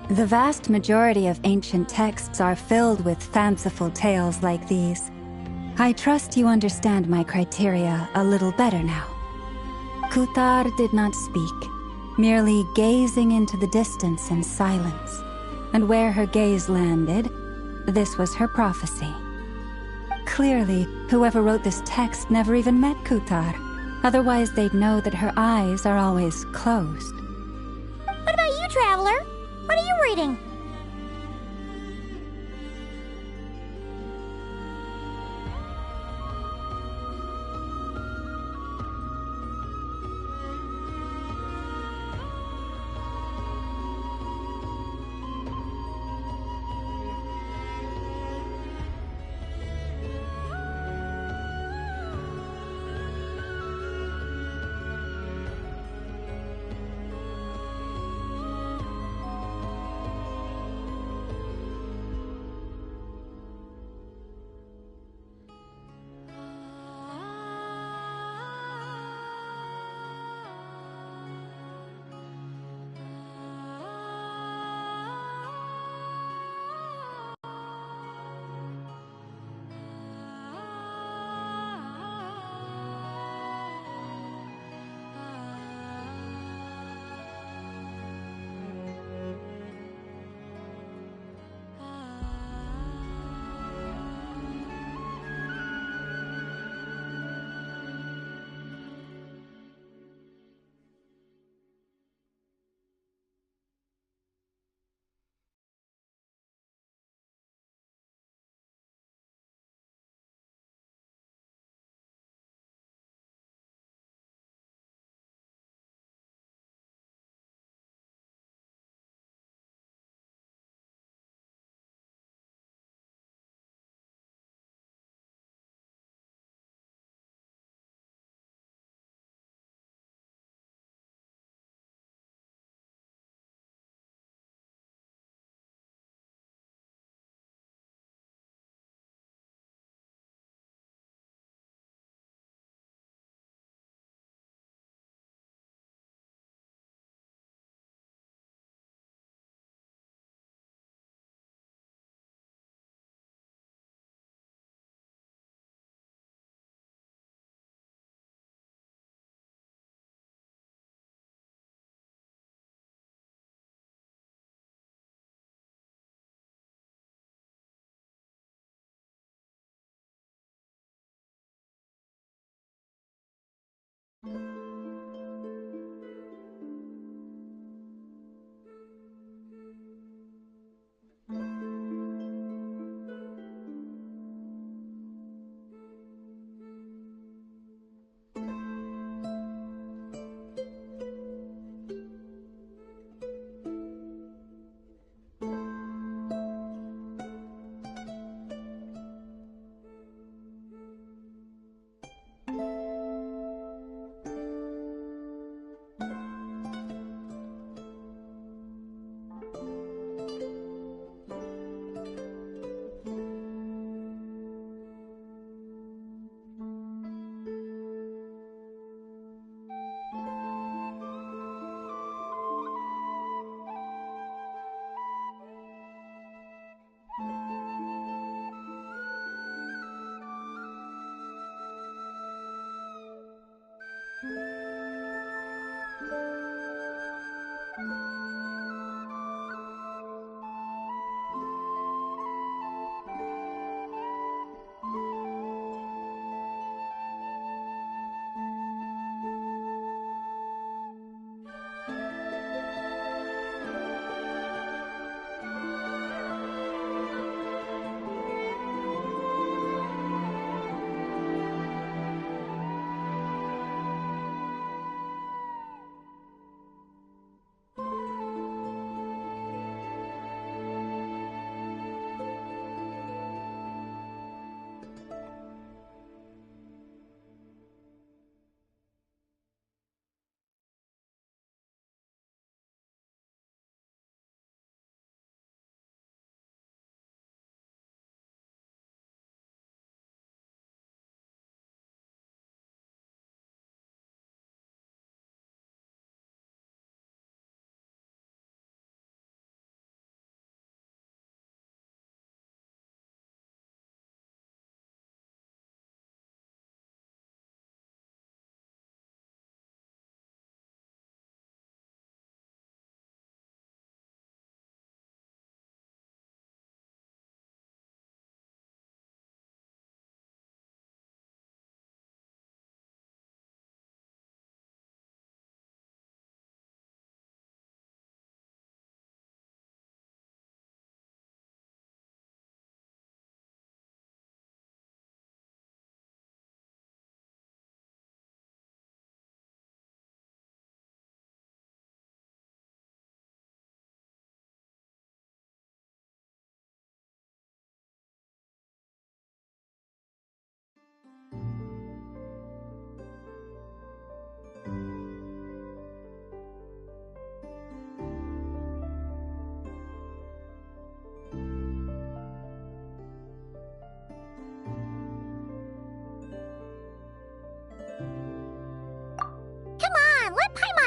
[SPEAKER 7] The vast majority of ancient texts are filled with fanciful tales like these. I trust you understand my criteria a little better now. Kuthar did not speak, merely gazing into the distance in silence. And where her gaze landed, this was her prophecy. Clearly, whoever wrote this text never even met Kuthar. Otherwise, they'd know that her eyes are always closed.
[SPEAKER 4] What about you, Traveler? What are you reading?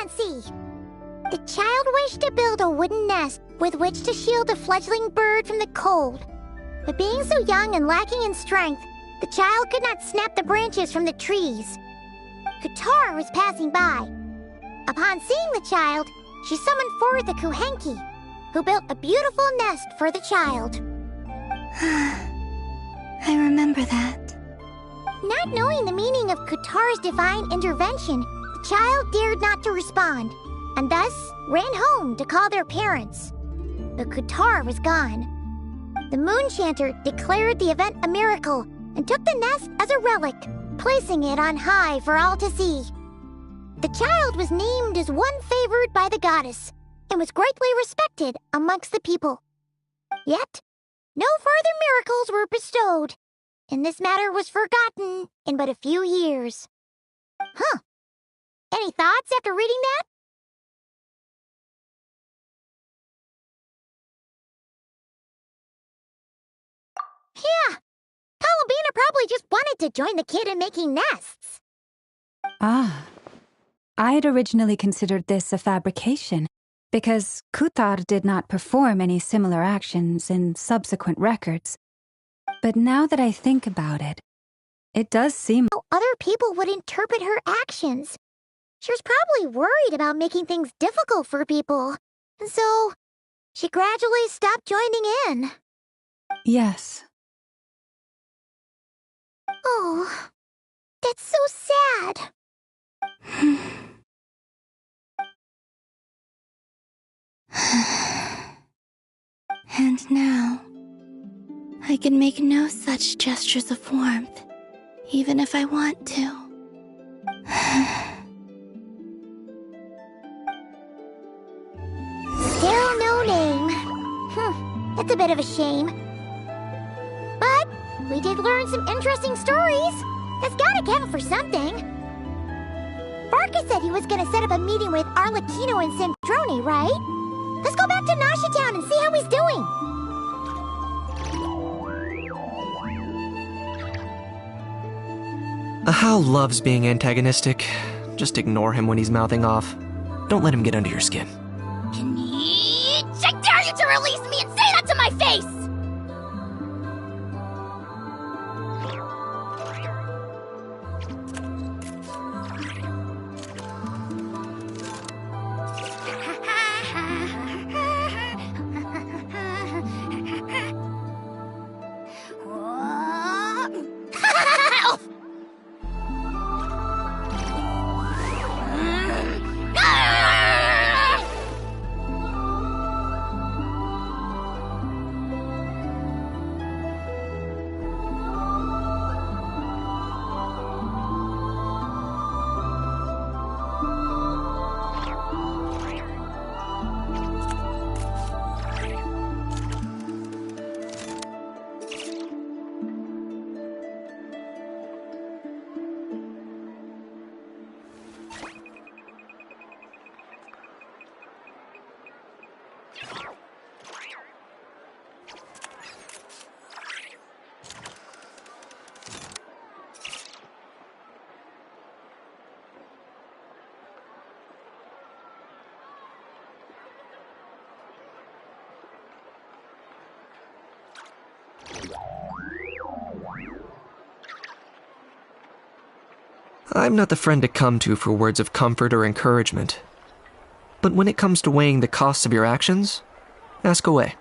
[SPEAKER 4] Pansy. The child wished to build a wooden nest with which to shield a fledgling bird from the cold. But being so young and lacking in strength, the child could not snap the branches from the trees. Kutar was passing by. Upon seeing the child, she summoned forth the Kuhenki, who built a beautiful nest for the child.
[SPEAKER 15] I remember that.
[SPEAKER 4] Not knowing the meaning of Kutar's divine intervention, the child dared not to respond, and thus ran home to call their parents. But Kutar was gone. The Moon Chanter declared the event a miracle and took the nest as a relic, placing it on high for all to see. The child was named as one favored by the goddess and was greatly respected amongst the people. Yet, no further miracles were bestowed, and this matter was forgotten in but a few years. Huh. Any thoughts after reading that? Yeah. Columbina probably just wanted to join the kid in making nests.
[SPEAKER 7] Ah. I had originally considered this a fabrication, because Kutar did not perform any similar actions in subsequent records. But now that I think about it, it does seem
[SPEAKER 4] how other people would interpret her actions. She was probably worried about making things difficult for people, and so she gradually stopped joining in.
[SPEAKER 7] Yes.
[SPEAKER 4] Oh, that's so sad.
[SPEAKER 15] And now, I can make no such gestures of warmth, even if I want to.
[SPEAKER 4] Still no name. That's a bit of a shame. But we did learn some interesting stories. That's gotta count for something. Farkas said he was gonna set up a meeting with Arlecchino and Centrone, right? Let's go back to Nasha Town and see how he's doing.
[SPEAKER 12] Hal loves being antagonistic. Just ignore him when he's mouthing off. Don't let him get under your skin.
[SPEAKER 16] I dare you to release me and say that to my face!
[SPEAKER 12] I'm not the friend to come to for words of comfort or encouragement. But when it comes to weighing the costs of your actions, ask away.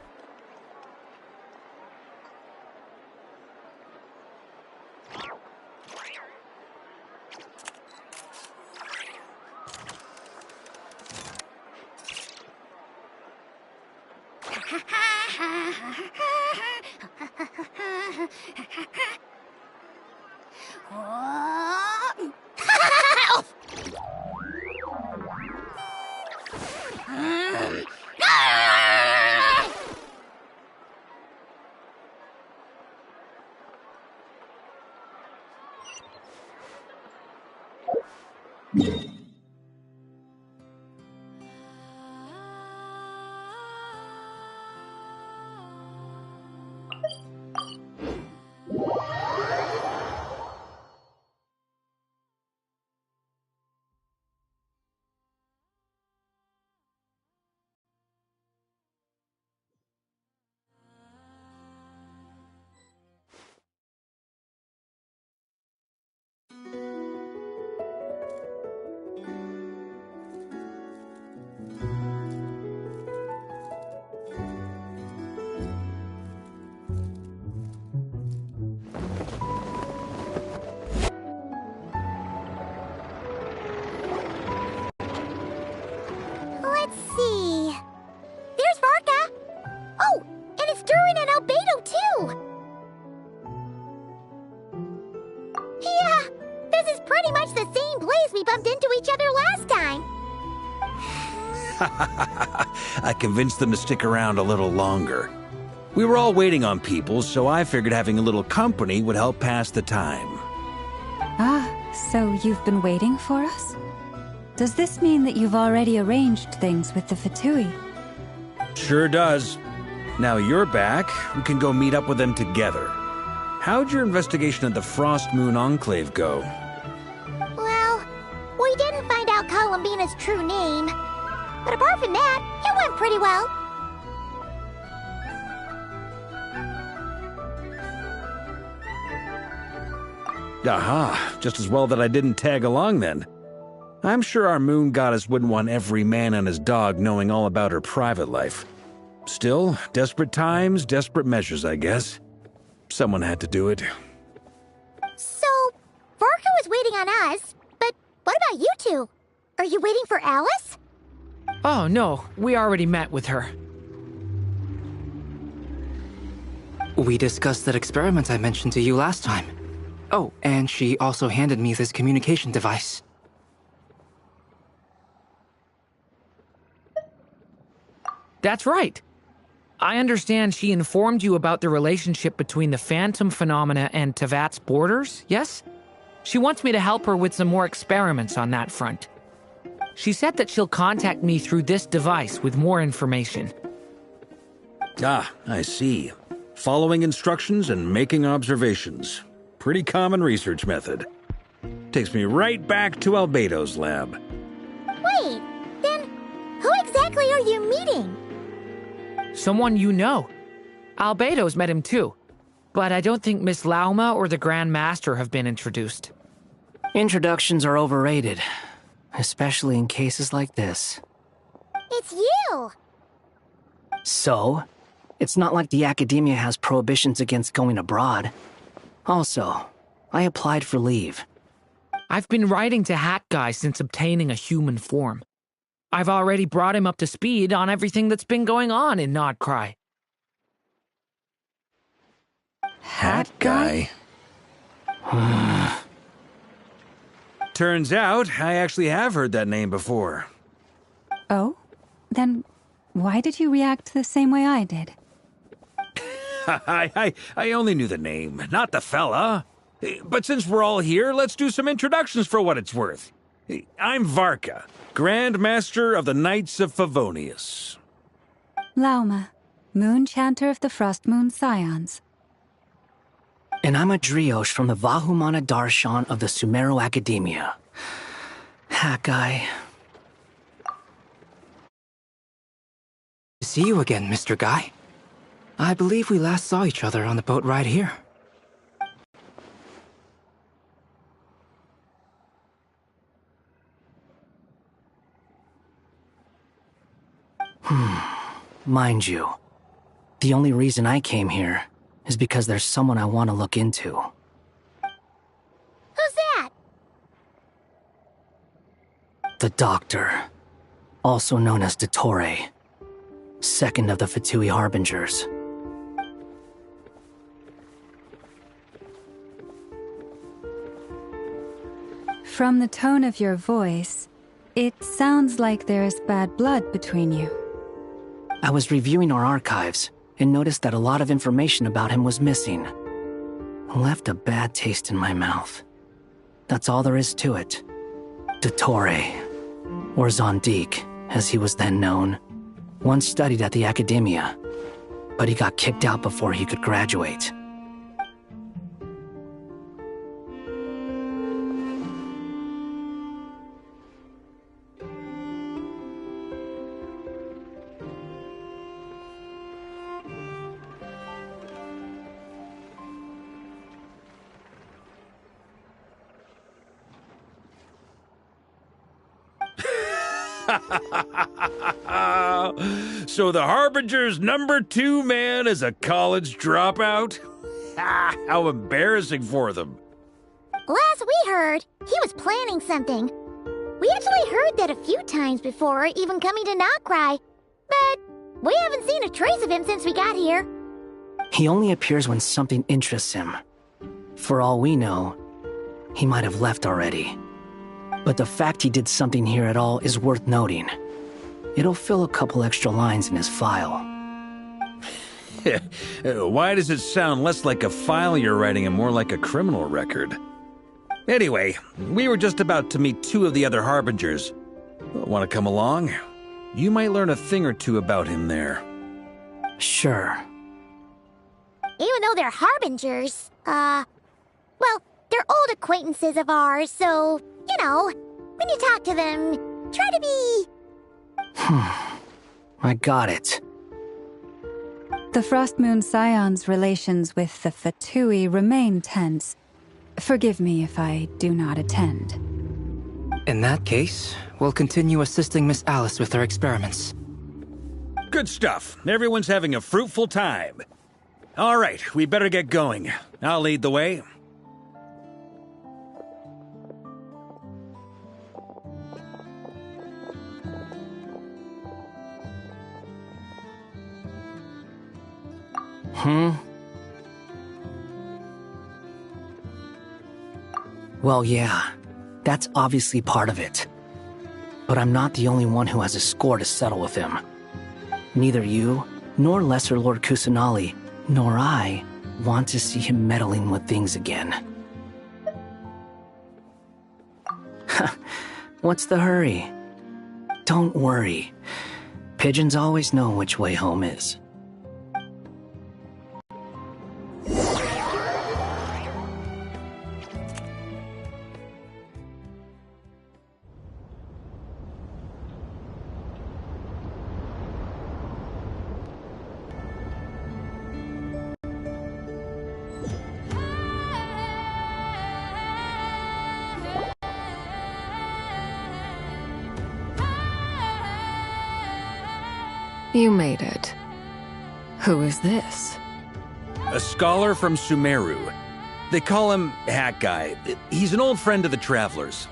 [SPEAKER 4] each other last time.
[SPEAKER 5] I convinced them to stick around a little longer. We were all waiting on people, so I figured having a little company would help pass the time.
[SPEAKER 7] Ah, so you've been waiting for us? Does this mean that you've already arranged things with the Fatui?
[SPEAKER 5] Sure does. Now you're back, we can go meet up with them together. How'd your investigation of the Frost Moon Enclave go?
[SPEAKER 4] Well, we didn't find out Columbina's true name. But apart from that, it went pretty well.
[SPEAKER 5] Aha, just as well that I didn't tag along then. I'm sure our moon goddess wouldn't want every man and his dog knowing all about her private life. Still, desperate times, desperate measures, I guess. Someone had to do it.
[SPEAKER 4] So, Varka was waiting on us, but what about you two? Are you waiting for Alice?
[SPEAKER 8] Oh, no. We already met with her.
[SPEAKER 10] We discussed that experiment I mentioned to you last time. Oh, and she also handed me this communication device.
[SPEAKER 8] That's right. I understand she informed you about the relationship between the phantom phenomena and Teyvat's borders, yes? She wants me to help her with some more experiments on that front. She said that she'll contact me through this device with more information.
[SPEAKER 5] Ah, I see. Following instructions and making observations. Pretty common research method. Takes me right back to Albedo's lab.
[SPEAKER 4] Wait, then who exactly are you meeting?
[SPEAKER 8] Someone you know. Albedo's met him too. But I don't think Miss Lauma or the Grand Master have been introduced.
[SPEAKER 10] Introductions are overrated. Especially in cases like this.
[SPEAKER 4] It's you!
[SPEAKER 10] So, it's not like the Academia has prohibitions against going abroad. Also, I applied for leave.
[SPEAKER 8] I've been writing to Hat Guy since obtaining a human form. I've already brought him up to speed on everything that's been going on in Nodcry.
[SPEAKER 5] Hat Guy? Turns out, I actually have heard that name before.
[SPEAKER 7] Oh? Then why did you react the same way I did?
[SPEAKER 5] I only knew the name, not the fella. But since we're all here, let's do some introductions for what it's worth. I'm Varka, Grand Master of the Knights of Favonius.
[SPEAKER 7] Lauma, Moon Chanter of the Frost Moon Scions.
[SPEAKER 10] And I'm a Driosh from the Vahumana Darshan of the Sumero Academia. Hat Guy. See you again, Mr. Guy. I believe we last saw each other on the boat ride here. Mind you, the only reason I came here is because there's someone I want to look into.
[SPEAKER 4] Who's that?
[SPEAKER 10] The Doctor, also known as Dottore, second of the Fatui Harbingers.
[SPEAKER 7] From the tone of your voice, it sounds like there's bad blood between you.
[SPEAKER 10] I was reviewing our archives and noticed that a lot of information about him was missing. Left a bad taste in my mouth. That's all there is to it. Dottore, or Zondik, as he was then known, once studied at the Academia, but he got kicked out before he could graduate.
[SPEAKER 5] So the Harbinger's #2 man is a college dropout? How embarrassing for them.
[SPEAKER 4] Last we heard, he was planning something. We actually heard that a few times before, even coming to Nodcry, but we haven't seen a trace of him since we got here.
[SPEAKER 10] He only appears when something interests him. For all we know, he might have left already.
[SPEAKER 3] But the fact he did something here at all is worth noting. It'll fill a couple extra lines in his file.
[SPEAKER 5] Why does it sound less like a file you're writing and more like a criminal record? Anyway, we were just about to meet 2 of the other Harbingers. Want to come along? You might learn a thing or two about him there.
[SPEAKER 3] Sure.
[SPEAKER 4] Even though they're Harbingers, well, they're old acquaintances of ours, so, you know, when you talk to them, try to be...
[SPEAKER 3] I got it.
[SPEAKER 7] The Frostmoon Scion's relations with the Fatui remain tense. Forgive me if I do not attend.
[SPEAKER 10] In that case, we'll continue assisting Miss Alice with her experiments.
[SPEAKER 5] Good stuff. Everyone's having a fruitful time. All right, we better get going. I'll lead the way.
[SPEAKER 3] Well, yeah, that's obviously part of it. But I'm not the only one who has a score to settle with him. Neither you, nor Lesser Lord Kusanali, nor I want to see him meddling with things again. What's the hurry? Don't worry. Pigeons always know which way home is.
[SPEAKER 11] You made it. Who is this?
[SPEAKER 5] A scholar from Sumeru. They call him Hat Guy. He's an old friend of the Travelers.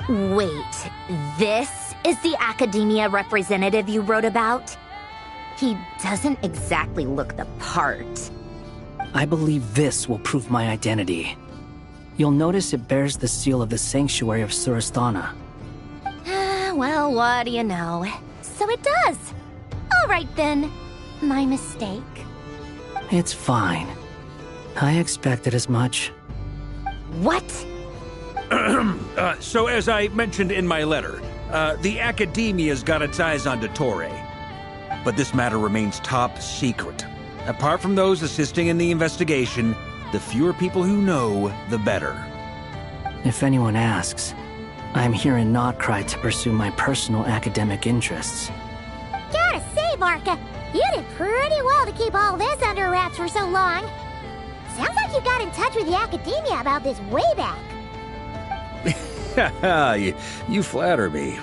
[SPEAKER 1] Wait, this is the Academia representative you wrote about? He doesn't exactly look the part.
[SPEAKER 3] I believe this will prove my identity. You'll notice it bears the seal of the Sanctuary of Surasthana.
[SPEAKER 1] Well, what do you know? So it does. All right then. My mistake.
[SPEAKER 3] It's fine. I expected as much.
[SPEAKER 1] What?
[SPEAKER 5] So as I mentioned in my letter, the Academia's got its eyes on Dottore. But this matter remains top secret. Apart from those assisting in the investigation, the fewer people who know, the better.
[SPEAKER 3] If anyone asks, I'm here in Notcry to pursue my personal academic interests.
[SPEAKER 4] Gotta say, Varka, you did pretty well to keep all this under wraps for so long. Sounds like you got in touch with the Academia about this way back.
[SPEAKER 5] you flatter me.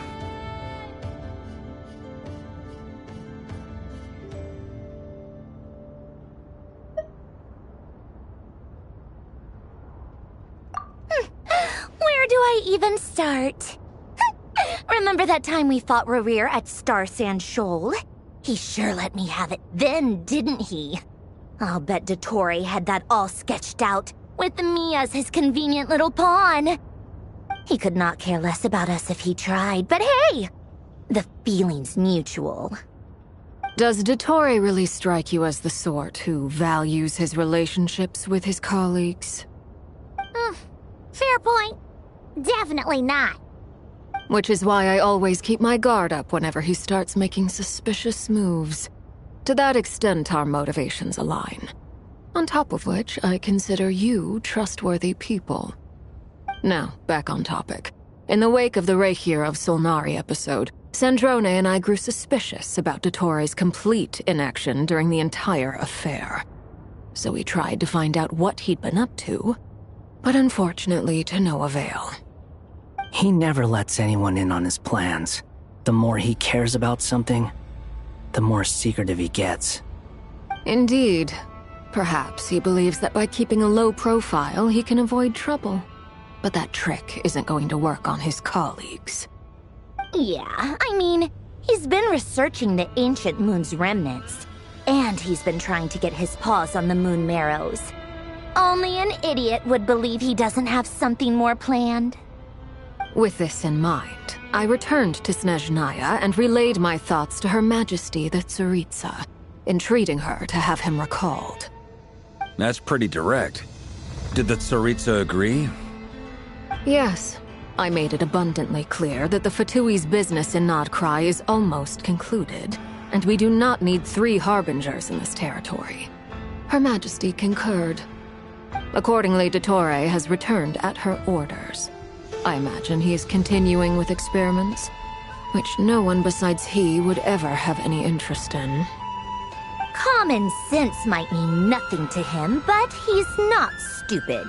[SPEAKER 1] Where do I even start? Remember that time we fought Rerir at Star Sand Shoal? He sure let me have it then, didn't he? I'll bet Dottore had that all sketched out, with me as his convenient little pawn. He could not care less about us if he tried, but hey! The feeling's mutual.
[SPEAKER 11] Does Dottore really strike you as the sort who values his relationships with his colleagues?
[SPEAKER 4] Fair point. Definitely not.
[SPEAKER 11] Which is why I always keep my guard up whenever he starts making suspicious moves. To that extent, our motivations align. On top of which, I consider you trustworthy people. Now, back on topic. In the wake of the Reikir of Solnari episode, Sandrone and I grew suspicious about Dottore's complete inaction during the entire affair. So we tried to find out what he'd been up to, but unfortunately to no avail.
[SPEAKER 3] He never lets anyone in on his plans. The more he cares about something, the more secretive he gets.
[SPEAKER 11] Indeed. Perhaps he believes that by keeping a low profile, he can avoid trouble. But that trick isn't going to work on his colleagues.
[SPEAKER 1] Yeah, I mean, he's been researching the ancient moon's remnants. And he's been trying to get his paws on the moon marrows. Only an idiot would believe he doesn't have something more planned.
[SPEAKER 6] With this in mind, I returned to Snezhnaya and relayed my thoughts to Her Majesty the Tsaritsa, entreating her to have him recalled.
[SPEAKER 5] That's pretty direct. Did the Tsaritsa agree?
[SPEAKER 6] Yes. I made it abundantly clear that the Fatui's business in Nodcry is almost concluded, and we do not need 3 harbingers in this territory. Her Majesty concurred. Accordingly, Dottore has returned at her orders. I imagine he is continuing with experiments, which no one besides he would ever have any interest in.
[SPEAKER 16] Common sense might mean nothing to him, but he's not stupid.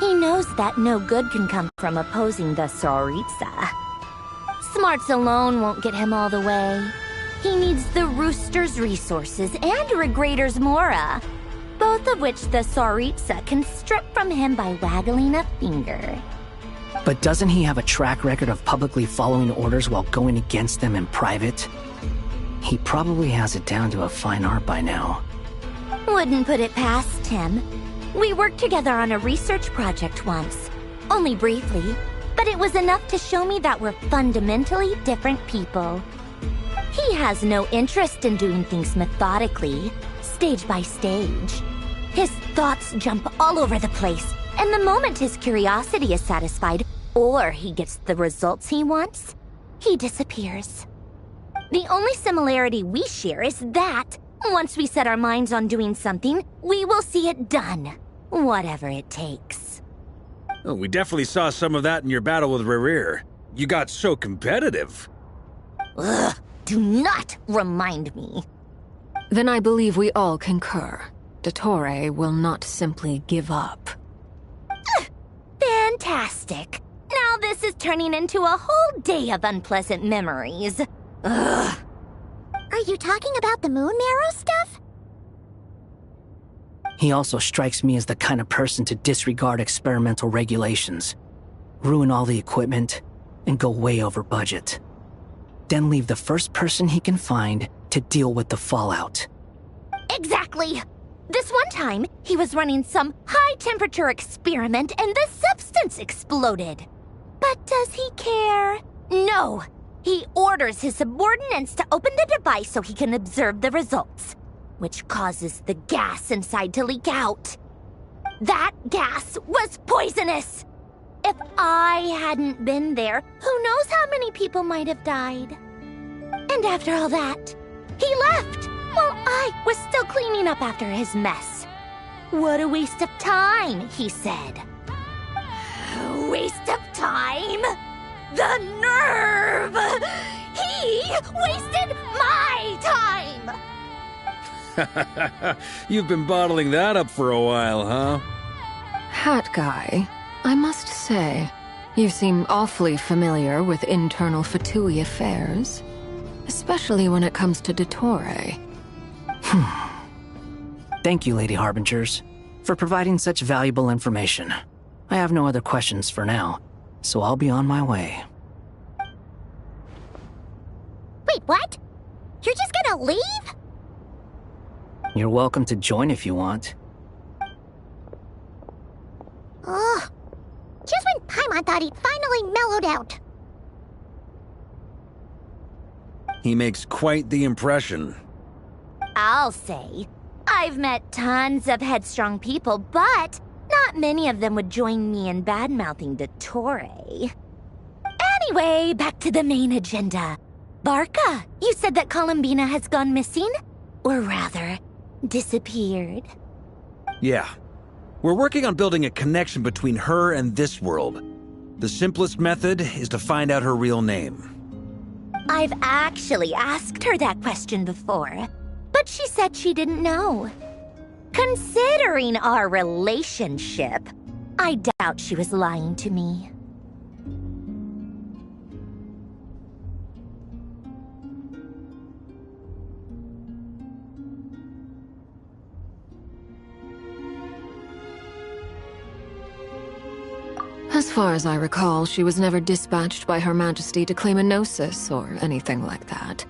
[SPEAKER 16] He knows that no good can come from opposing the Tsaritsa. Smarts alone won't get him all the way. He needs the Rooster's resources and Regrator's Mora, both of which the Tsaritsa can strip from him by waggling a finger.
[SPEAKER 3] But doesn't he have a track record of publicly following orders while going against them in private? He probably has it down to a fine art by now.
[SPEAKER 16] Wouldn't put it past him. We worked together on a research project once. Only briefly, but it was enough to show me that we're fundamentally different people. He has no interest in doing things methodically, stage by stage. His thoughts jump all over the place, and the moment his curiosity is satisfied, or he gets the results he wants, he disappears. The only similarity we share is that, once we set our minds on doing something, we will see it done, whatever it takes.
[SPEAKER 5] Oh, we definitely saw some of that in your battle with Rerir. You got so competitive.
[SPEAKER 16] Ugh, do not remind me.
[SPEAKER 6] Then I believe we all concur. Dottore will not simply give up.
[SPEAKER 16] Fantastic. Now this is turning into a whole day of unpleasant memories. Ugh.
[SPEAKER 4] Are you talking about the moon marrow stuff?
[SPEAKER 3] He also strikes me as the kind of person to disregard experimental regulations, ruin all the equipment, and go way over budget. Then leave the first person he can find to deal with the fallout.
[SPEAKER 16] Exactly! This one time, he was running some high-temperature experiment and the substance exploded. But does he care? No! He orders his subordinates to open the device so he can observe the results, which causes the gas inside to leak out. That gas was poisonous! If I hadn't been there, who knows how many people might have died. And after all that, he left while I was still cleaning up after his mess. What a waste of time, he said. Waste of time? The nerve! He wasted my time!
[SPEAKER 5] You've been bottling that up for a while, huh?
[SPEAKER 6] Hat Guy, I must say, you seem awfully familiar with internal Fatui affairs. Especially when it comes to Dottore.
[SPEAKER 3] Thank you, Lady Harbingers, for providing such valuable information. I have no other questions for now, so I'll be on my way.
[SPEAKER 4] Wait, what? You're just gonna leave?
[SPEAKER 3] You're welcome to join if you want.
[SPEAKER 4] Ugh. Just when Paimon thought he'd finally mellowed out.
[SPEAKER 5] He makes quite the impression.
[SPEAKER 16] I'll say. I've met tons of headstrong people, but not many of them would join me in bad-mouthing Dottore. Anyway, back to the main agenda. Barca, you said that Columbina has gone missing? Or rather, disappeared.
[SPEAKER 5] Yeah. We're working on building a connection between her and this world. The simplest method is to find out her real name.
[SPEAKER 16] I've actually asked her that question before, but she said she didn't know. Considering our relationship, I doubt she was lying to me.
[SPEAKER 6] As far as I recall, she was never dispatched by Her Majesty to claim a gnosis or anything like that.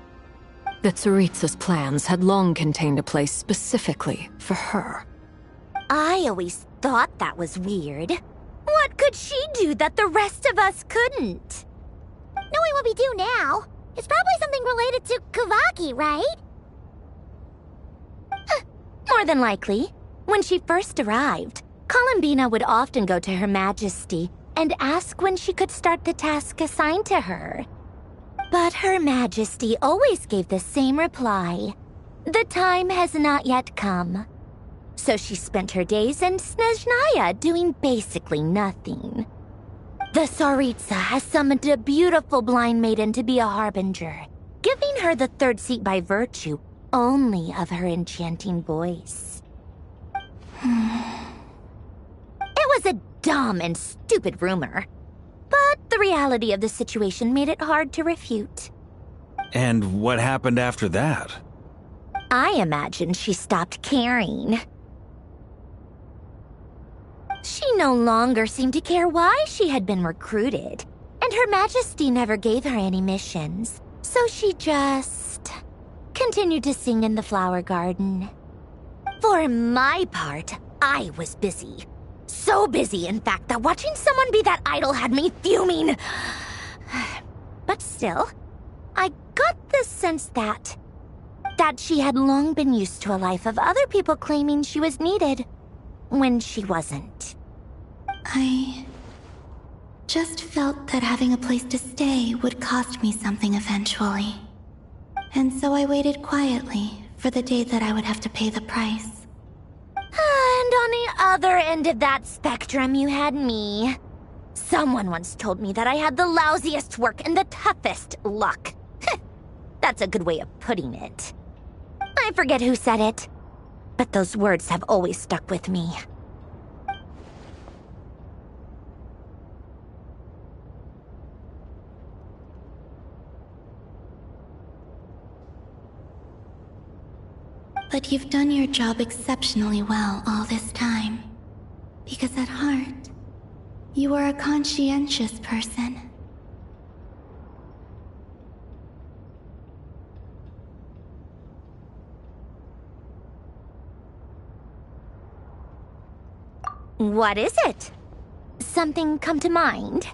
[SPEAKER 6] The Tsaritsa's plans had long contained a place specifically for her.
[SPEAKER 16] I always thought that was weird. What could she do that the rest of us couldn't?
[SPEAKER 4] Knowing what we do now, it's probably something related to Kavaki, right?
[SPEAKER 16] More than likely. When she first arrived, Columbina would often go to Her Majesty and ask when she could start the task assigned to her. But Her Majesty always gave the same reply. The time has not yet come. So she spent her days in Snezhnaya doing basically nothing. The Tsaritsa has summoned a beautiful blind maiden to be a harbinger, giving her the third seat by virtue only of her enchanting voice. It was a dumb and stupid rumor, but the reality of the situation made it hard to refute.
[SPEAKER 5] And what happened after that?
[SPEAKER 16] I imagine she stopped caring. She no longer seemed to care why she had been recruited, and Her Majesty never gave her any missions, so she just continued to sing in the flower garden. For my part, I was busy. So busy, in fact, that watching someone be that idol had me fuming. But still, I got the sense that she had long been used to a life of other people claiming she was needed when she wasn't.
[SPEAKER 15] I just felt that having a place to stay would cost me something eventually. And so I waited quietly for the day that I would have to pay the price.
[SPEAKER 16] And on the other end of that spectrum, you had me. Someone once told me that I had the lousiest work and the toughest luck. That's a good way of putting it. I forget who said it, but those words have always stuck with me.
[SPEAKER 15] But you've done your job exceptionally well all this time. Because at heart, you are a conscientious person.
[SPEAKER 16] What is it? Something come to mind?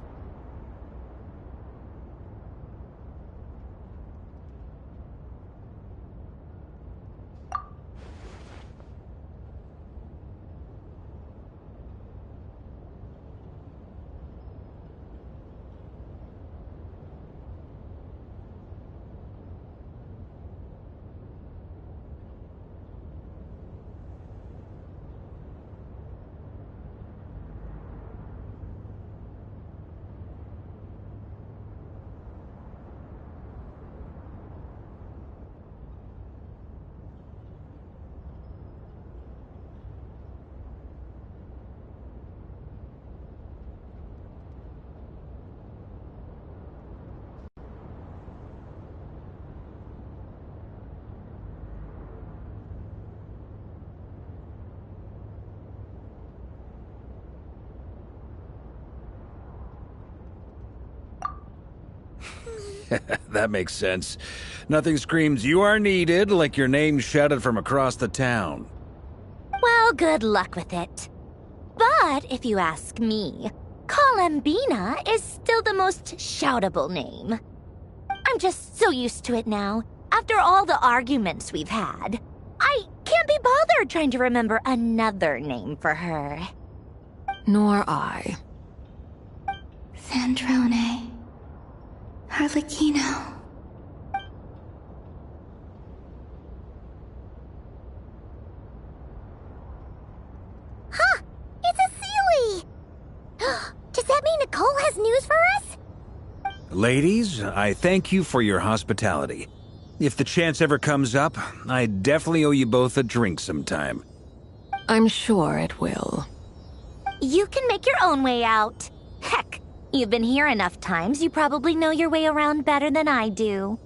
[SPEAKER 5] That makes sense. Nothing screams you are needed like your name shouted from across the town.
[SPEAKER 16] Well, good luck with it. But if you ask me, Columbina is still the most shoutable name. I'm just so used to it now, after all the arguments we've had. I can't be bothered trying to remember another name for her.
[SPEAKER 6] Nor I.
[SPEAKER 15] Sandrone. Harlequino.
[SPEAKER 4] Huh! It's a Seelie! Does that mean Nicole has news for us?
[SPEAKER 5] Ladies, I thank you for your hospitality. If the chance ever comes up, I definitely owe you both a drink sometime.
[SPEAKER 6] I'm sure it will.
[SPEAKER 16] You can make your own way out. Heck, you've been here enough times, you probably know your way around better than I do.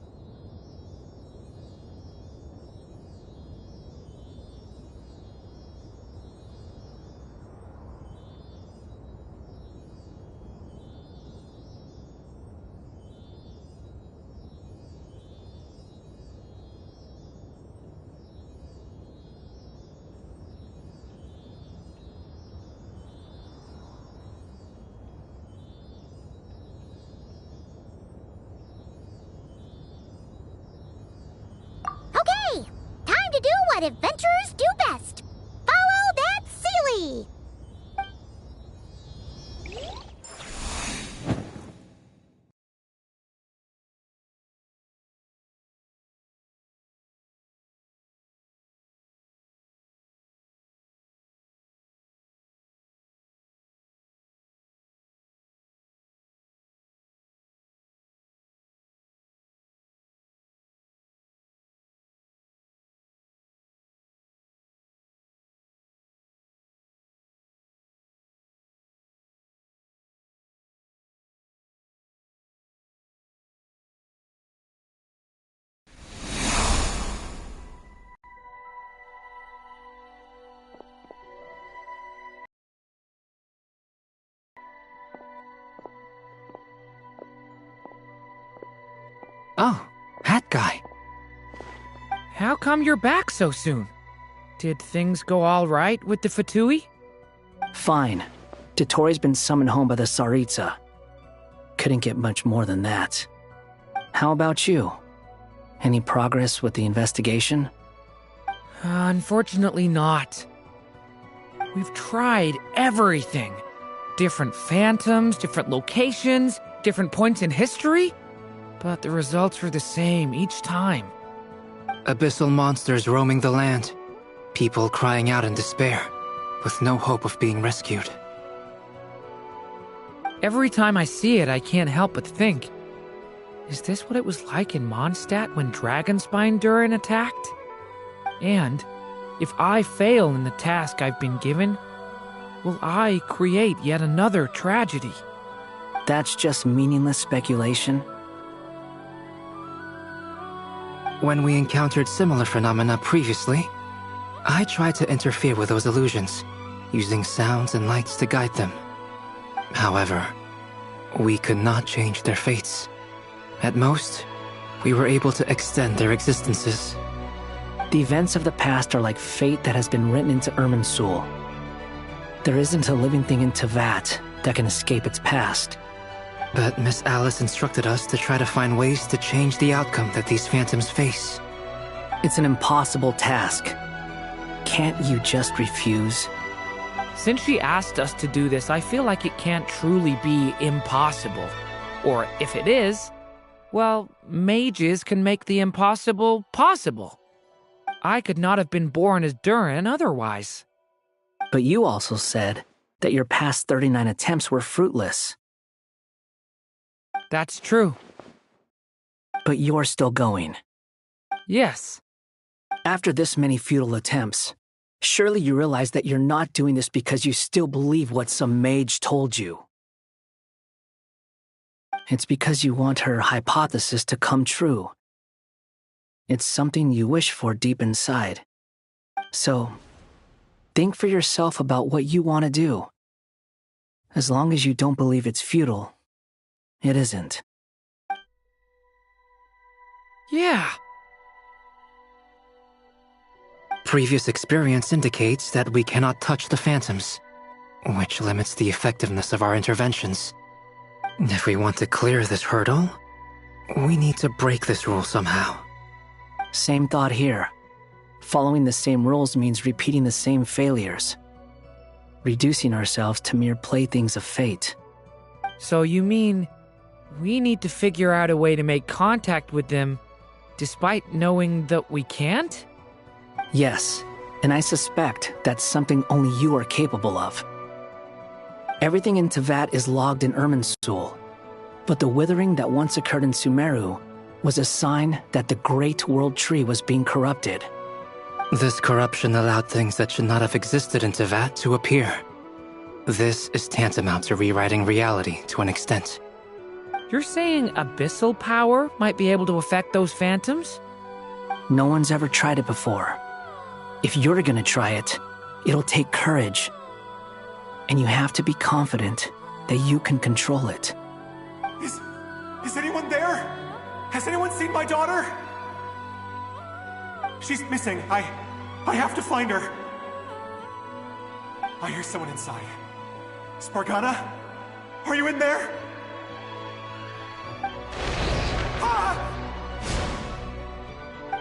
[SPEAKER 4] what adventurers do best. Follow that Sealy!
[SPEAKER 10] Oh, Hat Guy.
[SPEAKER 8] How come you're back so soon? Did things go all right with the Fatui?
[SPEAKER 3] Fine. Dotori's been summoned home by the Tsaritsa. Couldn't get much more than that. How about you? Any progress with the investigation?
[SPEAKER 8] Unfortunately not. We've tried everything. Different phantoms, different locations, different points in history. But the results are the same each time.
[SPEAKER 10] Abyssal monsters roaming the land. People crying out in despair, with no hope of being rescued.
[SPEAKER 8] Every time I see it, I can't help but think, is this what it was like in Mondstadt when Dragonspine Durin attacked? And, if I fail in the task I've been given, will I create yet another tragedy?
[SPEAKER 3] That's just meaningless speculation.
[SPEAKER 10] When we encountered similar phenomena previously, I tried to interfere with those illusions, using sounds and lights to guide them. However, we could not change their fates. At most, we were able to extend their existences.
[SPEAKER 3] The events of the past are like fate that has been written into Irminsul. There isn't a living thing in Teyvat that can escape its past.
[SPEAKER 10] But Miss Alice instructed us to try to find ways to change the outcome that these phantoms face.
[SPEAKER 3] It's an impossible task. Can't you just refuse?
[SPEAKER 8] Since she asked us to do this, I feel like it can't truly be impossible. Or if it is, well, mages can make the impossible possible. I could not have been born as Durin otherwise.
[SPEAKER 3] But you also said that your past 39 attempts were fruitless.
[SPEAKER 8] That's true.
[SPEAKER 3] But you're still going.
[SPEAKER 8] Yes.
[SPEAKER 3] After this many futile attempts, surely you realize that you're not doing this because you still believe what some mage told you. It's because you want her hypothesis to come true. It's something you wish for deep inside. So, think for yourself about what you want to do. As long as you don't believe it's futile, it isn't.
[SPEAKER 8] Yeah.
[SPEAKER 10] Previous experience indicates that we cannot touch the phantoms, which limits the effectiveness of our interventions. If we want to clear this hurdle, we need to break this rule somehow.
[SPEAKER 3] Same thought here. Following the same rules means repeating the same failures. Reducing ourselves to mere playthings of fate.
[SPEAKER 8] So you mean we need to figure out a way to make contact with them despite knowing that we can't?
[SPEAKER 3] Yes, and I suspect that's something only you are capable of. Everything in Teyvat is logged in Irminsul, but the withering that once occurred in Sumeru was a sign that the Great World Tree was being corrupted.
[SPEAKER 10] This corruption allowed things that should not have existed in Teyvat to appear. This is tantamount to rewriting reality to an extent.
[SPEAKER 8] You're saying abyssal power might be able to affect those phantoms?
[SPEAKER 3] No one's ever tried it before. If you're gonna try it, it'll take courage. And you have to be confident that you can control it.
[SPEAKER 9] Is anyone there? Has anyone seen my daughter? She's missing. I have to find her. I hear someone inside. Spargana? Are you in there?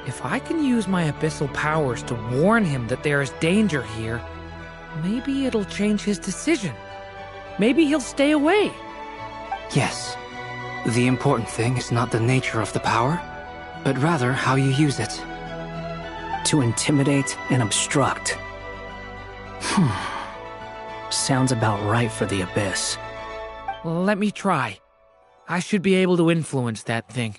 [SPEAKER 8] If If I can use my abyssal powers to warn him that there is danger here, maybe it'll change his decision. Maybe he'll stay away.
[SPEAKER 10] Yes. The important thing is not the nature of the power, but rather how you use it.
[SPEAKER 3] To intimidate and obstruct. Sounds about right for the Abyss.
[SPEAKER 8] Let me try. I should be able to influence that thing.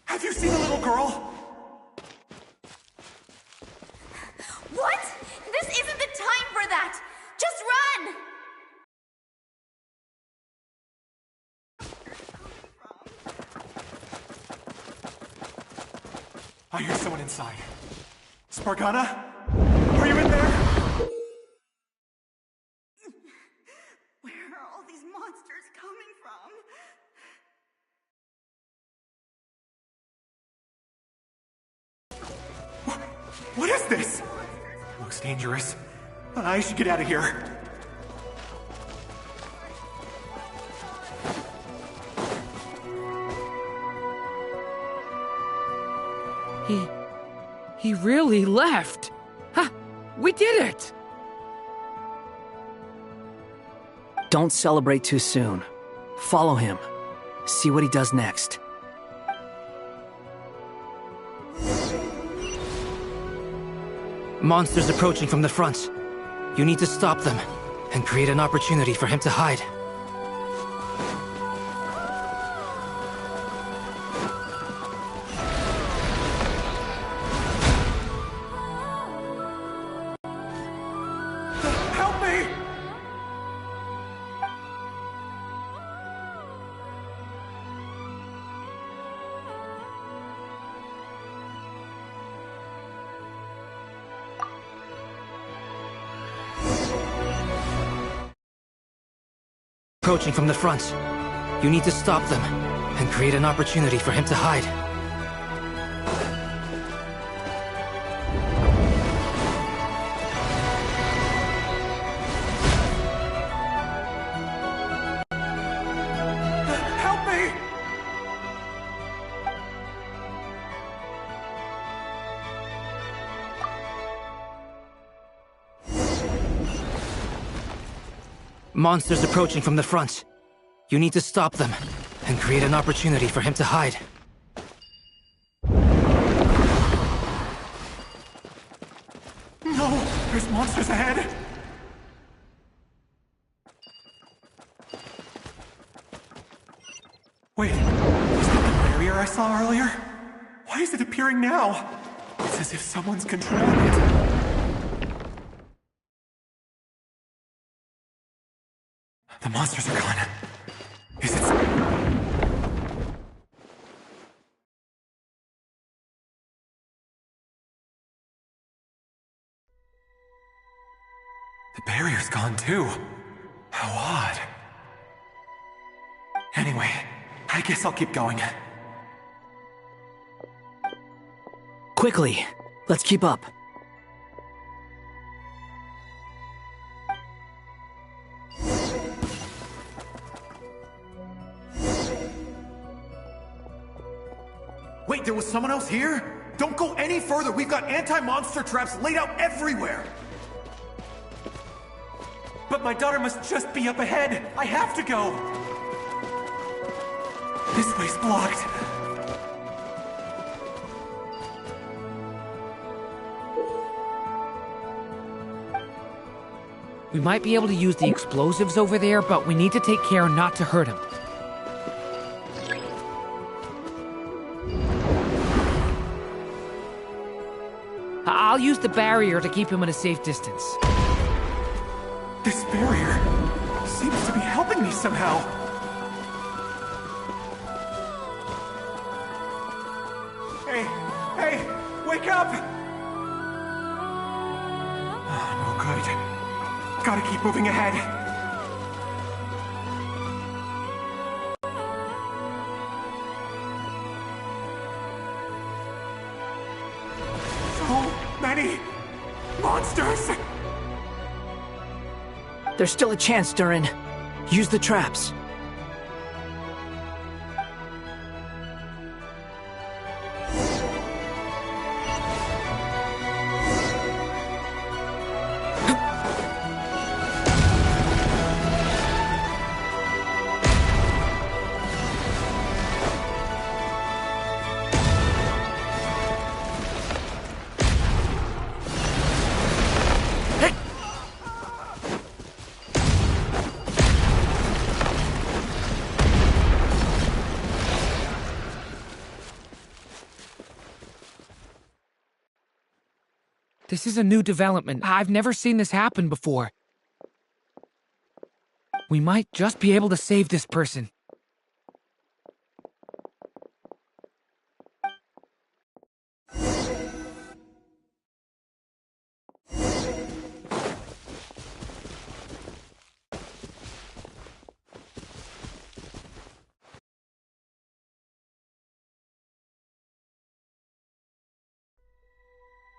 [SPEAKER 9] Have you seen the little girl?
[SPEAKER 16] What? This isn't the time for that! Just run!
[SPEAKER 9] I hear someone inside. Spargana? Are you in there?
[SPEAKER 13] Where are all these monsters coming from?
[SPEAKER 9] What is this? Looks dangerous. I should get out of here.
[SPEAKER 8] He really left. Ha! We did it!
[SPEAKER 3] Don't celebrate too soon. Follow him. See what he does next.
[SPEAKER 10] Monsters approaching from the front. You need to stop them and create an opportunity for him to hide.
[SPEAKER 9] Help me!
[SPEAKER 10] Approaching from the front. You need to stop them and create an opportunity for him to hide.
[SPEAKER 9] Help me!
[SPEAKER 10] Monsters approaching from the front. You need to stop them and create an opportunity for him to hide.
[SPEAKER 9] No! There's monsters ahead! Wait, is that the barrier I saw earlier? Why is it appearing now? It's as if someone's controlling it. The monsters are gone. Is it... The barrier's gone too. How odd. Anyway, I guess I'll keep going.
[SPEAKER 3] Quickly, let's keep up.
[SPEAKER 9] Wait, there was someone else here? Don't go any further. We've got anti-monster traps laid out everywhere. But my daughter must just be up ahead. I have to go. This way's blocked.
[SPEAKER 8] We might be able to use the explosives over there, but we need to take care not to hurt him. I'll use the barrier to keep him at a safe distance.
[SPEAKER 9] This barrier seems to be helping me somehow. Hey, wake up! Oh, no good. Gotta keep moving ahead. So many monsters!
[SPEAKER 3] There's still a chance, Durin. Use the traps.
[SPEAKER 8] This is a new development. I've never seen this happen before. We might just be able to save this person.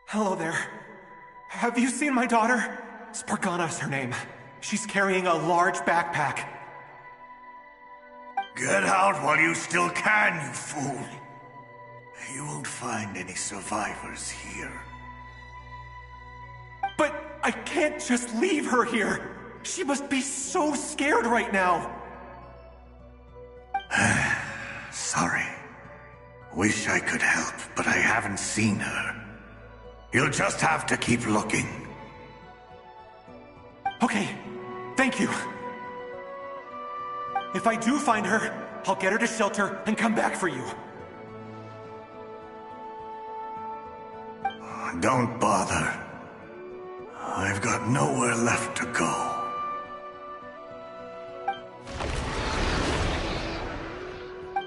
[SPEAKER 9] Hello there. Have you seen my daughter? Spargana's her name. She's carrying a large backpack.
[SPEAKER 17] Get out while you still can, you fool. You won't find any survivors here.
[SPEAKER 9] But I can't just leave her here. She must be so scared right now.
[SPEAKER 17] Sorry. Wish I could help, but I haven't seen her. You'll just have to keep looking.
[SPEAKER 9] Okay, thank you. If I do find her, I'll get her to shelter and come back for you.
[SPEAKER 17] Don't bother. I've got nowhere left to go.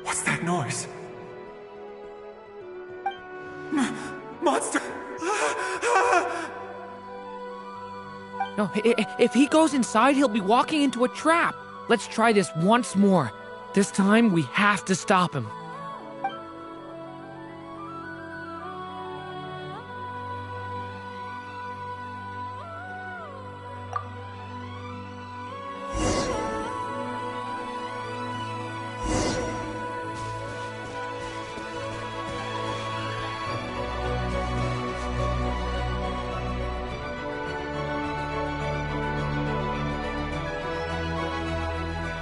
[SPEAKER 9] What's that noise? Monster!
[SPEAKER 8] No, if he goes inside, he'll be walking into a trap. Let's try this once more. This time, we have to stop him.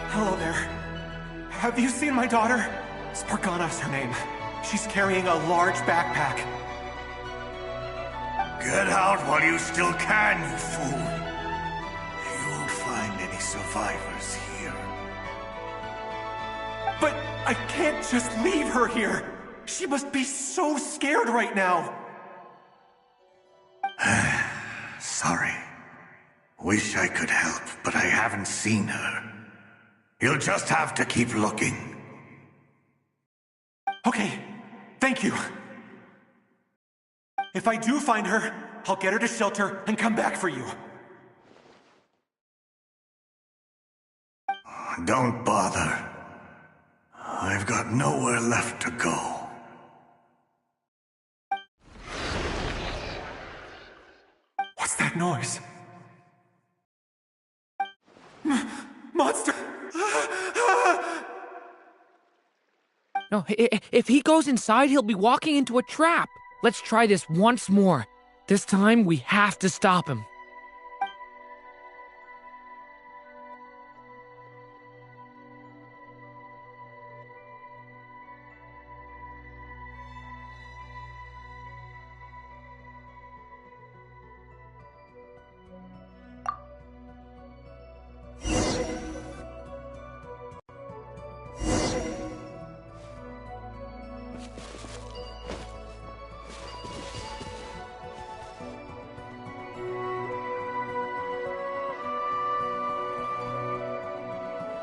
[SPEAKER 9] Hello there. Have you seen my daughter? Spargana's her name. She's carrying a large backpack.
[SPEAKER 17] Get out while you still can, you fool. You won't find any survivors here.
[SPEAKER 9] But I can't just leave her here. She must be so scared right now.
[SPEAKER 17] Sorry. Wish I could help, but I haven't seen her. You'll just have to keep looking.
[SPEAKER 9] Okay, thank you. If I do find her, I'll get her to shelter and come back for you.
[SPEAKER 17] Don't bother. I've got nowhere left to go.
[SPEAKER 9] What's that noise? Monster!
[SPEAKER 8] No, if he goes inside, he'll be walking into a trap. Let's try this once more. This time, we have to stop him.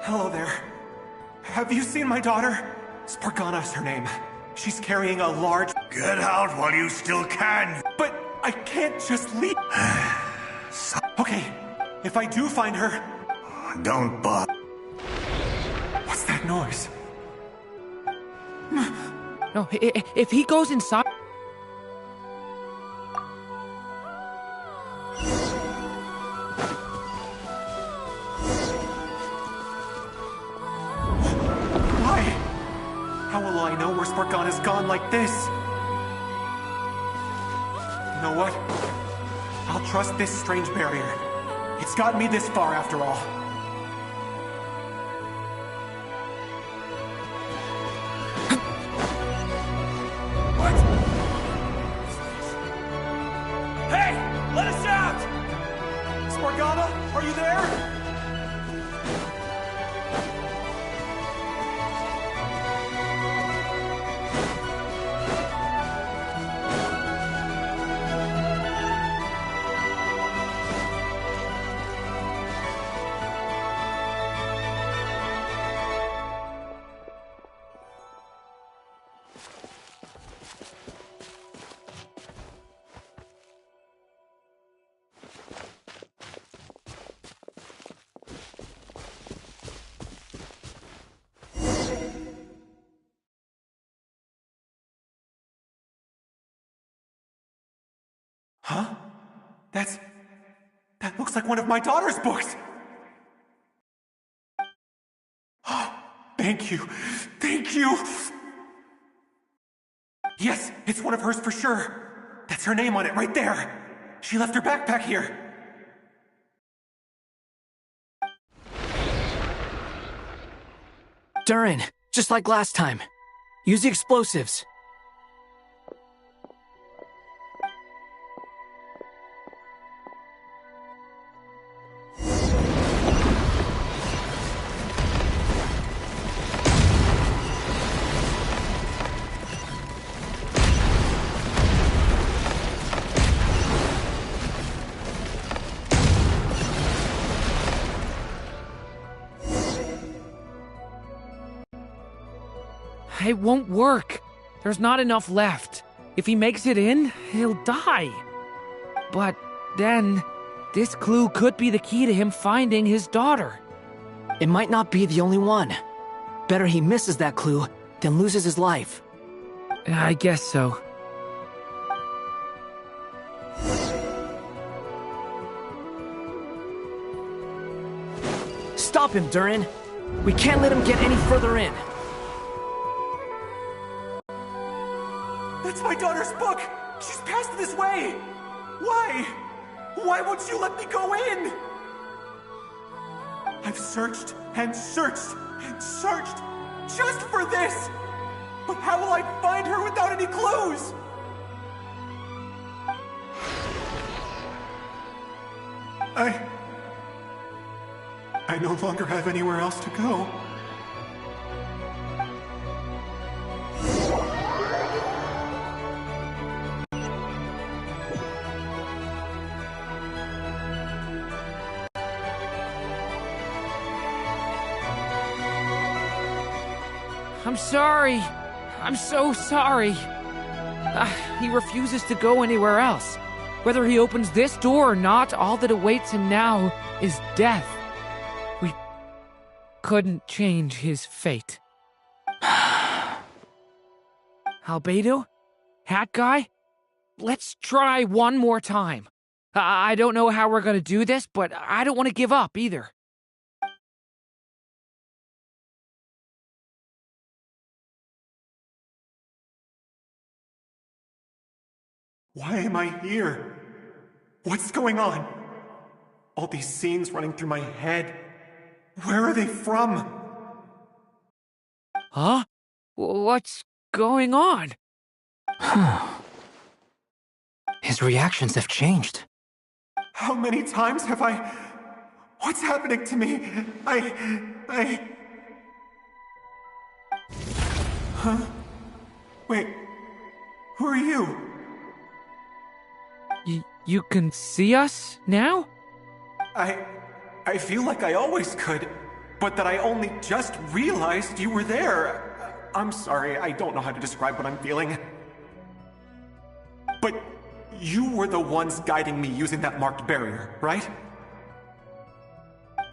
[SPEAKER 9] Hello there. Have you seen my daughter? Spargana's her name. She's carrying a large...
[SPEAKER 17] Get out while you still can.
[SPEAKER 9] But I can't just leave... Okay, if I do find her...
[SPEAKER 17] Don't bother.
[SPEAKER 9] What's that noise?
[SPEAKER 8] No, if he goes inside...
[SPEAKER 9] How will I know where Spargana's gone like this? You know what? I'll trust this strange barrier. It's gotten me this far after all.
[SPEAKER 19] What? Hey! Let us out!
[SPEAKER 9] Spargana, are you there? Huh? That looks like one of my daughter's books! Thank you. Thank you! Yes, it's one of hers for sure. That's her name on it right there. She left her backpack here.
[SPEAKER 3] Durin, just like last time. Use the explosives.
[SPEAKER 8] It won't work. There's not enough left. If he makes it in, he'll die. But then, this clue could be the key to him finding his daughter.
[SPEAKER 3] It might not be the only one. Better he misses that clue than loses his life.
[SPEAKER 8] I guess so.
[SPEAKER 3] Stop him, Durin. We can't let him get any further in.
[SPEAKER 9] That's my daughter's book! She's passed this way! Why? Why won't you let me go in? I've searched and searched and searched just for this! But how will I find her without any clues? I no longer have anywhere else to go.
[SPEAKER 8] I'm sorry. I'm so sorry. He refuses to go anywhere else. Whether he opens this door or not, all that awaits him now is death. We couldn't change his fate. Albedo? Hat Guy? Let's try one more time. I don't know how we're gonna do this, but I don't want to give up either.
[SPEAKER 9] Why am I here? What's going on? All these scenes running through my head. Where are they from?
[SPEAKER 8] Huh? What's going on?
[SPEAKER 10] His reactions have changed.
[SPEAKER 9] How many times have I... What's happening to me? Huh? Wait. Who are you?
[SPEAKER 8] You can see us now?
[SPEAKER 9] I feel like I always could, but that I only just realized you were there. I'm sorry, I don't know how to describe what I'm feeling. But you were the ones guiding me using that marked barrier, right?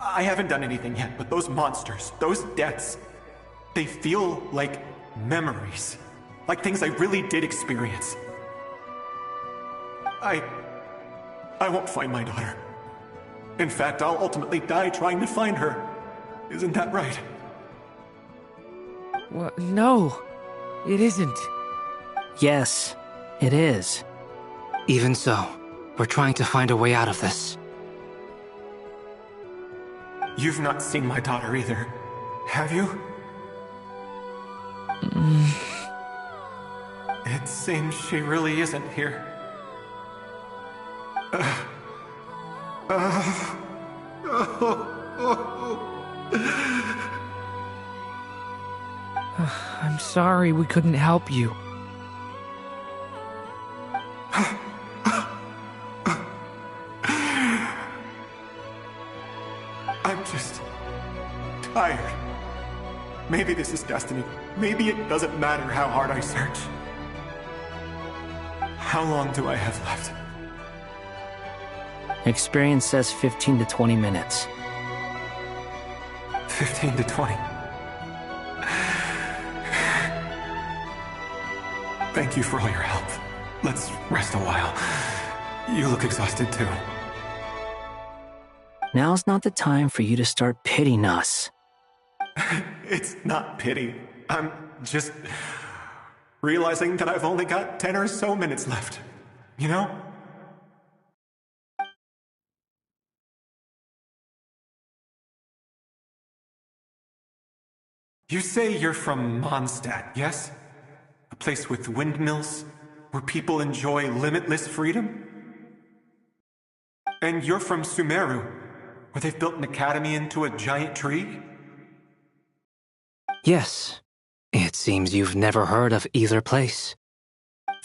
[SPEAKER 9] I haven't done anything yet, but those monsters, those deaths, they feel like memories. Like things I really did experience. I won't find my daughter. In fact, I'll ultimately die trying to find her. Isn't that right?
[SPEAKER 8] Well, no, it isn't.
[SPEAKER 3] Yes, it is.
[SPEAKER 10] Even so, we're trying to find a way out of this.
[SPEAKER 9] You've not seen my daughter either, have you? It seems she really isn't here.
[SPEAKER 8] I'm sorry we couldn't help you.
[SPEAKER 9] I'm just tired. Maybe this is destiny. Maybe it doesn't matter how hard I search. How long do I have left?
[SPEAKER 3] Experience says 15 to 20 minutes.
[SPEAKER 9] 15 to 20. Thank you for all your help. Let's rest a while. You look exhausted too.
[SPEAKER 3] Now's not the time for you to start pitying us.
[SPEAKER 9] It's not pity. I'm just realizing that I've only got 10 or so minutes left. You know? You say you're from Mondstadt, yes? A place with windmills, where people enjoy limitless freedom? And you're from Sumeru, where they've built an academy into a giant tree?
[SPEAKER 10] Yes. It seems you've never heard of either place.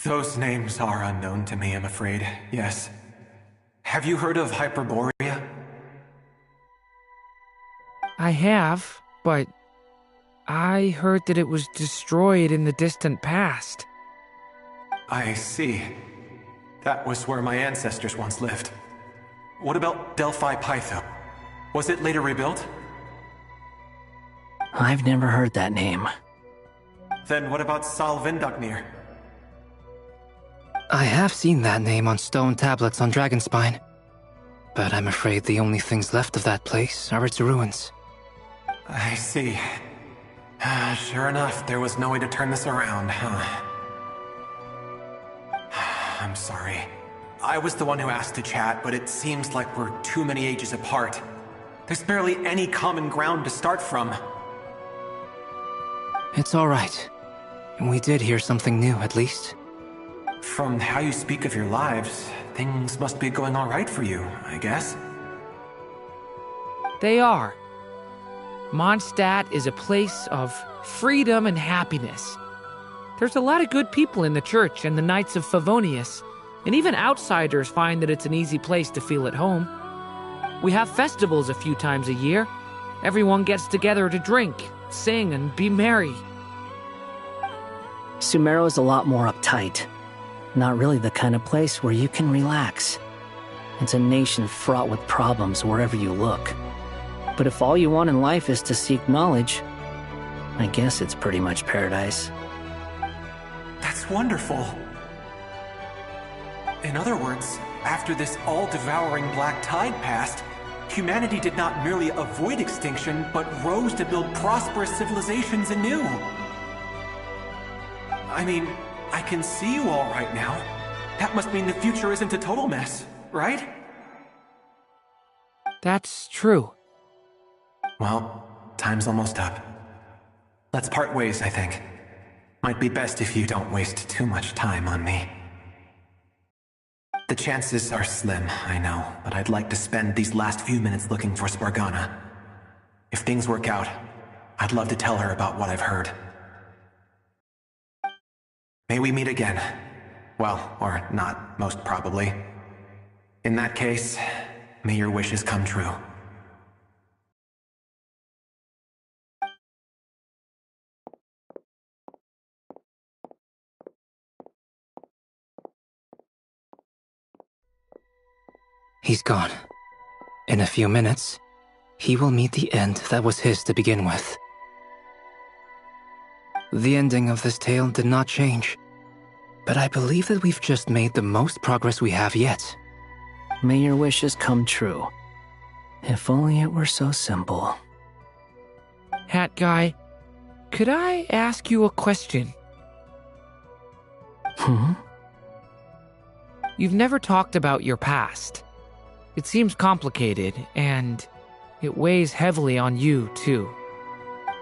[SPEAKER 9] Those names are unknown to me, I'm afraid, yes. Have you heard of Hyperborea?
[SPEAKER 8] I have, but I heard that it was destroyed in the distant past.
[SPEAKER 9] I see. That was where my ancestors once lived. What about Delphi Pytho? Was it later rebuilt?
[SPEAKER 3] I've never heard that name.
[SPEAKER 9] Then what about Sal Vindagnir?
[SPEAKER 10] I have seen that name on stone tablets on Dragonspine. But I'm afraid the only things left of that place are its ruins.
[SPEAKER 9] I see. Sure enough, there was no way to turn this around, huh? I'm sorry. I was the one who asked to chat, but it seems like we're too many ages apart. There's barely any common ground to start from.
[SPEAKER 10] It's all right. We did hear something new, at least.
[SPEAKER 9] From how you speak of your lives, things must be going all right for you, I guess.
[SPEAKER 8] They are. Mondstadt is a place of freedom and happiness. There's a lot of good people in the church and the Knights of Favonius, and even outsiders find that it's an easy place to feel at home. We have festivals a few times a year. Everyone gets together to drink, sing, and be merry.
[SPEAKER 3] Sumeru is a lot more uptight. Not really the kind of place where you can relax. It's a nation fraught with problems wherever you look. But if all you want in life is to seek knowledge, I guess it's pretty much paradise.
[SPEAKER 9] That's wonderful. In other words, after this all-devouring black tide passed, humanity did not merely avoid extinction, but rose to build prosperous civilizations anew. I mean, I can see you all right now. That must mean the future isn't a total mess, right?
[SPEAKER 8] That's true.
[SPEAKER 9] Well, time's almost up. Let's part ways, I think. Might be best if you don't waste too much time on me. The chances are slim, I know, but I'd like to spend these last few minutes looking for Spargana. If things work out, I'd love to tell her about what I've heard. May we meet again. Well, or not, most probably. In that case, may your wishes come true.
[SPEAKER 10] He's gone. In a few minutes, he will meet the end that was his to begin with. The ending of this tale did not change, but I believe that we've just made the most progress we have yet.
[SPEAKER 3] May your wishes come true. If only it were so simple.
[SPEAKER 8] Hat Guy, could I ask you a question? You've never talked about your past. It seems complicated, and it weighs heavily on you, too.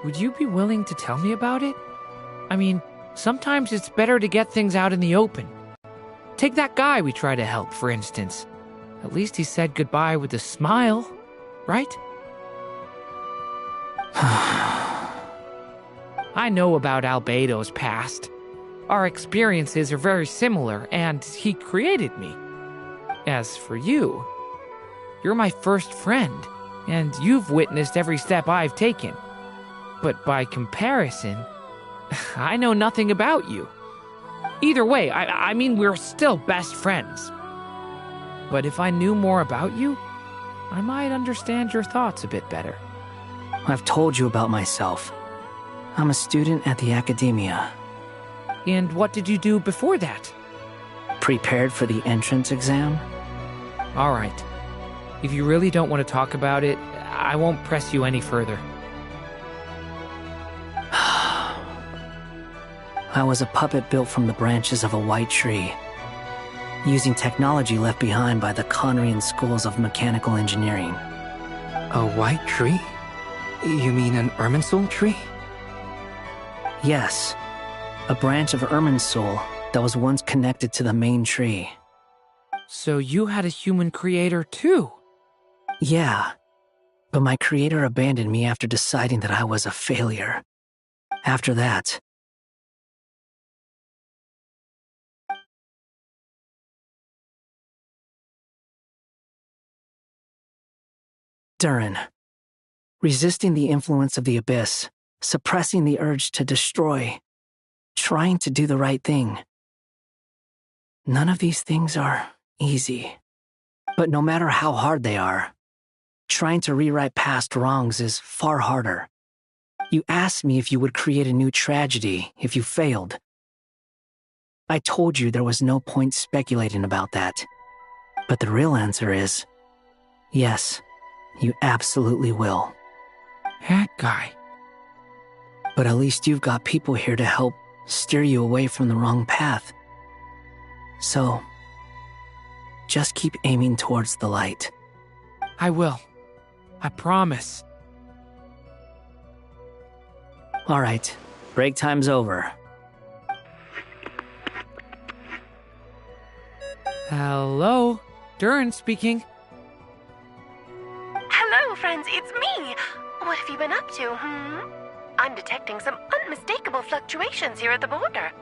[SPEAKER 8] Would you be willing to tell me about it? I mean, sometimes it's better to get things out in the open. Take that guy we try to help, for instance. At least he said goodbye with a smile, right? I know about Albedo's past. Our experiences are very similar, and he created me. As for you, you're my first friend, and you've witnessed every step I've taken. But by comparison, I know nothing about you. Either way, I mean, we're still best friends. But if I knew more about you, I might understand your thoughts a bit better.
[SPEAKER 3] I've told you about myself. I'm a student at the Academia.
[SPEAKER 8] And what did you do before that?
[SPEAKER 3] Prepared for the entrance exam?
[SPEAKER 8] All right. If you really don't want to talk about it, I won't press you any further.
[SPEAKER 3] I was a puppet built from the branches of a white tree, using technology left behind by the Conrian schools of mechanical engineering.
[SPEAKER 10] A white tree? You mean an Irminsul tree?
[SPEAKER 3] Yes, a branch of Irminsul that was once connected to the main tree.
[SPEAKER 8] So you had a human creator too?
[SPEAKER 3] Yeah, but my creator abandoned me after deciding that I was a failure. After that, Durin, resisting the influence of the Abyss, suppressing the urge to destroy, trying to do the right thing. None of these things are easy. But no matter how hard they are, trying to rewrite past wrongs is far harder. You asked me if you would create a new tragedy if you failed. I told you there was no point speculating about that. But the real answer is, yes, you absolutely will.
[SPEAKER 8] That guy.
[SPEAKER 3] But at least you've got people here to help steer you away from the wrong path. So, just keep aiming towards the light.
[SPEAKER 8] I will. I promise.
[SPEAKER 3] All right, break time's over.
[SPEAKER 8] Hello? Durin speaking.
[SPEAKER 14] Hello, friends, it's me. What have you been up to, I'm detecting some unmistakable fluctuations here at the border.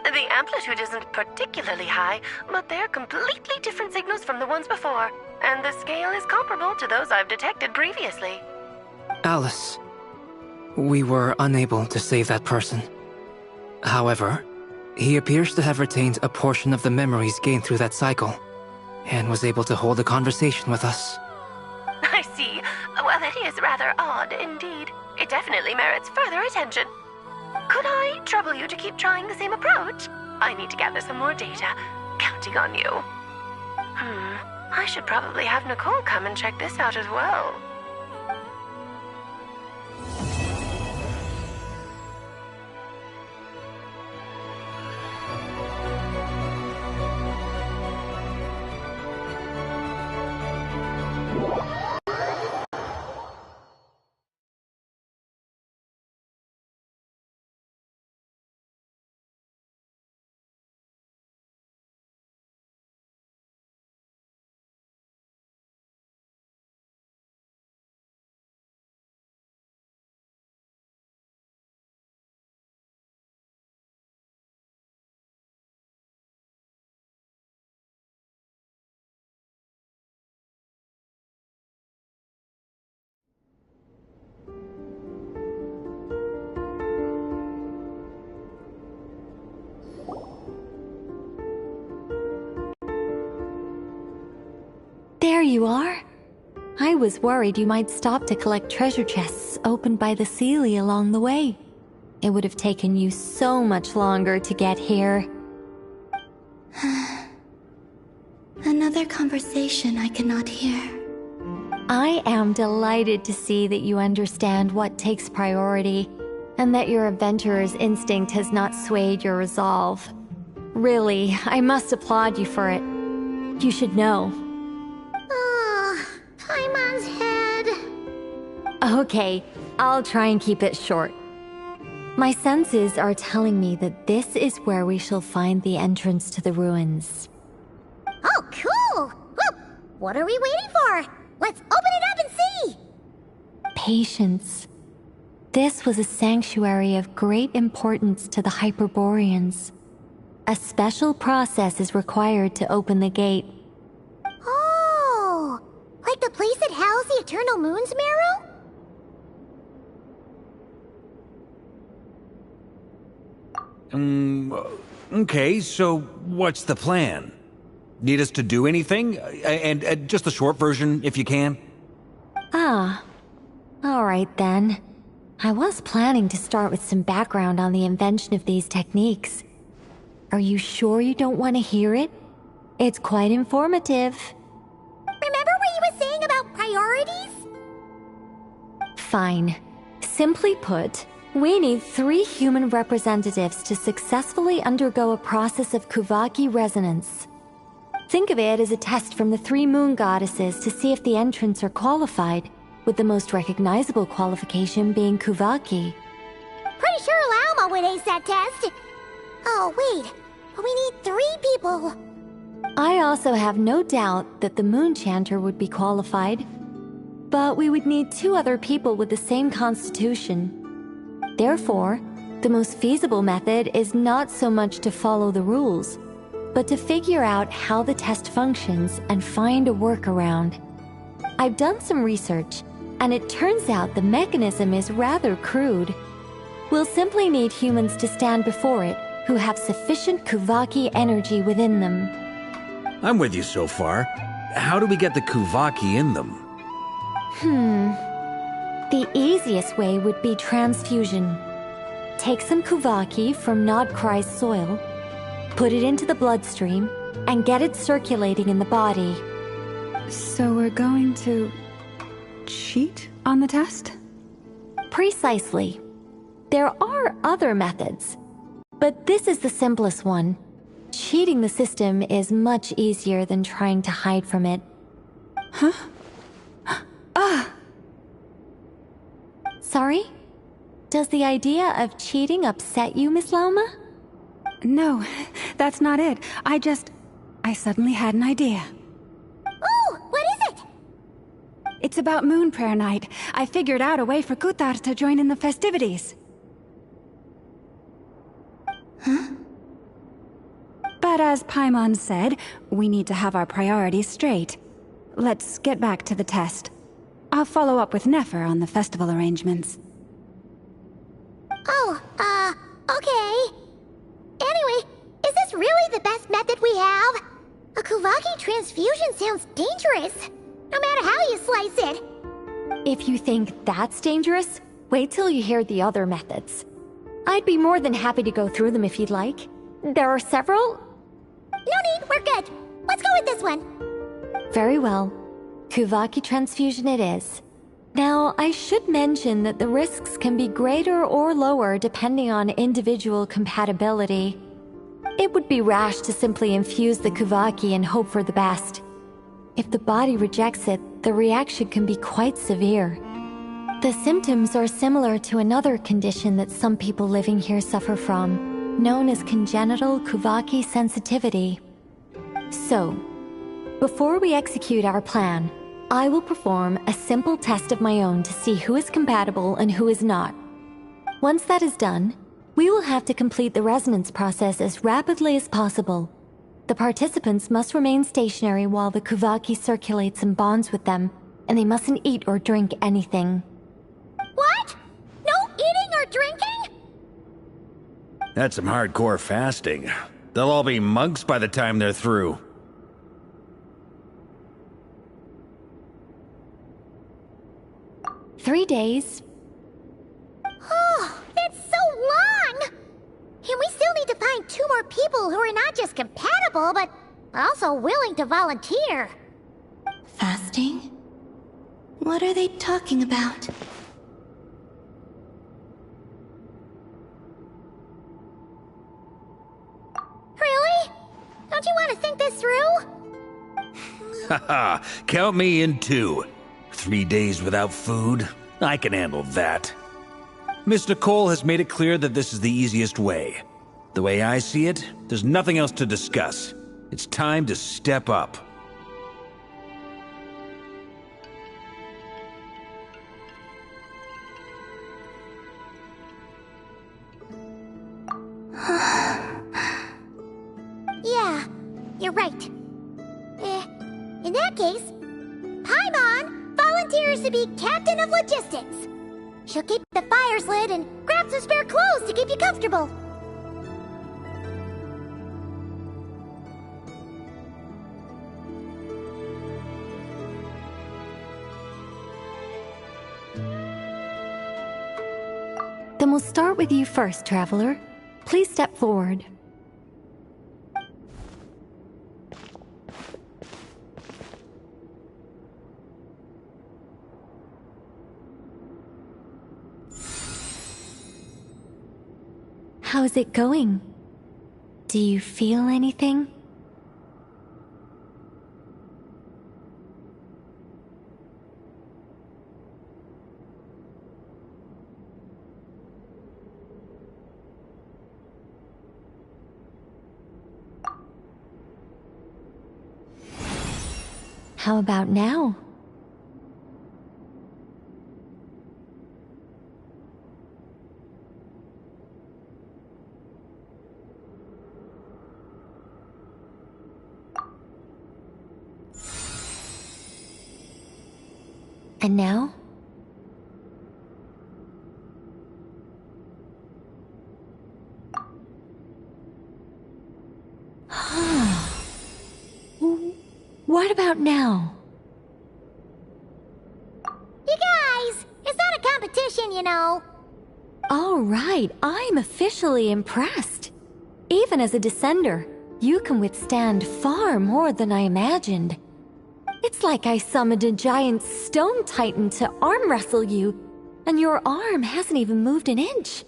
[SPEAKER 14] The amplitude isn't particularly high, but they're completely different signals from the ones before, and the scale is comparable to those I've detected previously.
[SPEAKER 10] Alice, we were unable to save that person. However, he appears to have retained a portion of the memories gained through that cycle, and was able to hold a conversation with us.
[SPEAKER 14] I see. Well, that is rather odd indeed. It definitely merits further attention. Could I trouble you to keep trying the same approach? I need to gather some more data. Counting on you. I should probably have Nicole come and check this out as well.
[SPEAKER 1] There you are. I was worried you might stop to collect treasure chests opened by the Seelie along the way. It would have taken you so much longer to get here.
[SPEAKER 15] Another conversation I cannot hear.
[SPEAKER 1] I am delighted to see that you understand what takes priority, and that your adventurer's instinct has not swayed your resolve. Really, I must applaud you for it. You should know.
[SPEAKER 4] Paimon's head.
[SPEAKER 1] Okay, I'll try and keep it short. My senses are telling me that this is where we shall find the entrance to the ruins.
[SPEAKER 4] Oh, cool! Well, what are we waiting for? Let's open it up and see!
[SPEAKER 1] Patience. This was a sanctuary of great importance to the Hyperboreans. A special process is required to open the gate.
[SPEAKER 4] Oh! Like the place that housed the Eternal Moon's Marrow?
[SPEAKER 5] Okay, so what's the plan? Need us to do anything? And just the short version, if you can.
[SPEAKER 1] Ah. Alright then. I was planning to start with some background on the invention of these techniques. Are you sure you don't want to hear it? It's quite informative.
[SPEAKER 4] Remember what you were saying about priorities?
[SPEAKER 1] Fine. Simply put, we need 3 human representatives to successfully undergo a process of Kuvaki resonance. Think of it as a test from the 3 moon goddesses to see if the entrants are qualified, with the most recognizable qualification being Kuvaki.
[SPEAKER 4] Pretty sure Lauma would ace that test. Oh, wait. But we need 3 people.
[SPEAKER 1] I also have no doubt that the Moon Chanter would be qualified. But we would need 2 other people with the same constitution. Therefore, the most feasible method is not so much to follow the rules, but to figure out how the test functions and find a workaround. I've done some research, and it turns out the mechanism is rather crude. We'll simply need humans to stand before it who have sufficient Kuvaki energy within them.
[SPEAKER 5] I'm with you so far. How do we get the Kuvaki in them?
[SPEAKER 1] The easiest way would be transfusion. Take some Kuvaki from Nodcry's soil, put it into the bloodstream, and get it circulating in the body.
[SPEAKER 7] So we're going to cheat on the test?
[SPEAKER 1] Precisely. There are other methods, but this is the simplest one. Cheating the system is much easier than trying to hide from it.
[SPEAKER 7] Huh?
[SPEAKER 1] Sorry? Does the idea of cheating upset you, Miss Lauma?
[SPEAKER 7] No, that's not it. I suddenly had an idea.
[SPEAKER 4] Ooh, what is it?
[SPEAKER 7] It's about Moon Prayer Night. I figured out a way for Kuthar to join in the festivities.
[SPEAKER 4] Huh?
[SPEAKER 7] But as Paimon said, we need to have our priorities straight. Let's get back to the test. I'll follow up with Nefer on the festival arrangements.
[SPEAKER 4] Oh, okay. Anyway, is this really the best method we have? A Kuvaki transfusion sounds dangerous, no matter how you slice it.
[SPEAKER 1] If you think that's dangerous, wait till you hear the other methods. I'd be more than happy to go through them if you'd like. There are several.
[SPEAKER 4] No need, we're good. Let's go with this one.
[SPEAKER 1] Very well. Kuvaki transfusion it is. Now, I should mention that the risks can be greater or lower depending on individual compatibility. It would be rash to simply infuse the Kuvaki and hope for the best. If the body rejects it, the reaction can be quite severe. The symptoms are similar to another condition that some people living here suffer from, known as congenital Kuvaki sensitivity. So, before we execute our plan, I will perform a simple test of my own to see who is compatible and who is not. Once that is done, we will have to complete the resonance process as rapidly as possible. The participants must remain stationary while the Kuvaki circulates and bonds with them, and they mustn't eat or drink anything.
[SPEAKER 4] What? No eating or drinking?
[SPEAKER 5] That's some hardcore fasting. They'll all be monks by the time they're through.
[SPEAKER 1] "3 days.
[SPEAKER 4] Oh, that's so long! And we still need to find 2 more people who are not just compatible, but also willing to volunteer.
[SPEAKER 15] Fasting? What are they talking about?
[SPEAKER 4] Really? Don't you want to think this through?
[SPEAKER 5] Haha, count me in too. 3 days without food? I can handle that. Miss Nicole has made it clear that this is the easiest way. The way I see it, there's nothing else to discuss. It's time to step up.
[SPEAKER 4] Yeah, you're right. In that case, Paimon volunteers to be Captain of Logistics. She'll keep the fires lit and grab some spare clothes to keep you comfortable.
[SPEAKER 1] Then we'll start with you first, Traveler. Please step forward. How's it going? Do you feel anything? How about now? And now? What about now?
[SPEAKER 4] You guys, it's not a competition, you know.
[SPEAKER 1] All right, I'm officially impressed. Even as a descender, you can withstand far more than I imagined. It's like I summoned a giant stone titan to arm wrestle you, and your arm hasn't even moved an inch.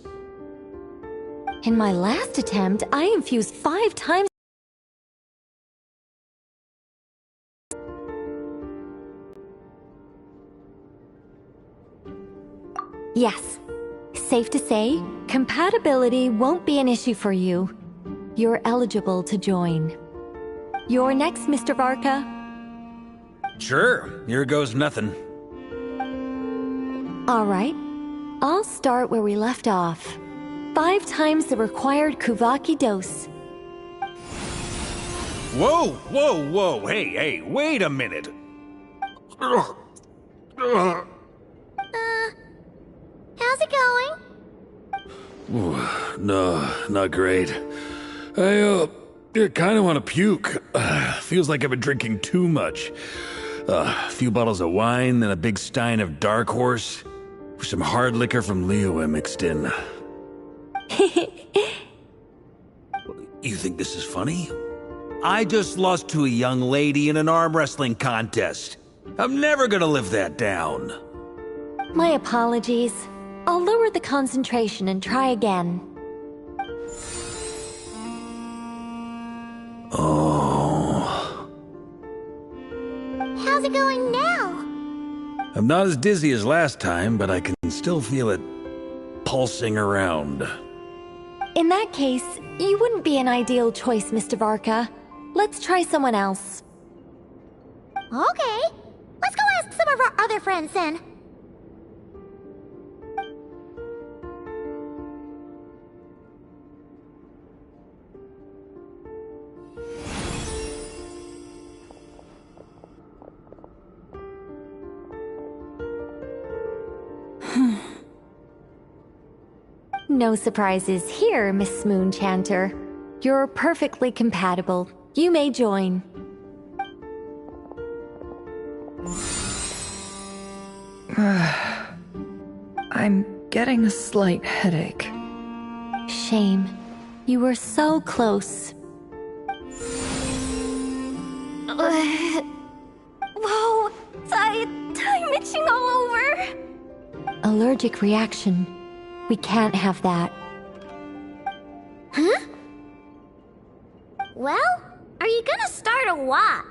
[SPEAKER 1] In my last attempt, I infused 5 times. Yes, safe to say, compatibility won't be an issue for you. You're eligible to join. You're next, Mr. Varka.
[SPEAKER 5] Sure, here goes nothing.
[SPEAKER 1] All right, I'll start where we left off. 5 times the required Kuvaki dose.
[SPEAKER 5] Whoa, whoa, whoa, hey, wait a minute.
[SPEAKER 4] How's it going?
[SPEAKER 5] Ooh, no, not great. I kind of want to puke. Feels like I've been drinking too much. A few bottles of wine, then a big stein of Dark Horse, with some hard liquor from Liyue mixed in. You think this is funny? I just lost to a young lady in an arm wrestling contest. I'm never gonna live that down.
[SPEAKER 1] My apologies. I'll lower the concentration and try again.
[SPEAKER 5] Oh.
[SPEAKER 4] How's it going now?
[SPEAKER 5] I'm not as dizzy as last time, but I can still feel it pulsing around.
[SPEAKER 1] In that case, you wouldn't be an ideal choice, Mr. Varka. Let's try someone else.
[SPEAKER 4] Okay. Let's go ask some of our other friends then.
[SPEAKER 1] No surprises here, Miss Moonchanter. You're perfectly compatible. You may join.
[SPEAKER 11] I'm getting a slight headache.
[SPEAKER 1] Shame. You were so close.
[SPEAKER 16] Whoa! I'm itching all over!
[SPEAKER 1] Allergic reaction. We can't have that.
[SPEAKER 4] Huh? Well, are you gonna start or what?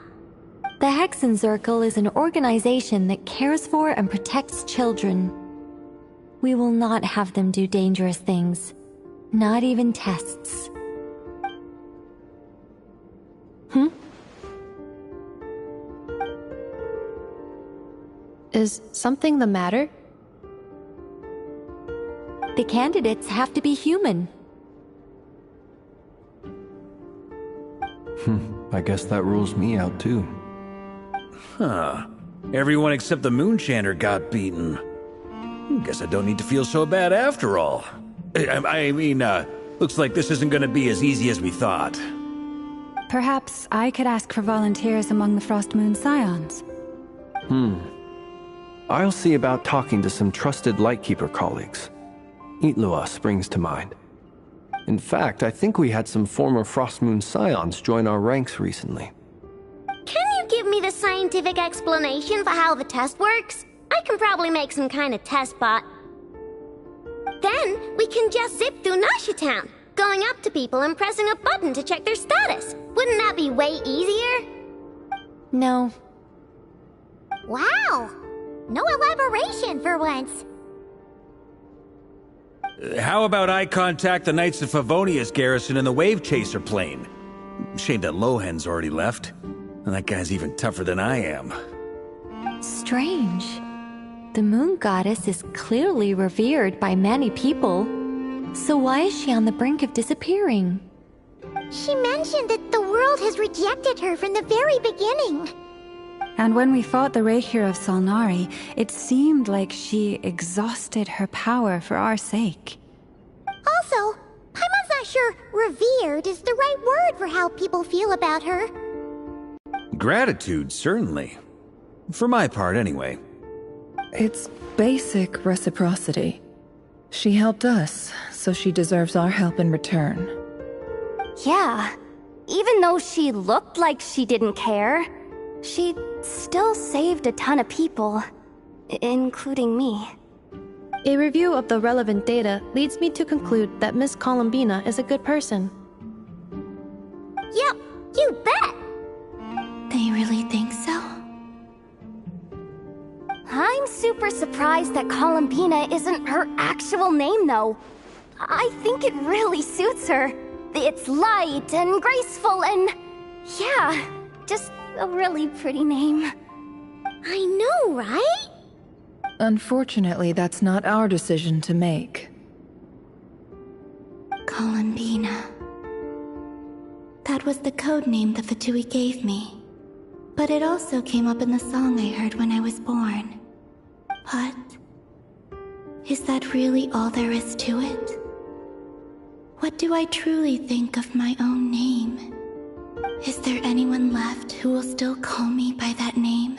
[SPEAKER 1] The Hexenzirkel is an organization that cares for and protects children. We will not have them do dangerous things. Not even tests.
[SPEAKER 18] Is something the matter?
[SPEAKER 1] The candidates have to be human.
[SPEAKER 21] I guess that rules me out too.
[SPEAKER 5] Huh. Everyone except the Moonchanter got beaten. Guess I don't need to feel so bad after all. I mean, looks like this isn't gonna be as easy as we thought.
[SPEAKER 7] Perhaps I could ask for volunteers among the Frost Moon Scions.
[SPEAKER 21] I'll see about talking to some trusted Lightkeeper colleagues. Itlua springs to mind. In fact, I think we had some former Frost Moon Scions join our ranks recently.
[SPEAKER 4] Can you give me the scientific explanation for how the test works? I can probably make some kind of test bot. Then we can just zip through Nasha Town. going up to people and pressing a button to check their status. Wouldn't that be way easier?
[SPEAKER 1] No.
[SPEAKER 4] Wow! No elaboration for once.
[SPEAKER 5] How about I contact the Knights of Favonius garrison in the Wave Chaser plane? Shame that Lohan's already left. And that guy's even tougher than I am.
[SPEAKER 1] Strange. The moon goddess is clearly revered by many people. So why is she on the brink of disappearing?
[SPEAKER 4] She mentioned that the world has rejected her from the very beginning.
[SPEAKER 7] And when we fought the Raihir of Salnari, it seemed like she exhausted her power for our sake.
[SPEAKER 4] Also, Paimon's not sure revered is the right word for how people feel about her.
[SPEAKER 5] Gratitude, certainly. For my part, anyway.
[SPEAKER 11] It's basic reciprocity. She helped us, so she deserves our help in return.
[SPEAKER 2] Yeah. Even though she looked like she didn't care, she still saved a ton of people, including me.
[SPEAKER 18] A review of the relevant data leads me to conclude that Miss Columbina is a good person.
[SPEAKER 4] Yep, you bet!
[SPEAKER 15] They really think so?
[SPEAKER 2] I'm super surprised that Columbina isn't her actual name, though. I think it really suits her. It's light and graceful and... yeah, just a really pretty name.
[SPEAKER 4] I know, right?
[SPEAKER 11] Unfortunately, that's not our decision to make.
[SPEAKER 15] Columbina. That was the code name the Fatui gave me. But it also came up in the song I heard when I was born. But... is that really all there is to it? What do I truly think of my own name? Is there anyone left who will still call me by that name?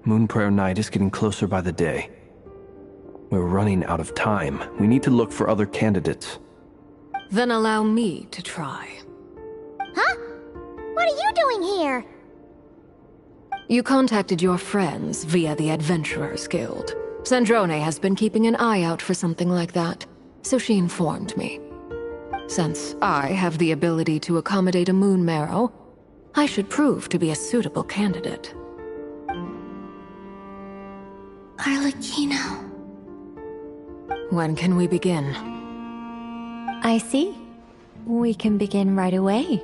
[SPEAKER 21] Moonprayer Night is getting closer by the day. We're running out of time. We need to look for other candidates.
[SPEAKER 6] Then allow me to try.
[SPEAKER 4] Huh? What are you doing here?
[SPEAKER 6] You contacted your friends via the Adventurers Guild. Sandrone has been keeping an eye out for something like that, so she informed me. Since I have the ability to accommodate a moon marrow, I should prove to be a suitable candidate.
[SPEAKER 15] Arlecchino.
[SPEAKER 6] When can we begin?
[SPEAKER 1] I see. We can begin right away.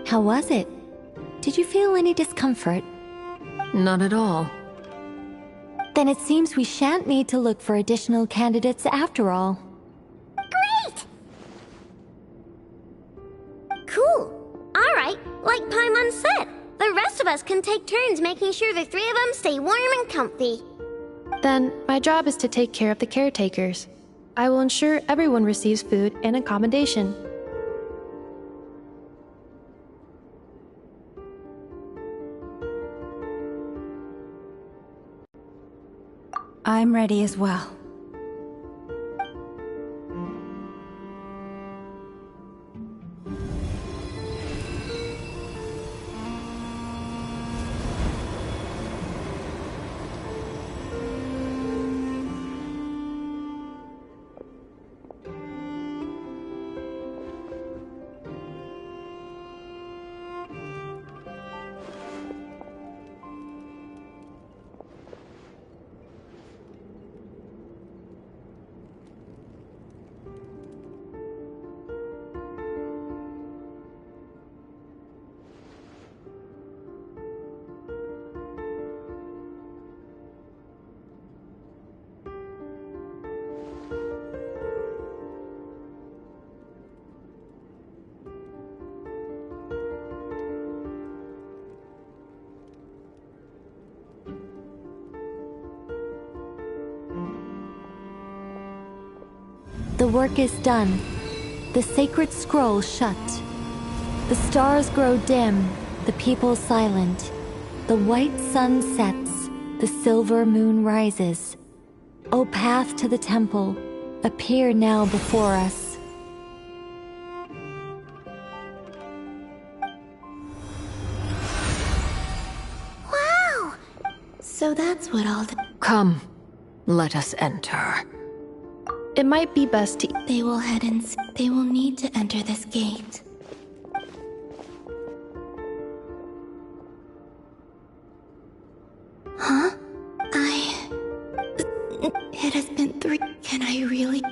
[SPEAKER 1] How was it? Did you feel any discomfort?
[SPEAKER 6] Not at all.
[SPEAKER 1] Then it seems we shan't need to look for additional candidates after all.
[SPEAKER 4] Great! Cool. Alright, like Paimon said, the rest of us can take turns making sure the three of them stay warm and comfy.
[SPEAKER 18] Then, my job is to take care of the caretakers. I will ensure everyone receives food and accommodation.
[SPEAKER 7] I'm ready as well.
[SPEAKER 1] The work is done. The sacred scroll shut. The stars grow dim, the people silent. The white sun sets, the silver moon rises. O path to the temple, appear now before us.
[SPEAKER 15] Wow! So that's what all the...
[SPEAKER 6] Come, let us enter.
[SPEAKER 18] It might be best to...
[SPEAKER 15] They will head in... They will need to enter this gate. Huh? It has been 3... Can I really...